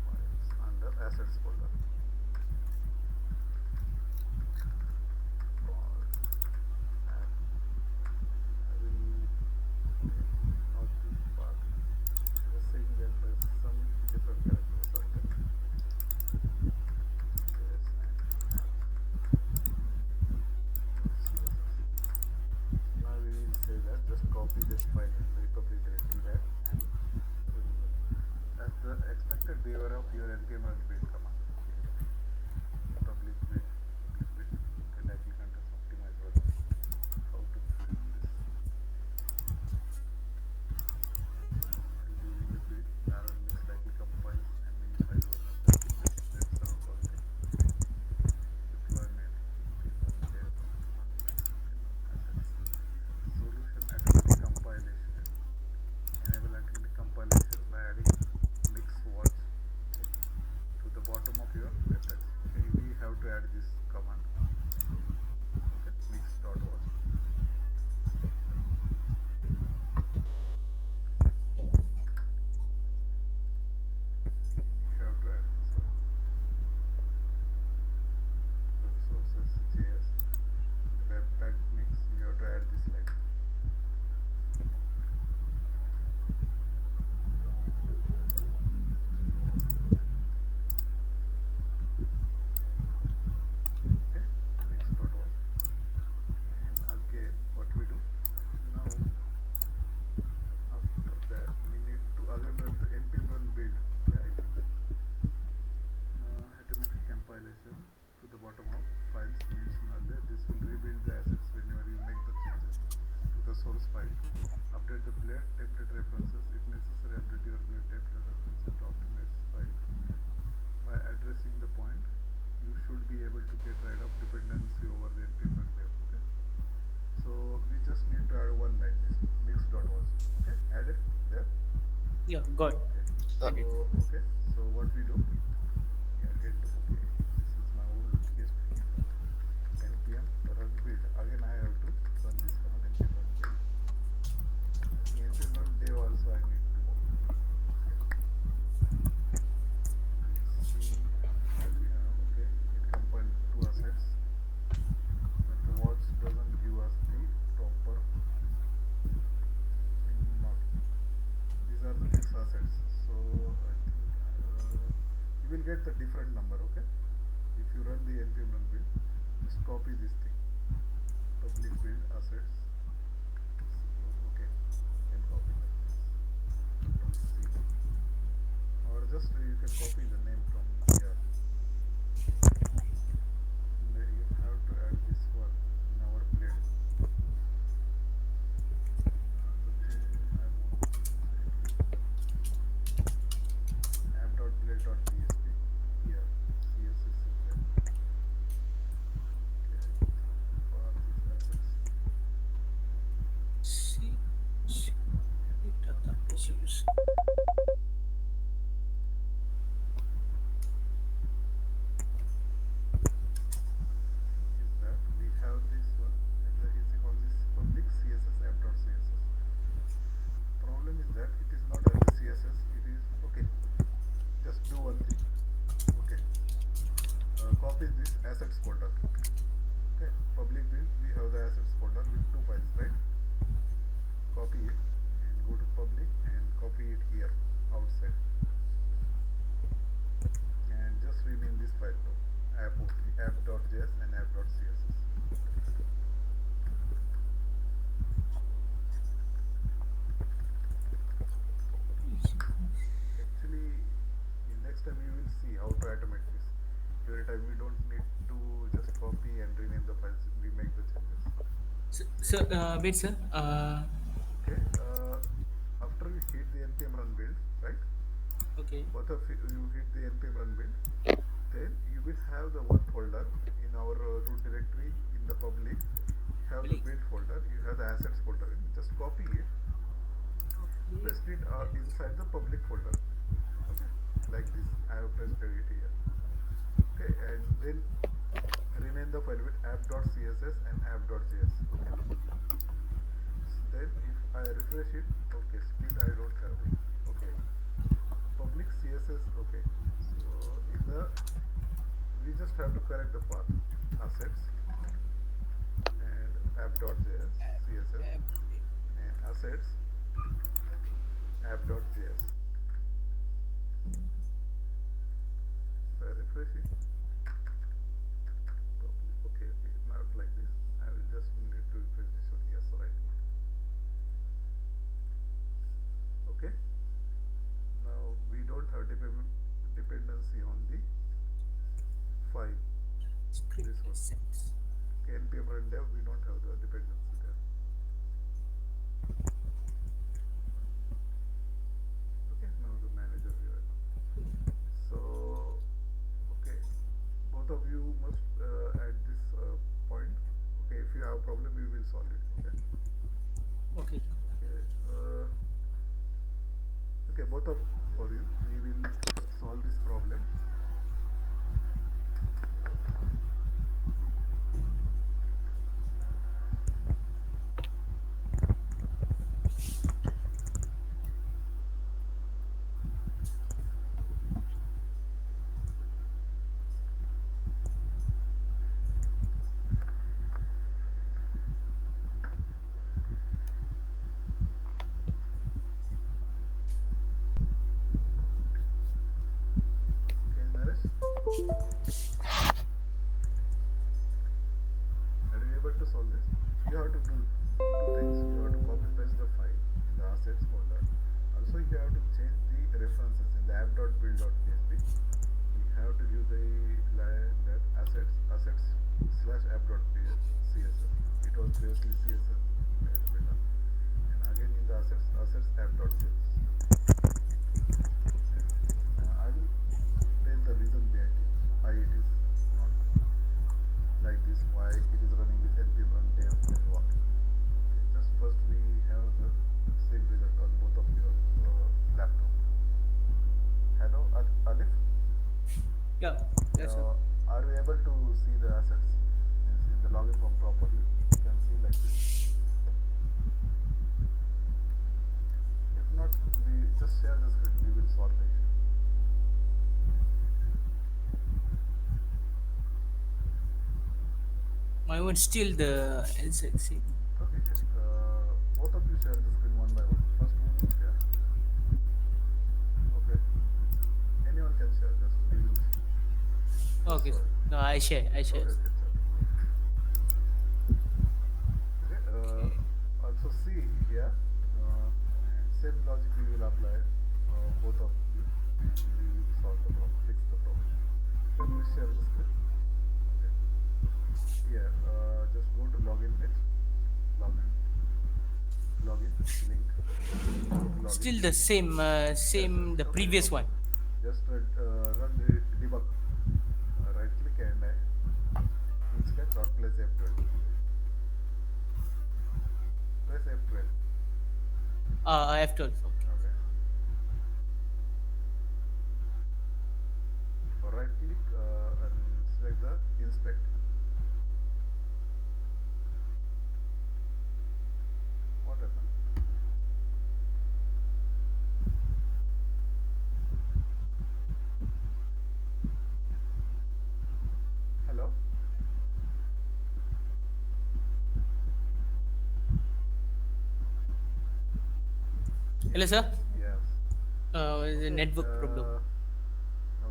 files under assets folder called app. I will not this part. Just saying that there's some different characters on there. JS and app. CSS. Now we will say that just copy this file in the public directory there and remove it. As the expected behavior of your npm run build command. Public build, okay, likely contains optimized version. How to build this? During the build, run mix likely compiles and minifies vulnerabilities. That's our content. Deployment, JS, assets. Solution automatic compilation. Enable automatic compilation by adding mix watch to the bottom of your webpage. Okay, we have to add this command. Okay, mix.watch. You have to add this one. Resources JS. Webpack mix. You have to add this line. Okay, mix.watch. And again, what we do now, after that, we need to again run the npm run build. Yeah, automatic compilation to the bottom of files mentioned earlier. This will rebuild the assets whenever you make the changes to the source file. Update the player template references. If necessary, update your player template references to optimize file. By addressing the point, you should be able to get rid of dependency over the npm run layer. Okay. So we just need to add one line, this mix.watch. Okay, add it there. Yeah, good. Okay. Okay. So what we do? Yeah, get okay. This is my old PHP npm run build. Again, I have to run this command npm run build. npm run dev also I need to move. See what we have. Okay, it compiled two assets, but the watch doesn't give us the proper. Not. These are the fixed assets. So I think you will get the different number. Okay, if you run the npm run build, just copy this thing. Public build assets. Okay, you can copy that. Control C. Or just you can copy the name from here. And then you have to add this one in our plate. The thing I want to say app.plate.php here. CSS is there. Okay, for these assets. See, data issues. it here outside and just rename this file to app.js and app.css. Actually, next time you will see how to automate this. Every time we don't need to just copy and rename the files, we make the changes. Wait, sir. Okay, after you hit the npm run build, right? Okay. Both of you hit the npm run build, then you will have the one folder in our root directory in the public. You have the Public. build folder, you have the assets folder. Just copy it, paste it inside the public folder. Okay, like this. I have pasted it here. Okay, and then rename the file with app.css and app.js. Okay, then if I refresh it, okay, still I don't have it. Okay, public css. Okay, so in the we just have to correct the path assets and app.js css and assets app.js. So I refresh it. Okay, okay, not like this. I will just need to refresh this one. Yes, right. Okay. Now we don't have dependency on the file. Script This one. assets. Okay, npm run dev, we don't have the dependency there. Okay, now the manager here. So, okay, both of you must at this point. Okay, if you have a problem, we will solve it. Okay. Okay. Okay. Okay, both of for you, we will solve this problem. Okay, Naresh, are you able to solve this? You have to do two things. You have to copy paste the file in the assets folder. Also, you have to change the references in the app.build.php. You have to give the line that assets slash app.css. It was previously css builder. And again in the assets app.js. I will tell the reason behind it, why it is not like this, why it is running with npm run dev and what. Okay, just first we have the same result on both of your laptop. Hello, Alif. Yeah. Yes, sir. Are you able to see the assets? Means in the login form properly, you can see like this. If not, we just share the screen. We will solve the issue. My one still the LZC. Okay, both of you share the screen one by one. First, who will share? Okay, anyone can share. Just we will. Okay. Sorry. No, I share. I share. Okay, okay, sir. Okay, Okay. also see here, and same logic we will apply both of you, and we will solve the problem, fix the problem. So please share the screen. Okay. Here, just go to login page, login, login link, login. Still the same. Same. The Okay, previous okay. one. Just run the debug. Right click and inspect or place F12. Press F12. F12. Okay. Okay. Right click and select the inspect. What happened? Hello? Hello, sir. Yes. The Okay. network problem.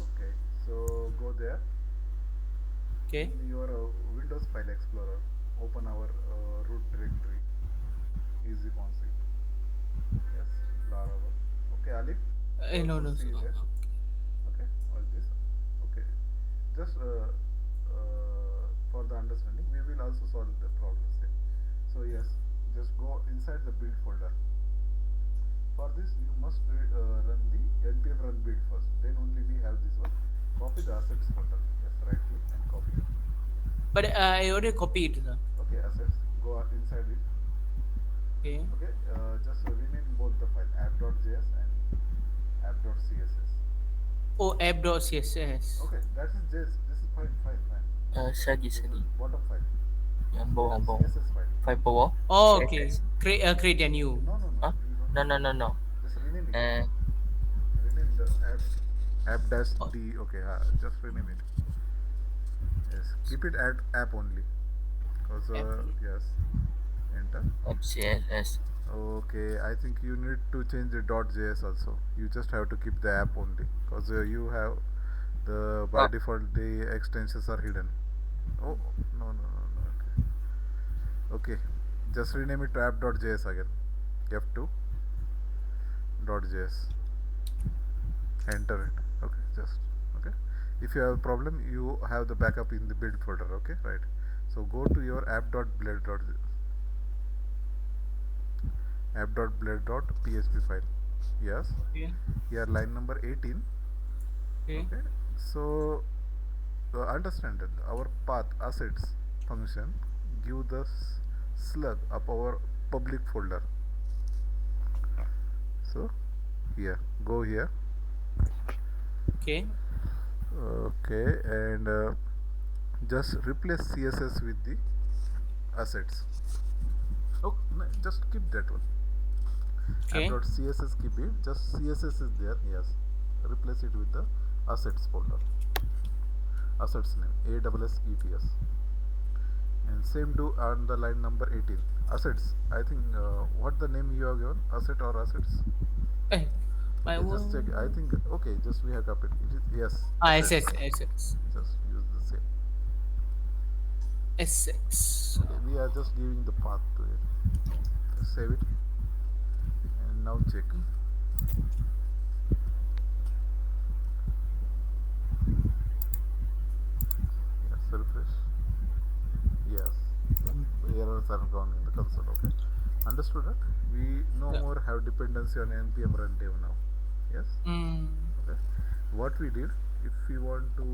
Okay. So go there. Okay. In your Windows File Explorer, open our root directory, easy config. Yes, Laravel. Okay, Alif, you No, also no. see there. Okay, all this. Okay, just for the understanding, we will also solve the problems there. So yes, just go inside the build folder. For this, you must run the npm run build first. Then only we have this one. Copy the assets folder. Yes, right click and copy. But I already copied. Sir. Okay, assets. Go inside it. Okay. Okay, just rename both the file app.js and app.css. Oh, app.css. Okay, that is JS. This is fine, fine, fine. Sagi This is Sagi. bottom file. Yang That bawah is bawah. CSS file. File bawah. Oh, okay. CSS. Create a new. No, no, no. Huh? You don't No need no that. no no. Just rename it. Uh, Rename the app dash Oh, d. Okay, just rename it. Yes, keep it at app only. Cause app. yes, enter. of CSS. Okay, I think you need to change the .js also. You just have to keep the app only, cause you have the by Oh, default the extensions are hidden. Oh no no no no. Okay, okay. Just rename it to app.js again. F2 .js. Enter it. Okay, just okay. If you have a problem, you have the backup in the build folder. Okay, right. So go to your app.blade.php file. Yes, Okay. here line number 18. Okay. Okay, so understand that our path assets function give the slug of our public folder. So here, go here. Okay. Okay, and just replace css with the assets. Oh no, just keep that one. Okay. app.css, keep it, just css is there. Yes, replace it with the assets folder. Assets name ASSETS. And same do on the line number 18. Assets, I think what the name you have given, asset or assets? Eh, my Okay, just check. I one. think okay, just we have copied it. Is yes, Ah, assets. SS. Just use the same. SS. Okay, we are just giving the path to it. Just save it and now check. Yes, refresh. Yes, errors are gone in the console. Okay, understood that? We no Yeah. more have dependency on npm runtime now. Yes. Mm. Okay. What we did, if we want to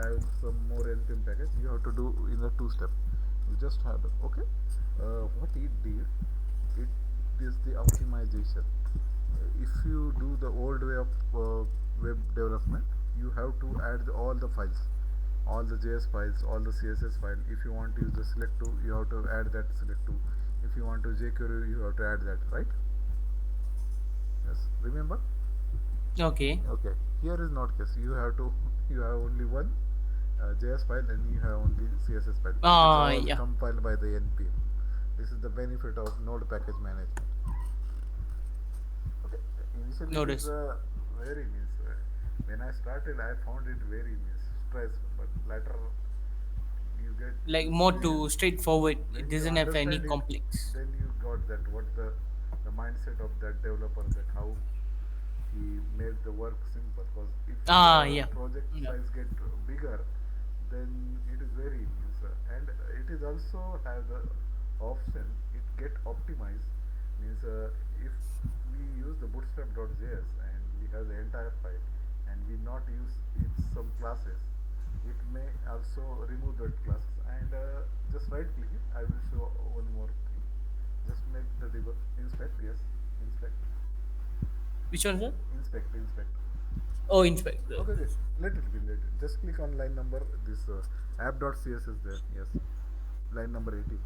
add some more npm package, you have to do in the two step. You just have to, okay. What it did, it is the optimization. If you do the old way of web development, you have to add all the files, all the JS files, all the CSS file. If you want to use the select to, you have to add that select to. If you want to jQuery, you have to add that, right? Yes. Remember? Okay. Okay, here is not case. You have to you have only one JS file and you have only CSS file. It is all Yeah. compiled by the npm. This is the benefit of node package management. Okay, initially it is Notice. very means when I started I found it very means stressful, but later you get Like more to experience. straightforward. It When you doesn't have any understand it, complex. then you got that what the mindset of that developer, that how he made the work simple. Because if the Yeah. project Yeah. size get bigger, then it is very means and it is also have the option it get optimized means if we use the bootstrap.js and we have the entire file and we not use its some classes, it may also remove that classes and just right click it. I will show one more thing. Just make the debug inspect. Yes, inspect. Which one, sir? Inspect. Oh, inspect. Okay, okay. Let it be. Let it. Just click on line number. This app.css there. Yes. Line number 18.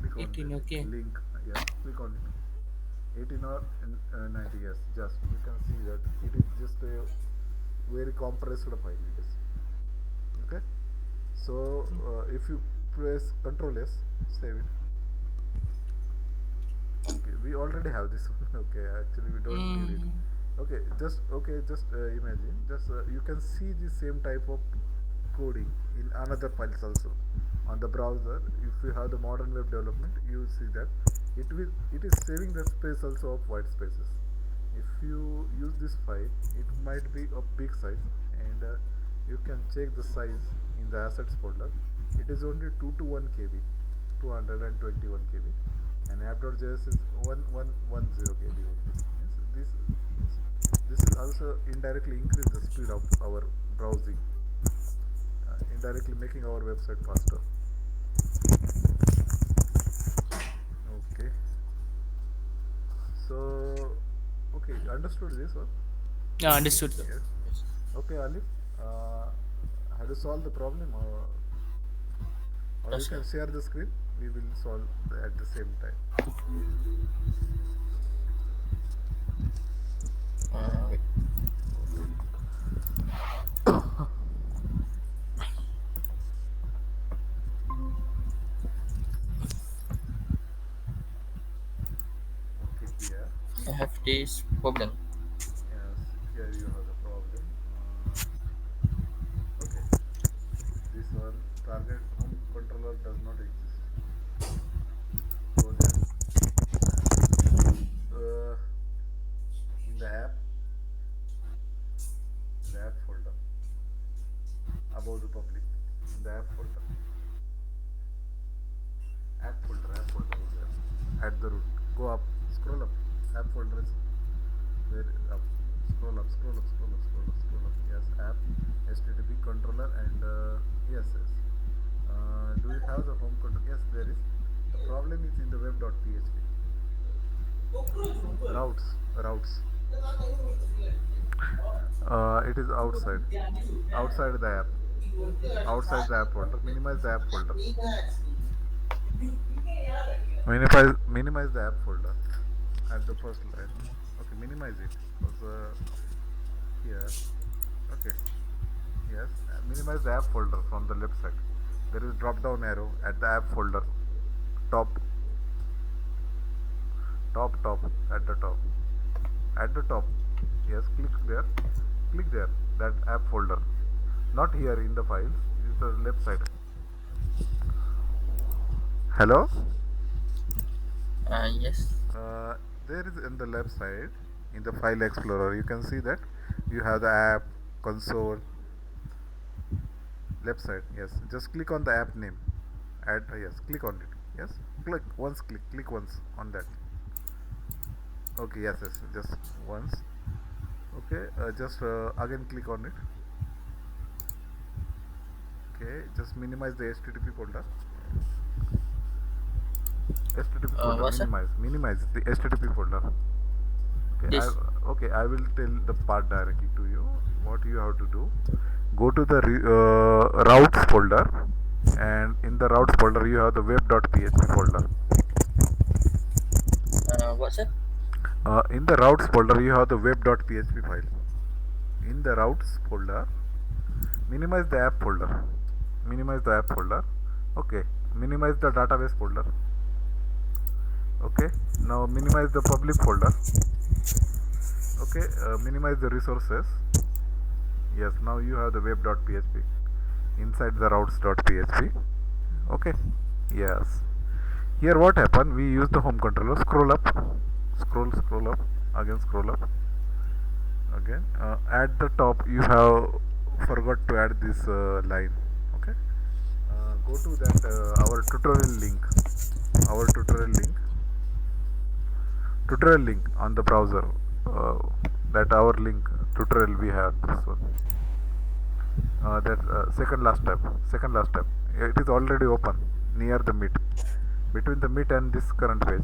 Click on the 18. Okay. link. Yes. Click on it. 18 or 90. Yes. Just you can see that it is just a very compressed file. It is. Okay. So if you press Control S, save it. Okay. We already have this one. Okay. Actually, we don't need it. Mm. Just imagine. Just you can see the same type of coding in another files also on the browser. If you have the modern web development, you will see that it is saving the space also of white spaces. If you use this file, it might be of big size, and you can check the size in the assets folder. It is only 2 to 1 KB, 221 KB, and app.js is 1110 KB only. Yes, this is also indirectly increase the speed of our browsing, indirectly making our website faster. Okay, so okay, understood this one? Yeah, understood, sir. Yes. Yes. Okay, Alif, uh, have you solved the problem, or you Yes, can sir. share the screen? We will solve at the same time. Wait. Okay. Okay, here. I have this problem. Yes, here you have the problem. Okay, this one target home controller does not exist. Go there. Uh, in the app folder, above the public, in the app folder is there. At the root, go up, scroll up. App folder is where up. Scroll up, scroll up, scroll up, scroll up, scroll up. Yes, app, HTTP controller, and yes. Do you have the home control? Yes, there is. The problem is in the web.php. Routes. It is outside the app, outside the app folder. Minimize the app folder. Minimize the app folder at the first line. Okay, minimize it. Because here, okay, yes, minimize the app folder from the left side. There is drop down arrow at the app folder, top, top, at the top, at the top. Yes, click there, that app folder. Not here in the files. It's the left side. Hello. Yes. Uh, there is in the left side in the file explorer. You can see that you have the app console. Left side, yes. Just click on the app name. Add, yes. Click on it. Yes. Click once on that. Okay, yes. Just once. Okay. Just again click on it. Okay. Just minimize the HTTP folder. HTTP folder. What, sir? Minimize the HTTP folder. Okay. This. I will tell the part directly to you. What you have to do. Go to the routes folder, and in the routes folder you have the web.php folder. What, sir? In the routes folder you have the web.php file. In the routes folder, minimize the app folder. Okay, minimize the database folder. Okay, now minimize the public folder. Okay, minimize the resources. Yes, now you have the web.php inside the routes.php. Okay, yes. Here what happened? We use the home controller. Scroll up, scroll up, again scroll up, again. At the top, you have forgot to add this line. Okay. Go to that our tutorial link. Our tutorial link on the browser. Uh, that our link tutorial we have this one. That second last tab. It is already open near the meet, between the meet and this current page.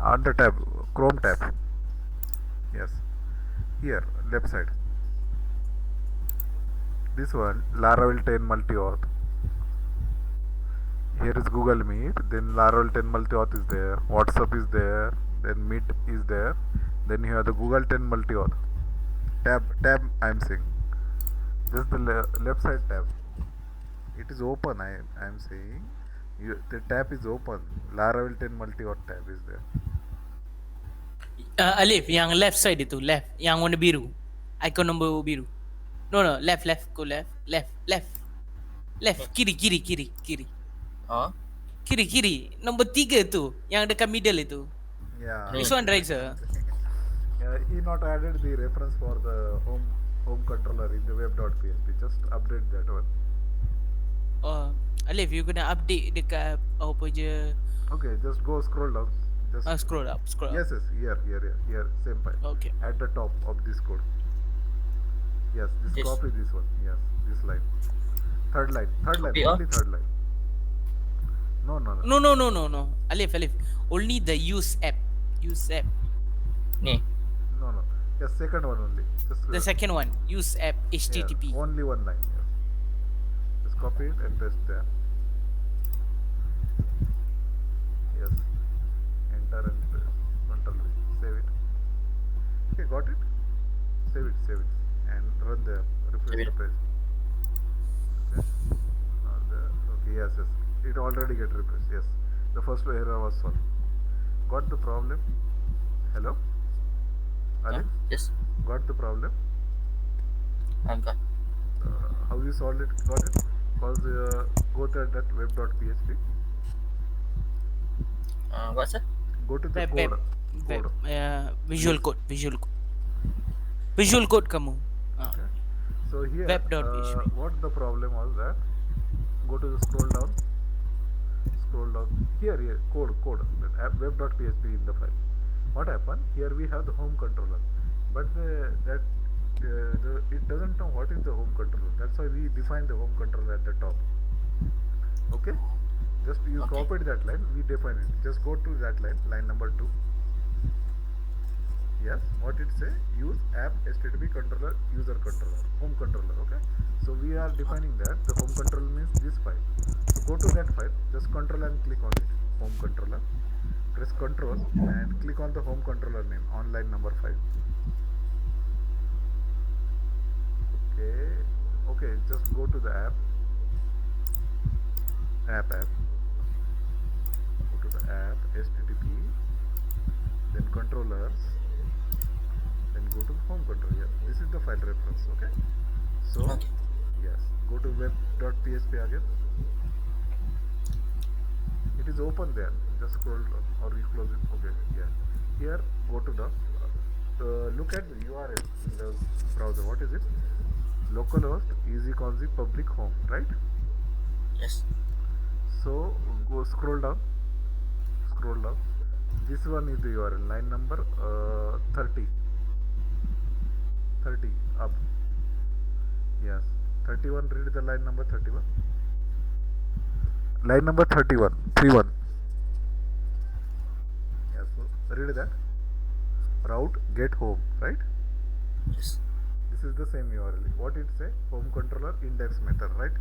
On the tab, Chrome tab. Yes, here left side. This one, Laravel 10 multi-auth. Here is Google Meet. Then Laravel 10 multi-auth is there. WhatsApp is there. Then Meet is there. Then you have the Google 10 multi-auth. Tab. I am saying. This is the left side tab. It is open. I am saying. The tab is open. Laravel 10 multi-auth tab is there. Alif, yang left side itu, left, yang warna biru. Icon nombor biru. No, left, go left, Ni. kiri. Oh, Kiri. Nombor 3 tu, yang dekat middle itu. Yeah. Ni. This one right, sir. He not added the reference for the home controller in the web.php. Just update that one. Oh, Alif, you kena update dekat apa je. Okay, just go scroll down. Just Scroll up. Yes, here, same file. Okay. At the top of this code. Yes, just This. copy this one. Yes, this line. Third line, Copy, only third line. No. No. Alif. Only the use app. Ni. No. Yes, second one only. Just The second one, use app HTTP. Yeah, only one line. Yes. Just copy it and paste there. Yes. Enter and paste. Control V. Save it. Okay, got it. Save it, and run the refresh Save the it. page. Okay, yes. It already get refreshed. Yes, the first error was solved. Got the problem? Hello, Alex. Yes. Got the problem? I got. How you solved it? Got it? Cause go to that web.php. What, sir? Go to the Web. code. Visual Code. Visual Code kamu. Okay. So here, Web.php. what the problem was that? Go to the scroll down. Here, code, web.php in the file. What happened? Here we have the home controller, but it doesn't know what is the home controller. That's why we define the home controller at the top. Okay. Just you Okay. copied that line. We define it. Just go to that line number 2. Yes, what it say? Use app HTTP controller user controller home controller. Okay, so we are defining that the home controller means this file. So go to that file, just control and click on it. Home controller. Press control and click on the home controller name on line number 5. Okay, just go to the app. Go to the app HTTP, then controllers. Then go to home controller. Yes, this is the file reference. Okay. So Okay. yes, go to web.php again. It is open there. Just scroll down or you close it. Okay. Yeah. Here, go to the look at the URL in the browser. What is it? Localhost easyconzy public home. Right. Yes. So go scroll down. This one is the URL. Line number 30 up. Yes, 31. Read the line number 31. Line number 31. 31. Yes, so read that. Route get home. Right. Yes. This is the same URL. What it say? Home controller index method. Right.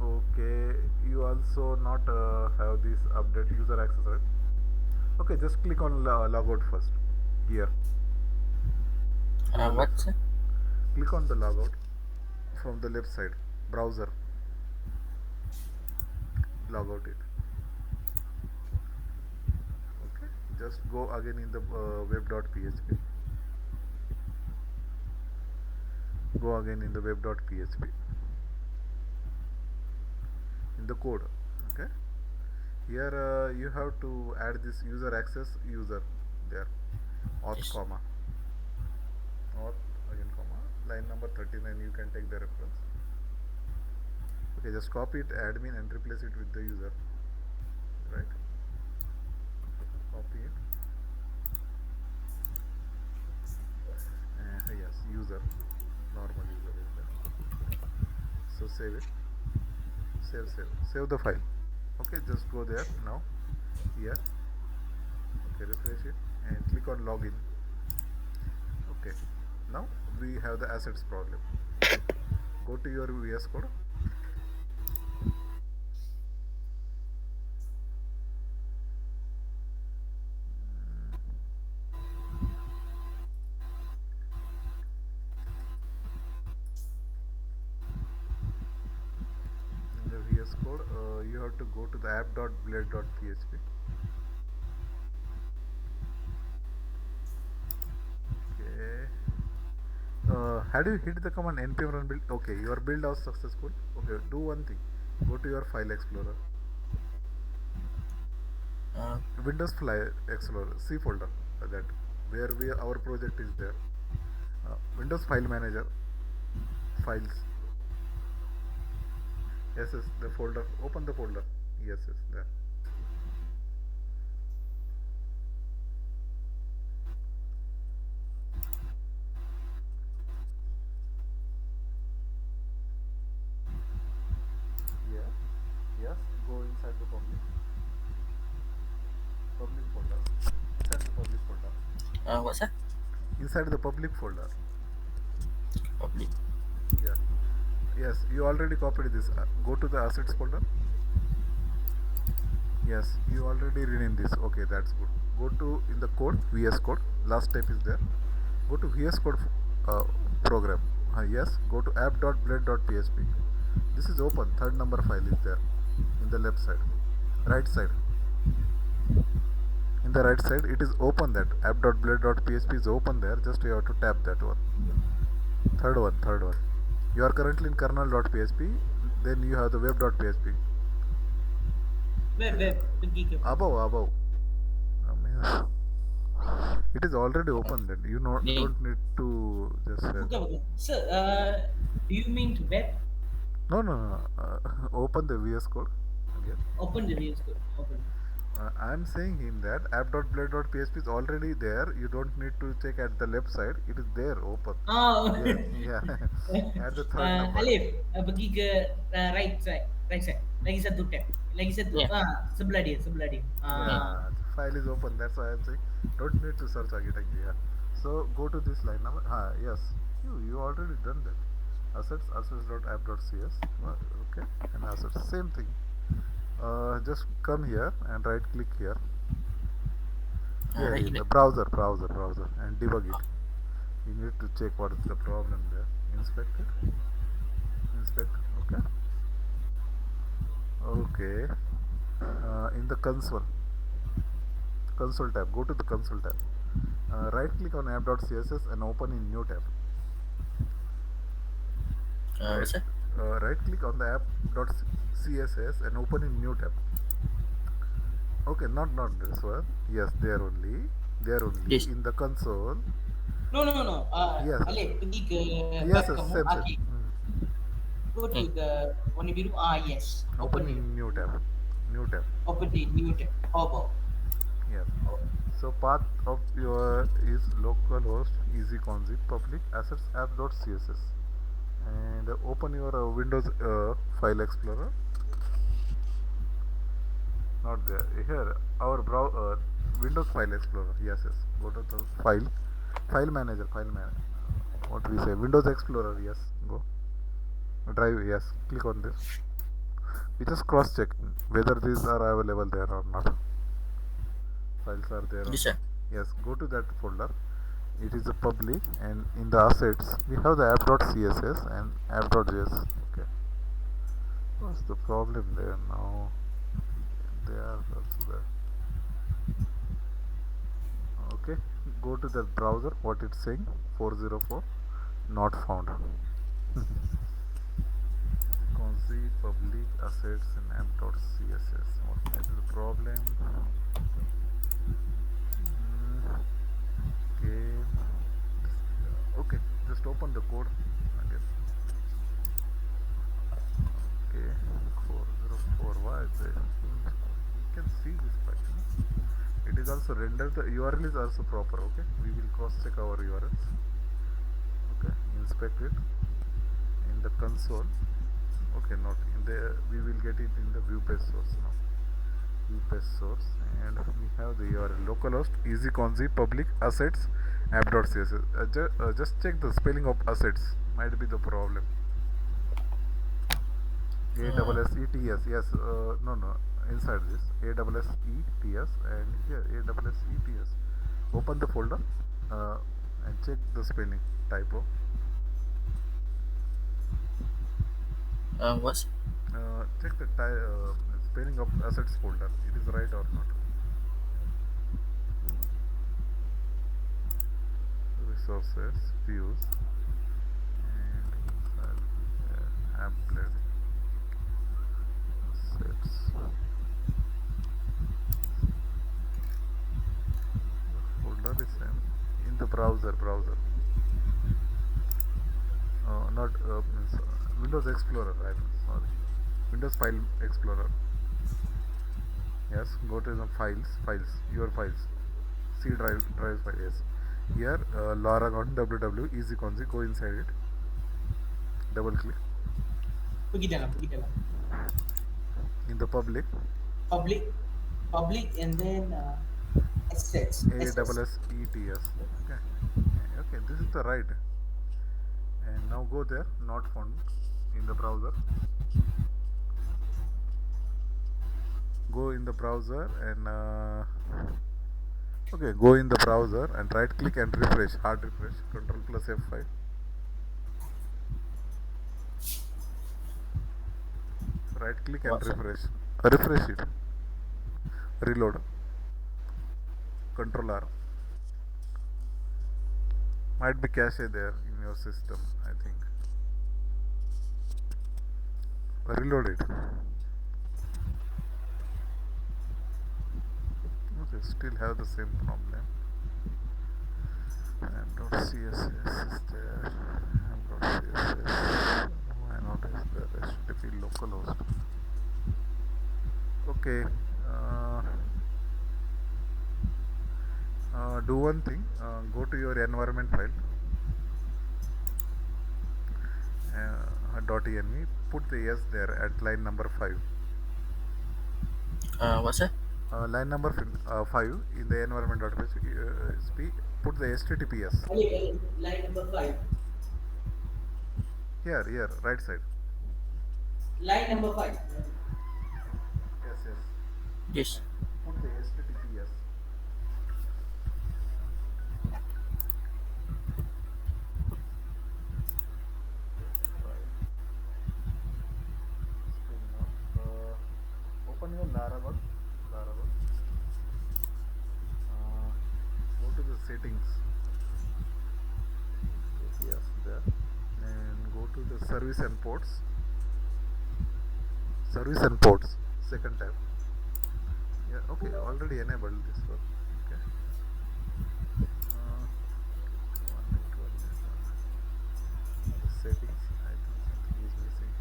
Okay. You also not have this update user access. Right. Okay. Just click on logout first. Here. What, sir? Click on the logout from the left side. Browser. Logout it. Okay. Just go again in the web.php. Go again in the web.php. In the code. Okay. Here you have to add this user access user there. Auth Yes. comma. Auth again comma. Line number 39. You can take the reference. Okay, just copy it admin and replace it with the user. Right. Copy it. Yes, user. Normal user is there. So save it. Save the file. Okay, just go there now. Here. Okay, refresh it and click on login. Okay. Now we have the assets problem. Go to your VS Code. In the VS Code, you have to go to the app.blade.php. Had you hit the command npm run build? Okay, your build was successful. Okay, do one thing. Go to your file explorer. Uh, Windows File Explorer, C folder, that where our project is there. Windows File Manager, files. Yes, the folder. Open the folder. Yes, there. Yeah. Yes. Go inside the public folder. Inside the public folder. what's that? Inside the public folder. Public. Yeah. Yes. You already copied this. Go to the assets folder. Yes. You already renamed this. Okay, that's good. Go to in the code VS Code. Last step is there. Go to VS Code uh, program. Yes. Go to app.blade.php. This is open. Third number file is there in the left side, right side. In the right side, it is open. That app.blade.php is open there. Just you have to tap that one. Third one. You are currently in kernel.php. Then you have the web.php. Web. Pergi ke? Above. It is already open. Then you don't need to just. Bukan. Sir, do you mean web? No. Open the VS Code again. Open the VS Code. Open. I'm saying him that app.blade.php is already there. You don't need to check at the left side. It is there, open. Oh. Yeah. At the third number. Alif, pergi ke right side. Lagi satu tab. Lagi satu. Yeah. Sebelah dia. Yeah, the file is open. That's why I'm saying don't need to search again. Yeah. So go to this line number. Yes. You already done that. Assets.app.cs. Okay. And assets. Same thing. Just come here and right click here. Yeah, right in the click. browser and debug it. You need to check what is the problem there. Inspect. Okay. In the console tab, go to the console tab. Right click on app.css and open in new tab. What's that? Right click on the app.css and open in new tab. Okay, not this one. Yes, there only This. in the console. No. Yes. Alif, pergi ke Yes, web kamu. same. Okay. Go to the warna biru. Yes. Open in new tab. Open the new tab. About. Yes. So path of your is localhost easyconzy public assets app.css and open your Windows file explorer. Not there. Here our Windows file explorer. Yes. Go to the file manager. What we say? Windows Explorer. Yes. Go. Drive. Yes. Click on this. We just cross check whether these are available there or not. Files are there. This one. Yes, go to that folder. It is a public, and in the assets we have the app.css and app.js. Okay. What's the problem there now? They are also there. Okay. Go to the browser. What it's saying? 404. Not found. Concy public assets and app.css. What is the problem? Okay, just open the code, I guess. Okay, 404. Why is it? You can see this pattern. It is also rendered. The URL is also proper. Okay, we will cross check our URLs. Okay, inspect it in the console. Okay, not in the. We will get it in the view page source now. View page source, and we have the URL localhost easyconzy public assets app.css. Just check the spelling of assets. Might be the problem. ASSETS. Yes. No. Inside this ASSETS and here ASSETS. Open the folder and check the spelling typo. What's? Check the spelling of assets folder. It is right or not. Resources, views. applet sets folder is same in the browser not means, Windows Explorer, I mean, sorry, Windows File Explorer. Yes, go to the files, your files, C drive file. Yes, here Laragon www easy consi, go inside it, double click Pergi dalam. in the public Public, and then assets. ASSETS. Okay, okay, this is the right, and now go there, not found in the browser. Go in the browser and okay, go in the browser and right click and refresh, hard refresh, control plus F5. Right click and What, sir? refresh. Refresh it. Reload. Control R. Might be cache there in your system, I think. Reload it. Okay, still have the same problem. M.css is there. M.css. Why not is there? HTTP localhost. Okay. Do one thing. Go to your environment file. .env. Put the S there at line number 5. What, sir? Line number 5 in the environment.php. Put the HTTPS. Line number 5. Here, right side. Line number 5. Yes. Yes. Put the HTTPS. Open your Laravel. Go to the settings. Yes, there. And go to the service and ports. Second tab. Yeah, okay, already enabled this one. Okay. The settings, I think something is missing.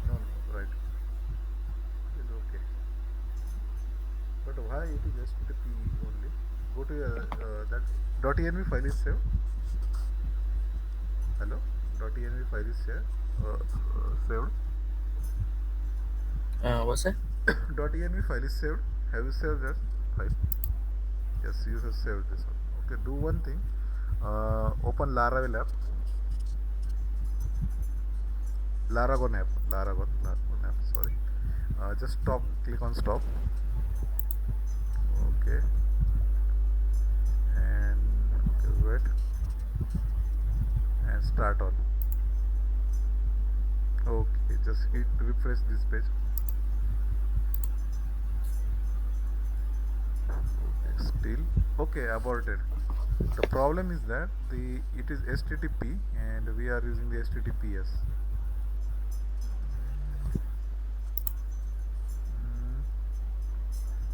No, right. It is okay. But why it is HTTP only? Go to that .env file is saved. Hello, .env file is saved. What, sir? .env file is saved. Have you saved that file? Yes, you have saved this one. Okay, do one thing. Open Laravel app. Laragon app. Sorry. Just stop. Click on stop. Okay. And okay, wait. And start on. Okay, just hit refresh this page. Okay, still okay, aborted. The problem is that it is HTTP and we are using the HTTPS.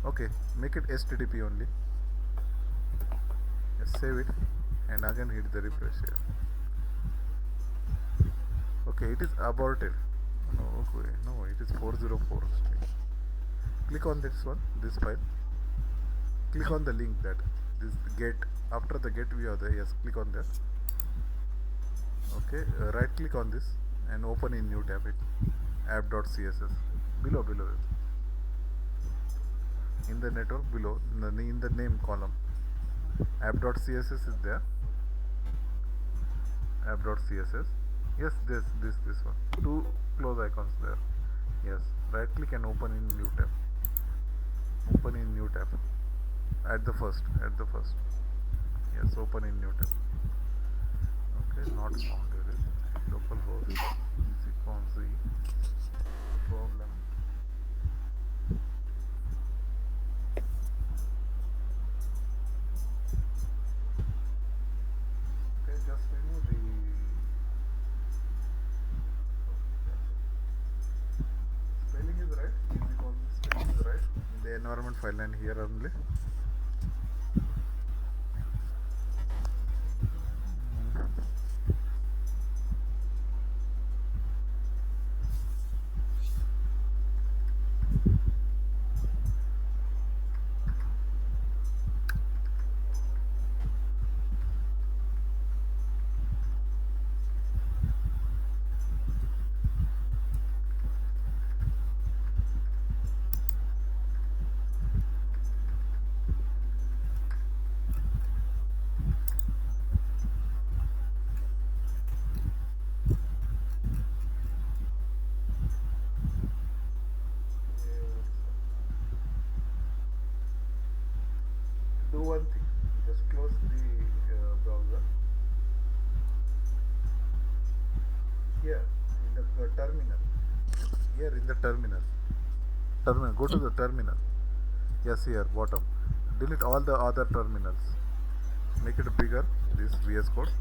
Okay, make it HTTP only. Yes, save it and again hit the refresh here. Okay, it is aborted. No, it is 404 string. Click on this file. Click on the link that this get. After the get we have the yes. Click on that. Okay, right click on this and open in new tab it. App.css below. In the network below, in the name column, app.css is there. App.css. Yes, this one. Two close icons there. Yes, right click and open in new tab. At the first. Yes, open in new tab. Okay, not found here. Localhost. Easyconz. Problem. Okay, just remove the. environment file line here only. Do one thing, just close the browser. Here in the terminal. Here in the terminal. Go to the terminal. Yes, here bottom. Delete all the other terminals. Make it bigger. This VS Code.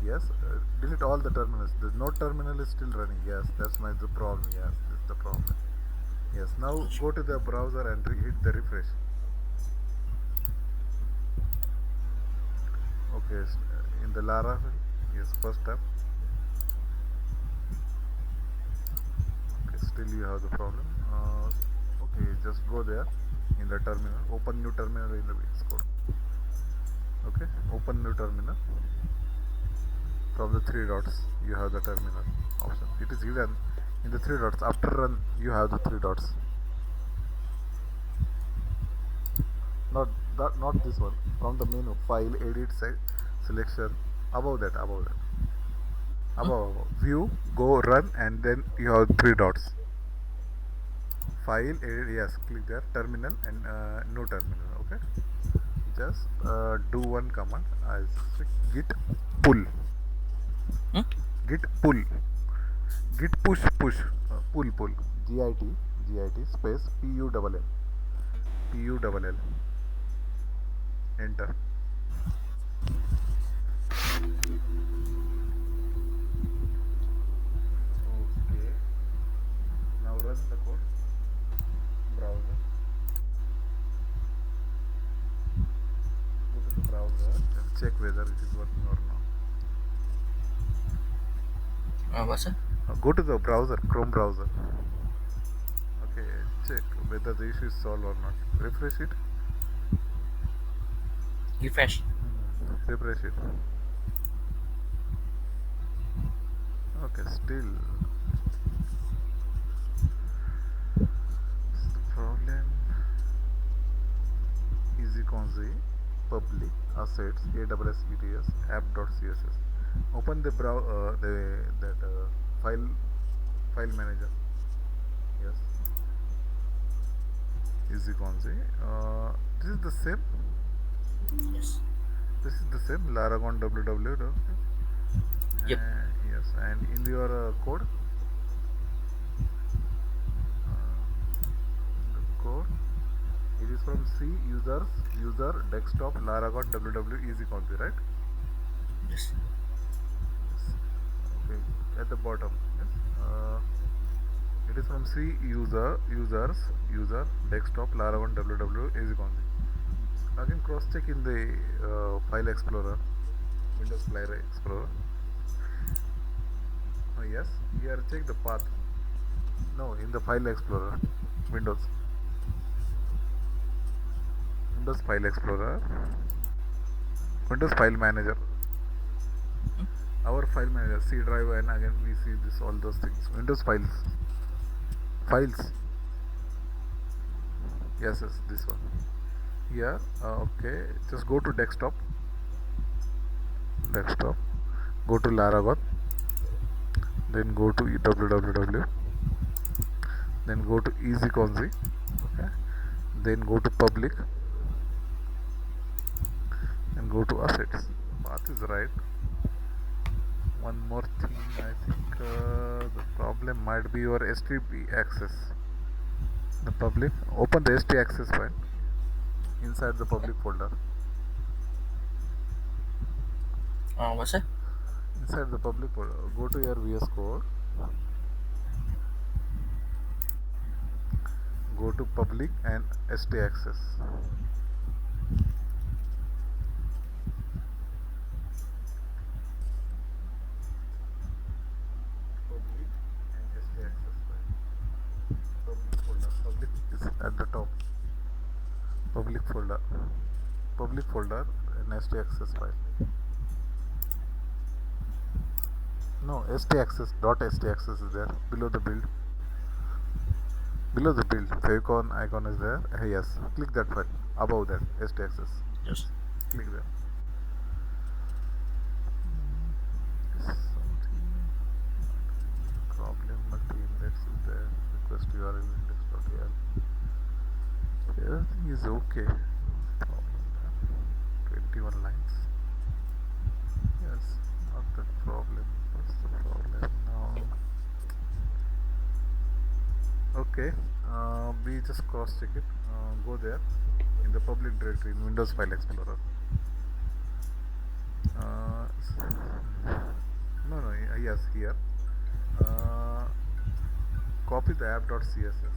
Yes, delete all the terminals. The no terminal is still running. Yes, that's the problem. Yes, that's the problem. Yes, now go to the browser and hit the refresh. Okay, in the Lara, yes, first tab. Okay, still you have the problem. Okay, just go there in the terminal. Open new terminal in the VS Code. Okay, open new terminal. From the three dots, you have the terminal option. It is hidden in the three dots. After run, you have the three dots. Not this one. From the menu, file, edit, selection. Above that. Above. View, go, run, and then you have three dots. File, edit, yes, click there. Terminal and no terminal. Okay. Just do one command. I say git pull. Git pull. Git push. Pull. Git space pull. Pull. Enter. Okay. Now run the code. Browser. Go to the browser and check whether it is working or not. What's that? Go to the browser, Chrome browser. Okay, check whether the issue is solved or not. Refresh it. Refresh. Refresh it. Okay, still. The problem. EasyConzy, public, assets, AWS ETS, app.css. Open the file manager. Yes. EasyConzy. This is the same. Yes. This is the same Laragon www. Yep. Yes, and in your code, it is from C user desktop Laragon www EasyConzy, right? Yes. Okay, at the bottom. Yes. It is from C user desktop Laragon www EasyConzy. Again, cross check in the file explorer, Windows File Explorer. Yes, here check the path. No, in the file explorer, Windows File Explorer, Windows File Manager. Our file manager, C drive, and again we see this all those things. Windows files. Yes, this one. Here, okay. Just go to desktop. Go to Laragon. Then go to www. Then go to EasyConzy. Okay. Then go to public. And go to assets. Path is right. One more thing, I think the problem might be your STP access. The public, open the ST access file inside the public folder. What's that? Inside the public folder, go to your VS Code. go to public and ST access. Public and ST access file. Public folder. Public is at the top. Public folder. Public folder and ST access file. No, ST access dot ST access is there below the build. Below the build, favicon icon is there. Yes, click that file. Above that, ST access. Yes. Click there. Something problem multi-index is there. Request URL index.al. Everything is okay. Problem there. 21 lines. Yes, not that problem. What's the problem now? Okay, we just cross check it. Go there in the public directory in Windows File Explorer. No, yes, here. Copy the app.css.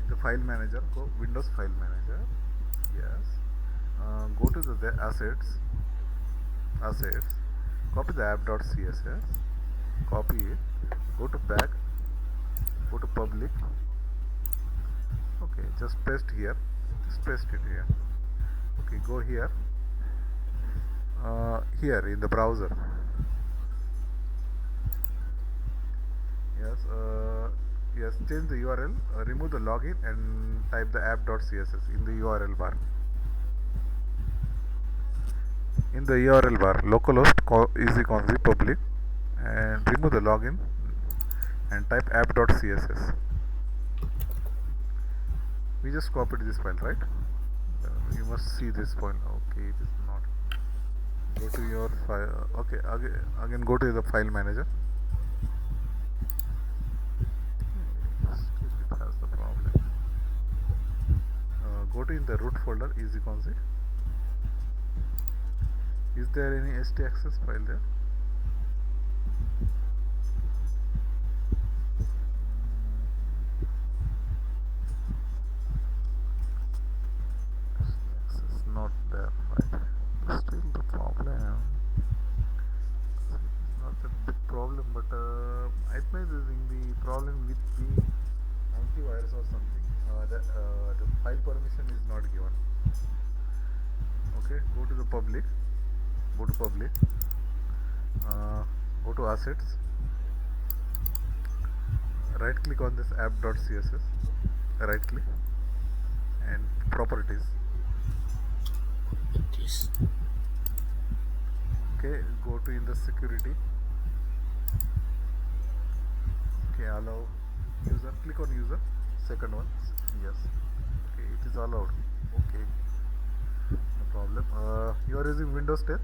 In the file manager, go Windows File Manager. Yes. Go to the assets. Copy the app.css. Copy it. Go to back. Go to public. Okay, just paste here. Just paste it here. Okay, go here. Here in the browser. Yes, change the URL, remove the login and type the app.css in the URL bar. In the URL bar, localhost easyconf public and remove the login and type app.css. We just copied this file, right? You must see this file. Okay, it is not. Go to your file. Okay, again go to the file manager. Still it has the problem. Go to in the root folder easyconf. Is there any ST access file there? Access not there, right? Still the problem. It's not a big problem, but I think this is the problem with the antivirus or something. The file permission is not given. Okay, go to the public. Go to public. Go to assets. Right click on this app.css. Right click and properties. This. Okay, go to in the security. Okay, allow user. Click on user. Second one. Yes. Okay, it is allowed. Okay, no problem. You are using Windows 10.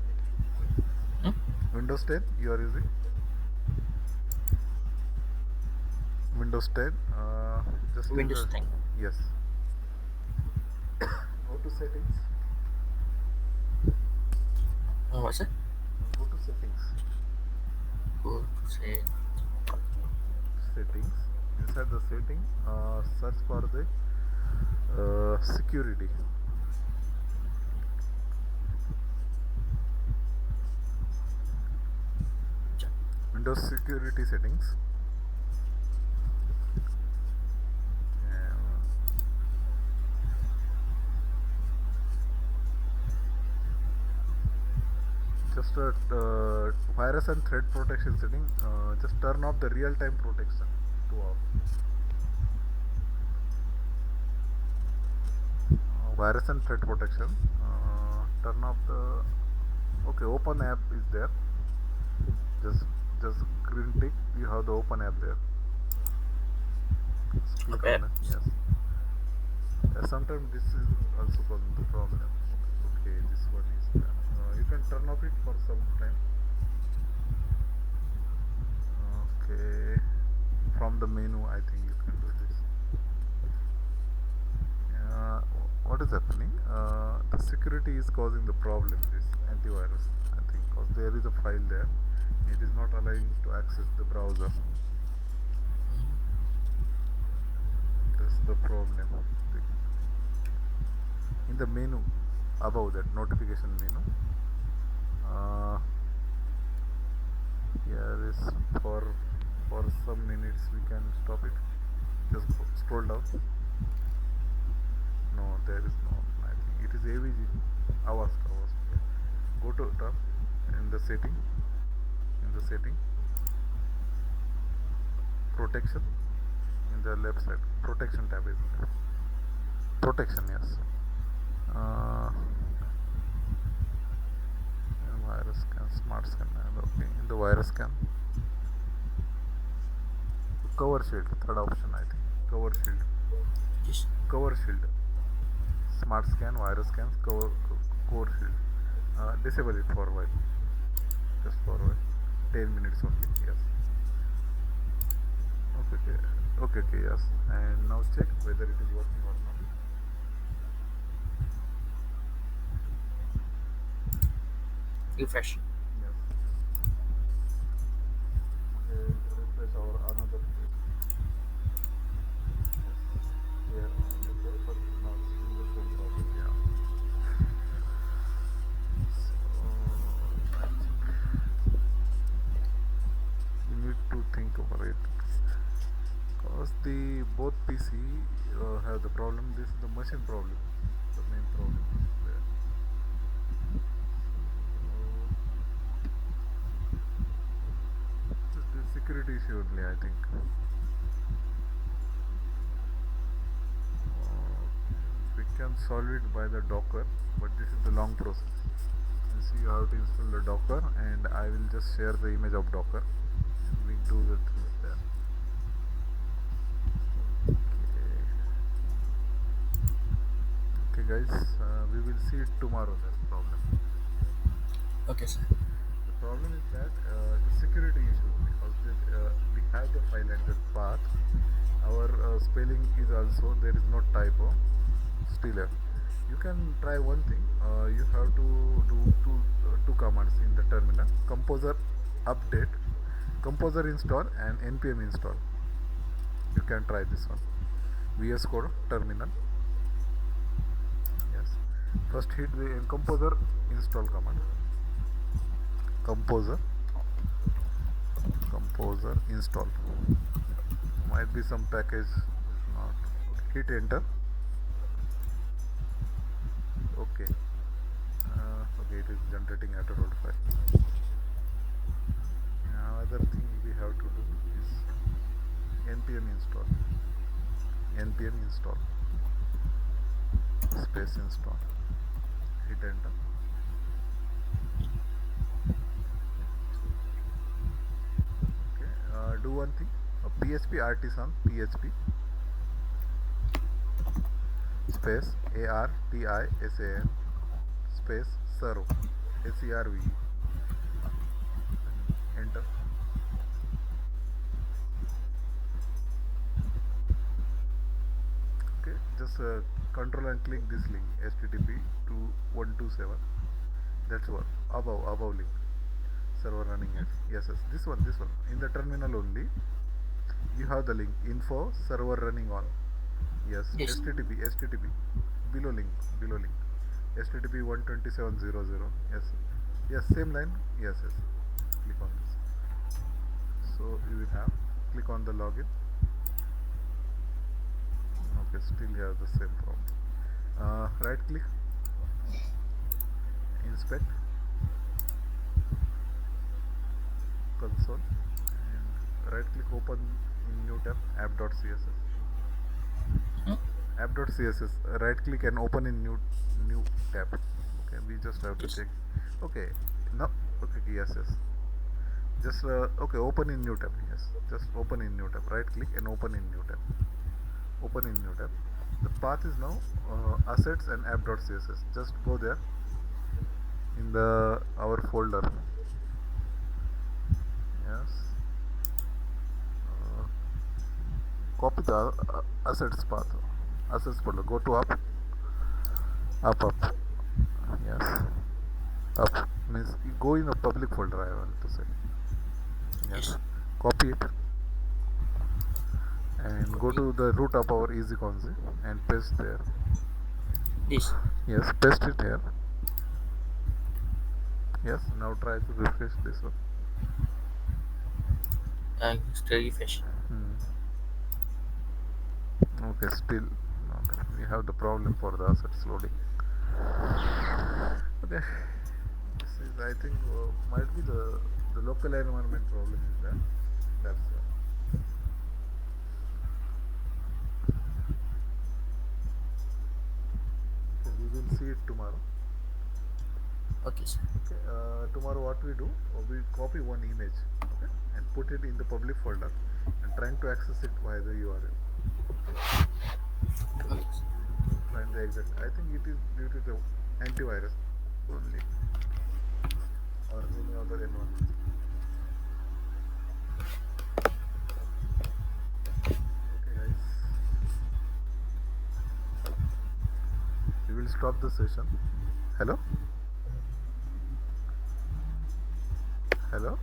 Windows 10 you are using. Windows 10. Just Windows 10. Yes. Go to settings. What's it? Go to settings. Go to say Settings. Inside the setting, search for the security. Windows security settings. Just virus and threat protection setting. Just turn off the real-time protection to off. Virus and threat protection. Turn off the. Okay, open app is there. Just green tick. You have the open app there. Just click Okay. on it. Yes. Sometimes this is also causing the problem. Okay, this one is there. You can turn off it for some time. Okay, from the menu I think you can do this. What is happening? The security is causing the problem, this antivirus, I think, because there is a file there. It is not allowing to access the browser. what's the problem? In the menu above that notification menu, uh, here is for some minutes we can stop it. Just scroll down. No, there is no option. I think it is AVG. Avast. Go to tab in the setting. Protection in the left side. Protection tab is there. Protection, yes. Virus scan, smart scan. Okay, in the virus scan. Cover shield, third option I think. Cover shield. Yes. Cover shield. Smart scan, virus scans, cover shield. Disable it for a while. Just for a while. 10 minutes only. Yes. Okay, yes. And now check whether it is working or not. Refresh. Yes. Refresh our another page. Yes. Here, but now still the same problem. Yeah. So I think you need to think over it. Because the both PC have the problem. This is the machine problem. The main problem is there. So this is the security issue only, I think. We can solve it by the Docker, but this is the long process. You see, you have to install the Docker, and I will just share the image of Docker. We do the things there. Okay guys, we will see it tomorrow, that problem. Okay, sir. The problem is that the security issue, because we have the file at that path. Our spelling is also, there is no typo still here. You can try one thing. You have to do two commands in the terminal: composer update, composer install, and npm install. You can try this one. VS Code terminal. Yes. First hit the composer install command. Composer install. Might be some package. Not. Hit enter. Okay. Okay, it is generating at a road file. Now, other thing we have to do is npm install. Npm install. Space install. Hit enter. Okay. Do one thing. PHP artisan PHP space ARTISAN space serve SERVE. Enter. Okay, just control and click this link http to 127. That's what above link. Server running at yes, this one in the terminal only. You have the link info server running on. Yes. http below link http 127.0.0. yes, same line. Yes, click on this. So you will have, click on the login. Okay, still you have the same problem. Right click, inspect console, and right click, open in new tab app.css. App.css, right click and open in new tab. Okay, we just have to check. Okay, now yes, just okay, open in new tab. Yes, just open in new tab. Right click and open in new tab. The path is now assets and app.css. Just go there in the our folder. Yes, copy the assets path. Assets folder. Go to up. Yes, up means you go in a public folder, I want to say. Yes. Copy it and go to the root of our EasyConsi and paste there. This. Yes, paste it here. Yes, now try to refresh this one. Still refresh. Okay, still we have the problem for the assets loading. Okay, this is I think might be the local environment problem is there. That's why. Okay, we will see it tomorrow. Okay, sir. Okay, tomorrow what we do, we copy one image, okay, and put it in the public folder and trying to access it via the URL. Okay, sir. Find the exact. I think it is due to the antivirus only or any other environment. Okay, guys, we will stop the session. Hello. Hello.